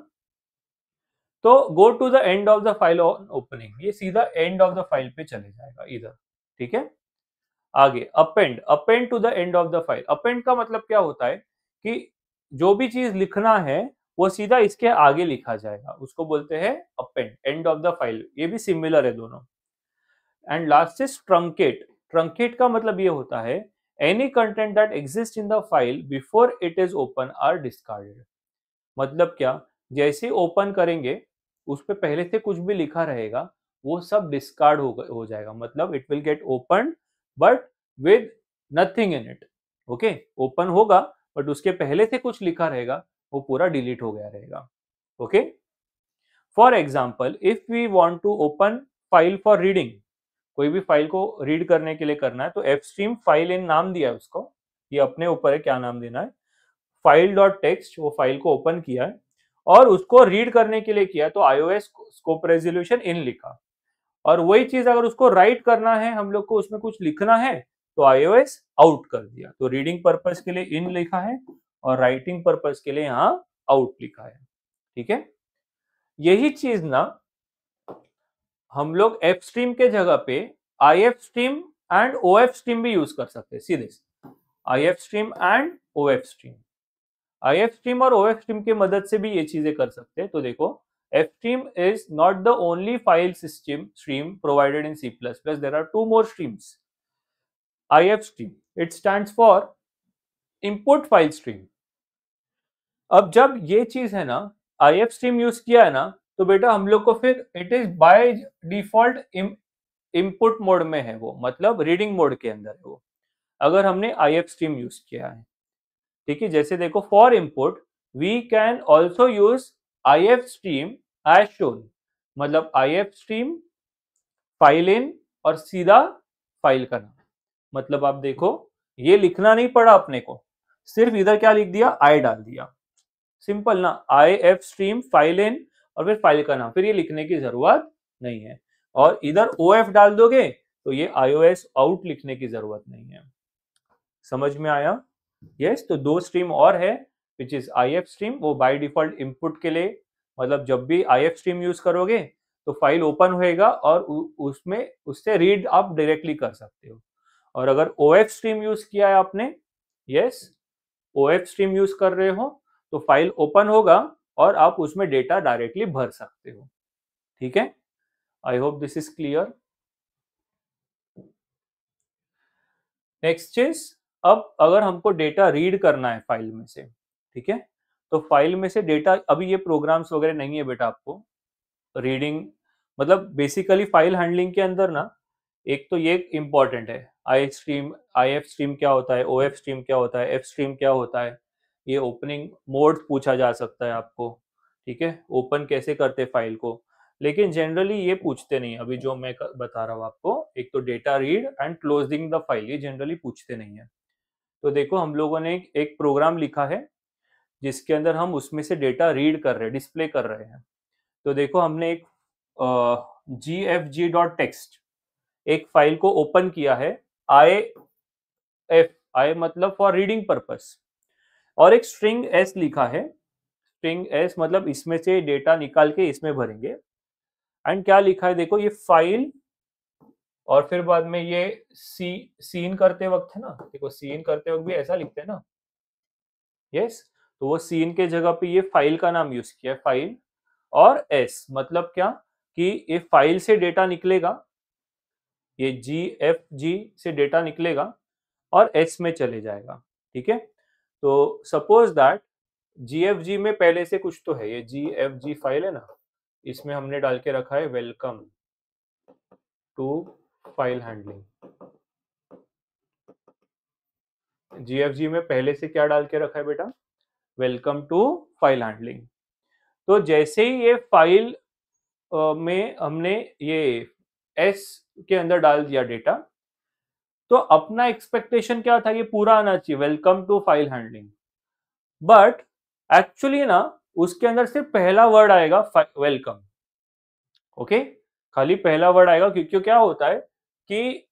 तो go to the end of the file on opening, ये सीधा एंड ऑफ द फाइल पे चले जाएगा इधर। ठीक है, आगे append, append to the end of the file. Append का मतलब क्या होता है कि जो भी चीज लिखना है वो सीधा इसके आगे लिखा जाएगा, उसको बोलते हैं append, end of the file. ये भी सिमिलर है दोनों। And last is truncate, truncate का मतलब ये होता है any content that exist in the file before it is open are discarded. मतलब क्या, जैसे ओपन करेंगे उस पे पहले से कुछ भी लिखा रहेगा वो सब डिस्कार्ड हो जाएगा, मतलब it will get open but with nothing in it. Okay, open होगा बट उसके पहले से कुछ लिखा रहेगा वो पूरा डिलीट हो गया रहेगा। Okay, for example if we want to open file for reading, कोई भी फाइल को रीड करने के लिए करना है तो एफ स्ट्रीम फाइल इन नाम दिया है उसको, ये अपने ऊपर है क्या नाम देना है। फाइल डॉट टेक्स्ट, वो फाइल को ओपन किया है और उसको रीड करने के लिए किया तो iOS स्कोप रेजोल्यूशन इन लिखा। और वही चीज अगर उसको राइट करना है, हम लोग को उसमें कुछ लिखना है, तो iOS आउट कर दिया। तो रीडिंग पर्पस के लिए इन लिखा है और राइटिंग पर्पस के लिए यहाँ आउट लिखा है। ठीक है, यही चीज ना हम लोग एफ स्ट्रीम के जगह पे I F stream and O F stream भी यूज कर सकते हैं सीधे, I F stream and O F stream. I F stream और ओ एफ स्ट्रीम की मदद से भी ये चीजें कर सकते हैं। तो देखो F stream is not the only file system stream provided in C++, there are two more streams. I F stream it stands for input file stream. अब जब ये चीज है ना, आई एफ स्ट्रीम यूज किया है ना, तो बेटा हम लोग को फिर it is by default input mode में है वो, मतलब रीडिंग मोड के अंदर है वो, अगर हमने आई एफ स्ट्रीम यूज किया है। ठीक है, जैसे देखो for input we can also use I F stream as shown, मतलब I F stream file in और सीधा फाइल का नाम। मतलब आप देखो ये लिखना नहीं पड़ा अपने को, सिर्फ इधर क्या लिख दिया, आई डाल दिया। सिंपल ना, आई एफ स्ट्रीम फाइल इन और फिर फाइल का नाम, फिर ये लिखने की जरूरत नहीं है। और इधर ओ एफ डाल दोगे तो ये iOS आउट लिखने की जरूरत नहीं है। समझ में आया? यस, तो दो स्ट्रीम और है which is I F stream, वो बाय डिफॉल्ट इनपुट के लिए, मतलब जब भी आई एफ स्ट्रीम यूज करोगे तो फाइल ओपन होएगा और उसमें उससे रीड आप डायरेक्टली कर सकते हो। और अगर ओ एफ स्ट्रीम यूज किया है आपने, yes O F stream use कर रहे हो, तो फाइल ओपन होगा और आप उसमें डेटा डायरेक्टली भर सकते हो। ठीक है, I hope this is clear. Next is, अब अगर हमको डेटा रीड करना है फाइल में से, ठीक है, तो फाइल में से डेटा, अभी ये प्रोग्राम्स वगैरह नहीं है बेटा आपको रीडिंग, मतलब बेसिकली फाइल हैंडलिंग के अंदर ना, एक तो ये इंपॉर्टेंट है, I stream, I F stream क्या होता है, ओ एफ स्ट्रीम क्या होता है, एफ स्ट्रीम क्या होता है, ये ओपनिंग मोड पूछा जा सकता है आपको, ठीक है, ओपन कैसे करते फाइल को, लेकिन जनरली ये पूछते नहीं, अभी जो मैं बता रहा हूँ आपको, एक तो data read and closing the file, ये जनरली पूछते नहीं है। तो देखो हम लोगों ने एक प्रोग्राम लिखा है जिसके अंदर हम उसमें से डेटा रीड कर रहे हैं, डिस्प्ले कर रहे हैं। तो देखो हमने एक gfg.txt एक फाइल को ओपन किया है, आई मतलब फॉर रीडिंग पर्पस, और एक स्ट्रिंग एस लिखा है, स्ट्रिंग एस मतलब इसमें से डेटा निकाल के इसमें भरेंगे, एंड क्या लिखा है देखो, ये फाइल, और फिर बाद में ये सीन करते वक्त है ना, देखो सीन करते वक्त भी ऐसा लिखते हैं ना, यस, तो वो सीन के जगह पे ये फाइल का नाम यूज किया है, फाइल, और एस मतलब क्या, कि ये फाइल से डेटा निकलेगा, ये GFG से डेटा निकलेगा और एस में चले जाएगा, ठीक है। तो सपोज दैट GFG में पहले से कुछ तो है, ये GFG फाइल है ना, इसमें हमने डाल के रखा है welcome to file handling. GFG में पहले से क्या डाल के रखा है बेटा, वेलकम टू फाइल हैंडलिंग। तो जैसे ही ये फाइल में हमने ये एस के अंदर डाल दिया डेटा, तो अपना एक्सपेक्टेशन क्या था, ये पूरा आना चाहिए, welcome to file handling, but actually ना उसके अंदर सिर्फ पहला वर्ड आएगा वेलकम, ओके, खाली पहला वर्ड आएगा, क्योंकि क्या होता है कि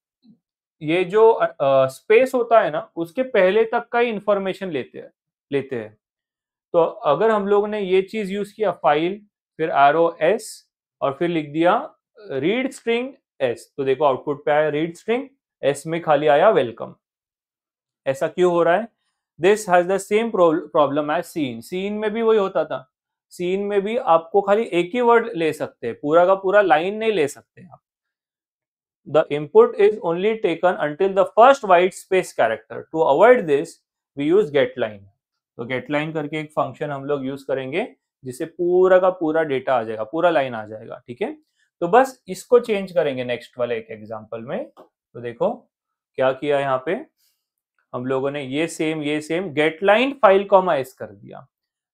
ये जो स्पेस होता है ना, उसके पहले तक का ही इंफॉर्मेशन लेते हैं। तो अगर हम लोग ने ये चीज यूज किया, फाइल फिर एरो एस और फिर लिख दिया रीड स्ट्रिंग एस, तो देखो आउटपुट पे आया रीड स्ट्रिंग एस में खाली आया वेलकम। ऐसा क्यों हो रहा है, this has the same problem as seen, seen में भी वही होता था, सीन में भी आपको खाली एक ही वर्ड ले सकते हैं, पूरा का पूरा लाइन नहीं ले सकते आप, the input is only taken until the first white space character, to avoid this we use getLine। तो getLine करके एक फंक्शन हम लोग यूज करेंगे जिससे पूरा का पूरा डेटा आ जाएगा, पूरा लाइन आ जाएगा, ठीक है। तो बस इसको चेंज करेंगे नेक्स्ट वाले एक एग्जांपल में। तो देखो क्या किया यहाँ पे हम लोगों ने, ये सेम गेटलाइन फाइल कॉमा एस कर दिया।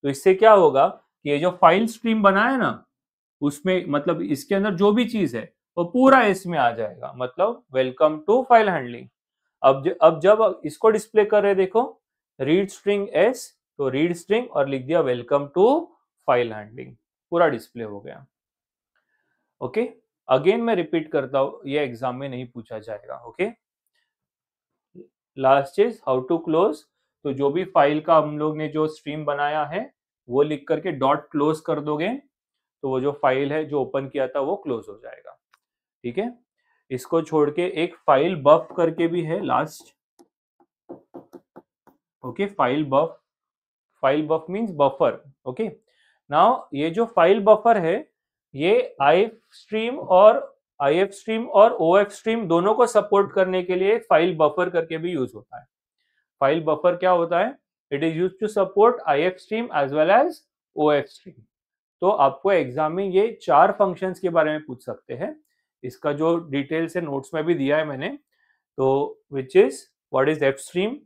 तो इससे क्या होगा कि ये जो फाइल स्ट्रीम बना है ना, उसमें मतलब इसके अंदर जो भी चीज है वो पूरा एस में आ जाएगा, मतलब वेलकम टू फाइल हैंडलिंग। अब जब इसको डिस्प्ले कर रहे देखो, रीड स्ट्रिंग एस, तो रीड स्ट्रिंग और लिख दिया वेलकम टू फाइल हैंडलिंग, पूरा डिस्प्ले हो गया, ओके। अगेन मैं रिपीट करता हूं, ये एग्जाम में नहीं पूछा जाएगा, okay. Last is how to close, तो जो भी फाइल का हम लोग ने जो स्ट्रीम बनाया है वो लिख करके डॉट क्लोज कर दोगे, तो वो जो फाइल है जो ओपन किया था वो क्लोज हो जाएगा, ठीक है। इसको छोड़ के एक फाइल बफ करके भी है लास्ट, ओके, फाइल बफ मींस बफर, ओके। नाउ ये जो फाइल बफर है, ये IF स्ट्रीम और OF स्ट्रीम दोनों को सपोर्ट करने के लिए फाइल बफर करके भी यूज होता है। फाइल बफर क्या होता है, it is use to support IF stream as well as OF stream. तो आपको एग्जाम में ये 4 फंक्शंस के बारे में पूछ सकते हैं, इसका जो डिटेल से नोट्स में भी दिया है मैंने, तो which is what is F stream,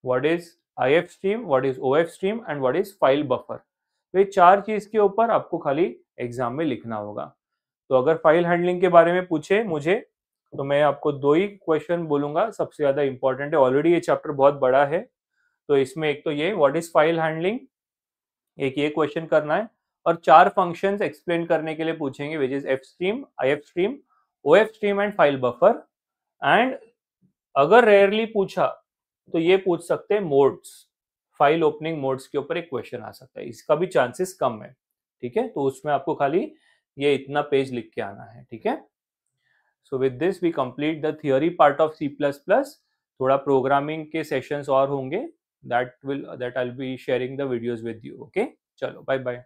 what is IF stream, what is OF stream and what is file buffer. तो ये 4 चीज के ऊपर आपको खाली एग्जाम में लिखना होगा। तो अगर फाइल हैंडलिंग के बारे में पूछे मुझे, तो मैं आपको 2 ही क्वेश्चन बोलूंगा, सबसे ज्यादा इंपॉर्टेंट है, ऑलरेडी ये चैप्टर बहुत बड़ा है, तो इसमें एक तो ये व्हाट इज फाइल हैंडलिंग, एक ये क्वेश्चन करना है, और 4 फंक्शंस एक्सप्लेन करने के लिए पूछेंगे, which is F stream, IF stream, OF stream and file buffer. And अगर रेयरली पूछा तो ये पूछ सकते हैं मोड्स, फाइल ओपनिंग मोड्स के ऊपर एक क्वेश्चन आ सकता है, इसका भी चांसेस कम है, ठीक है। तो उसमें आपको खाली ये इतना पेज लिख के आना है, ठीक है। So with this we complete the theory part of C++। थोड़ा प्रोग्रामिंग के सेशंस और होंगे, that I will be sharing the videos with you, okay. चलो बाय बाय।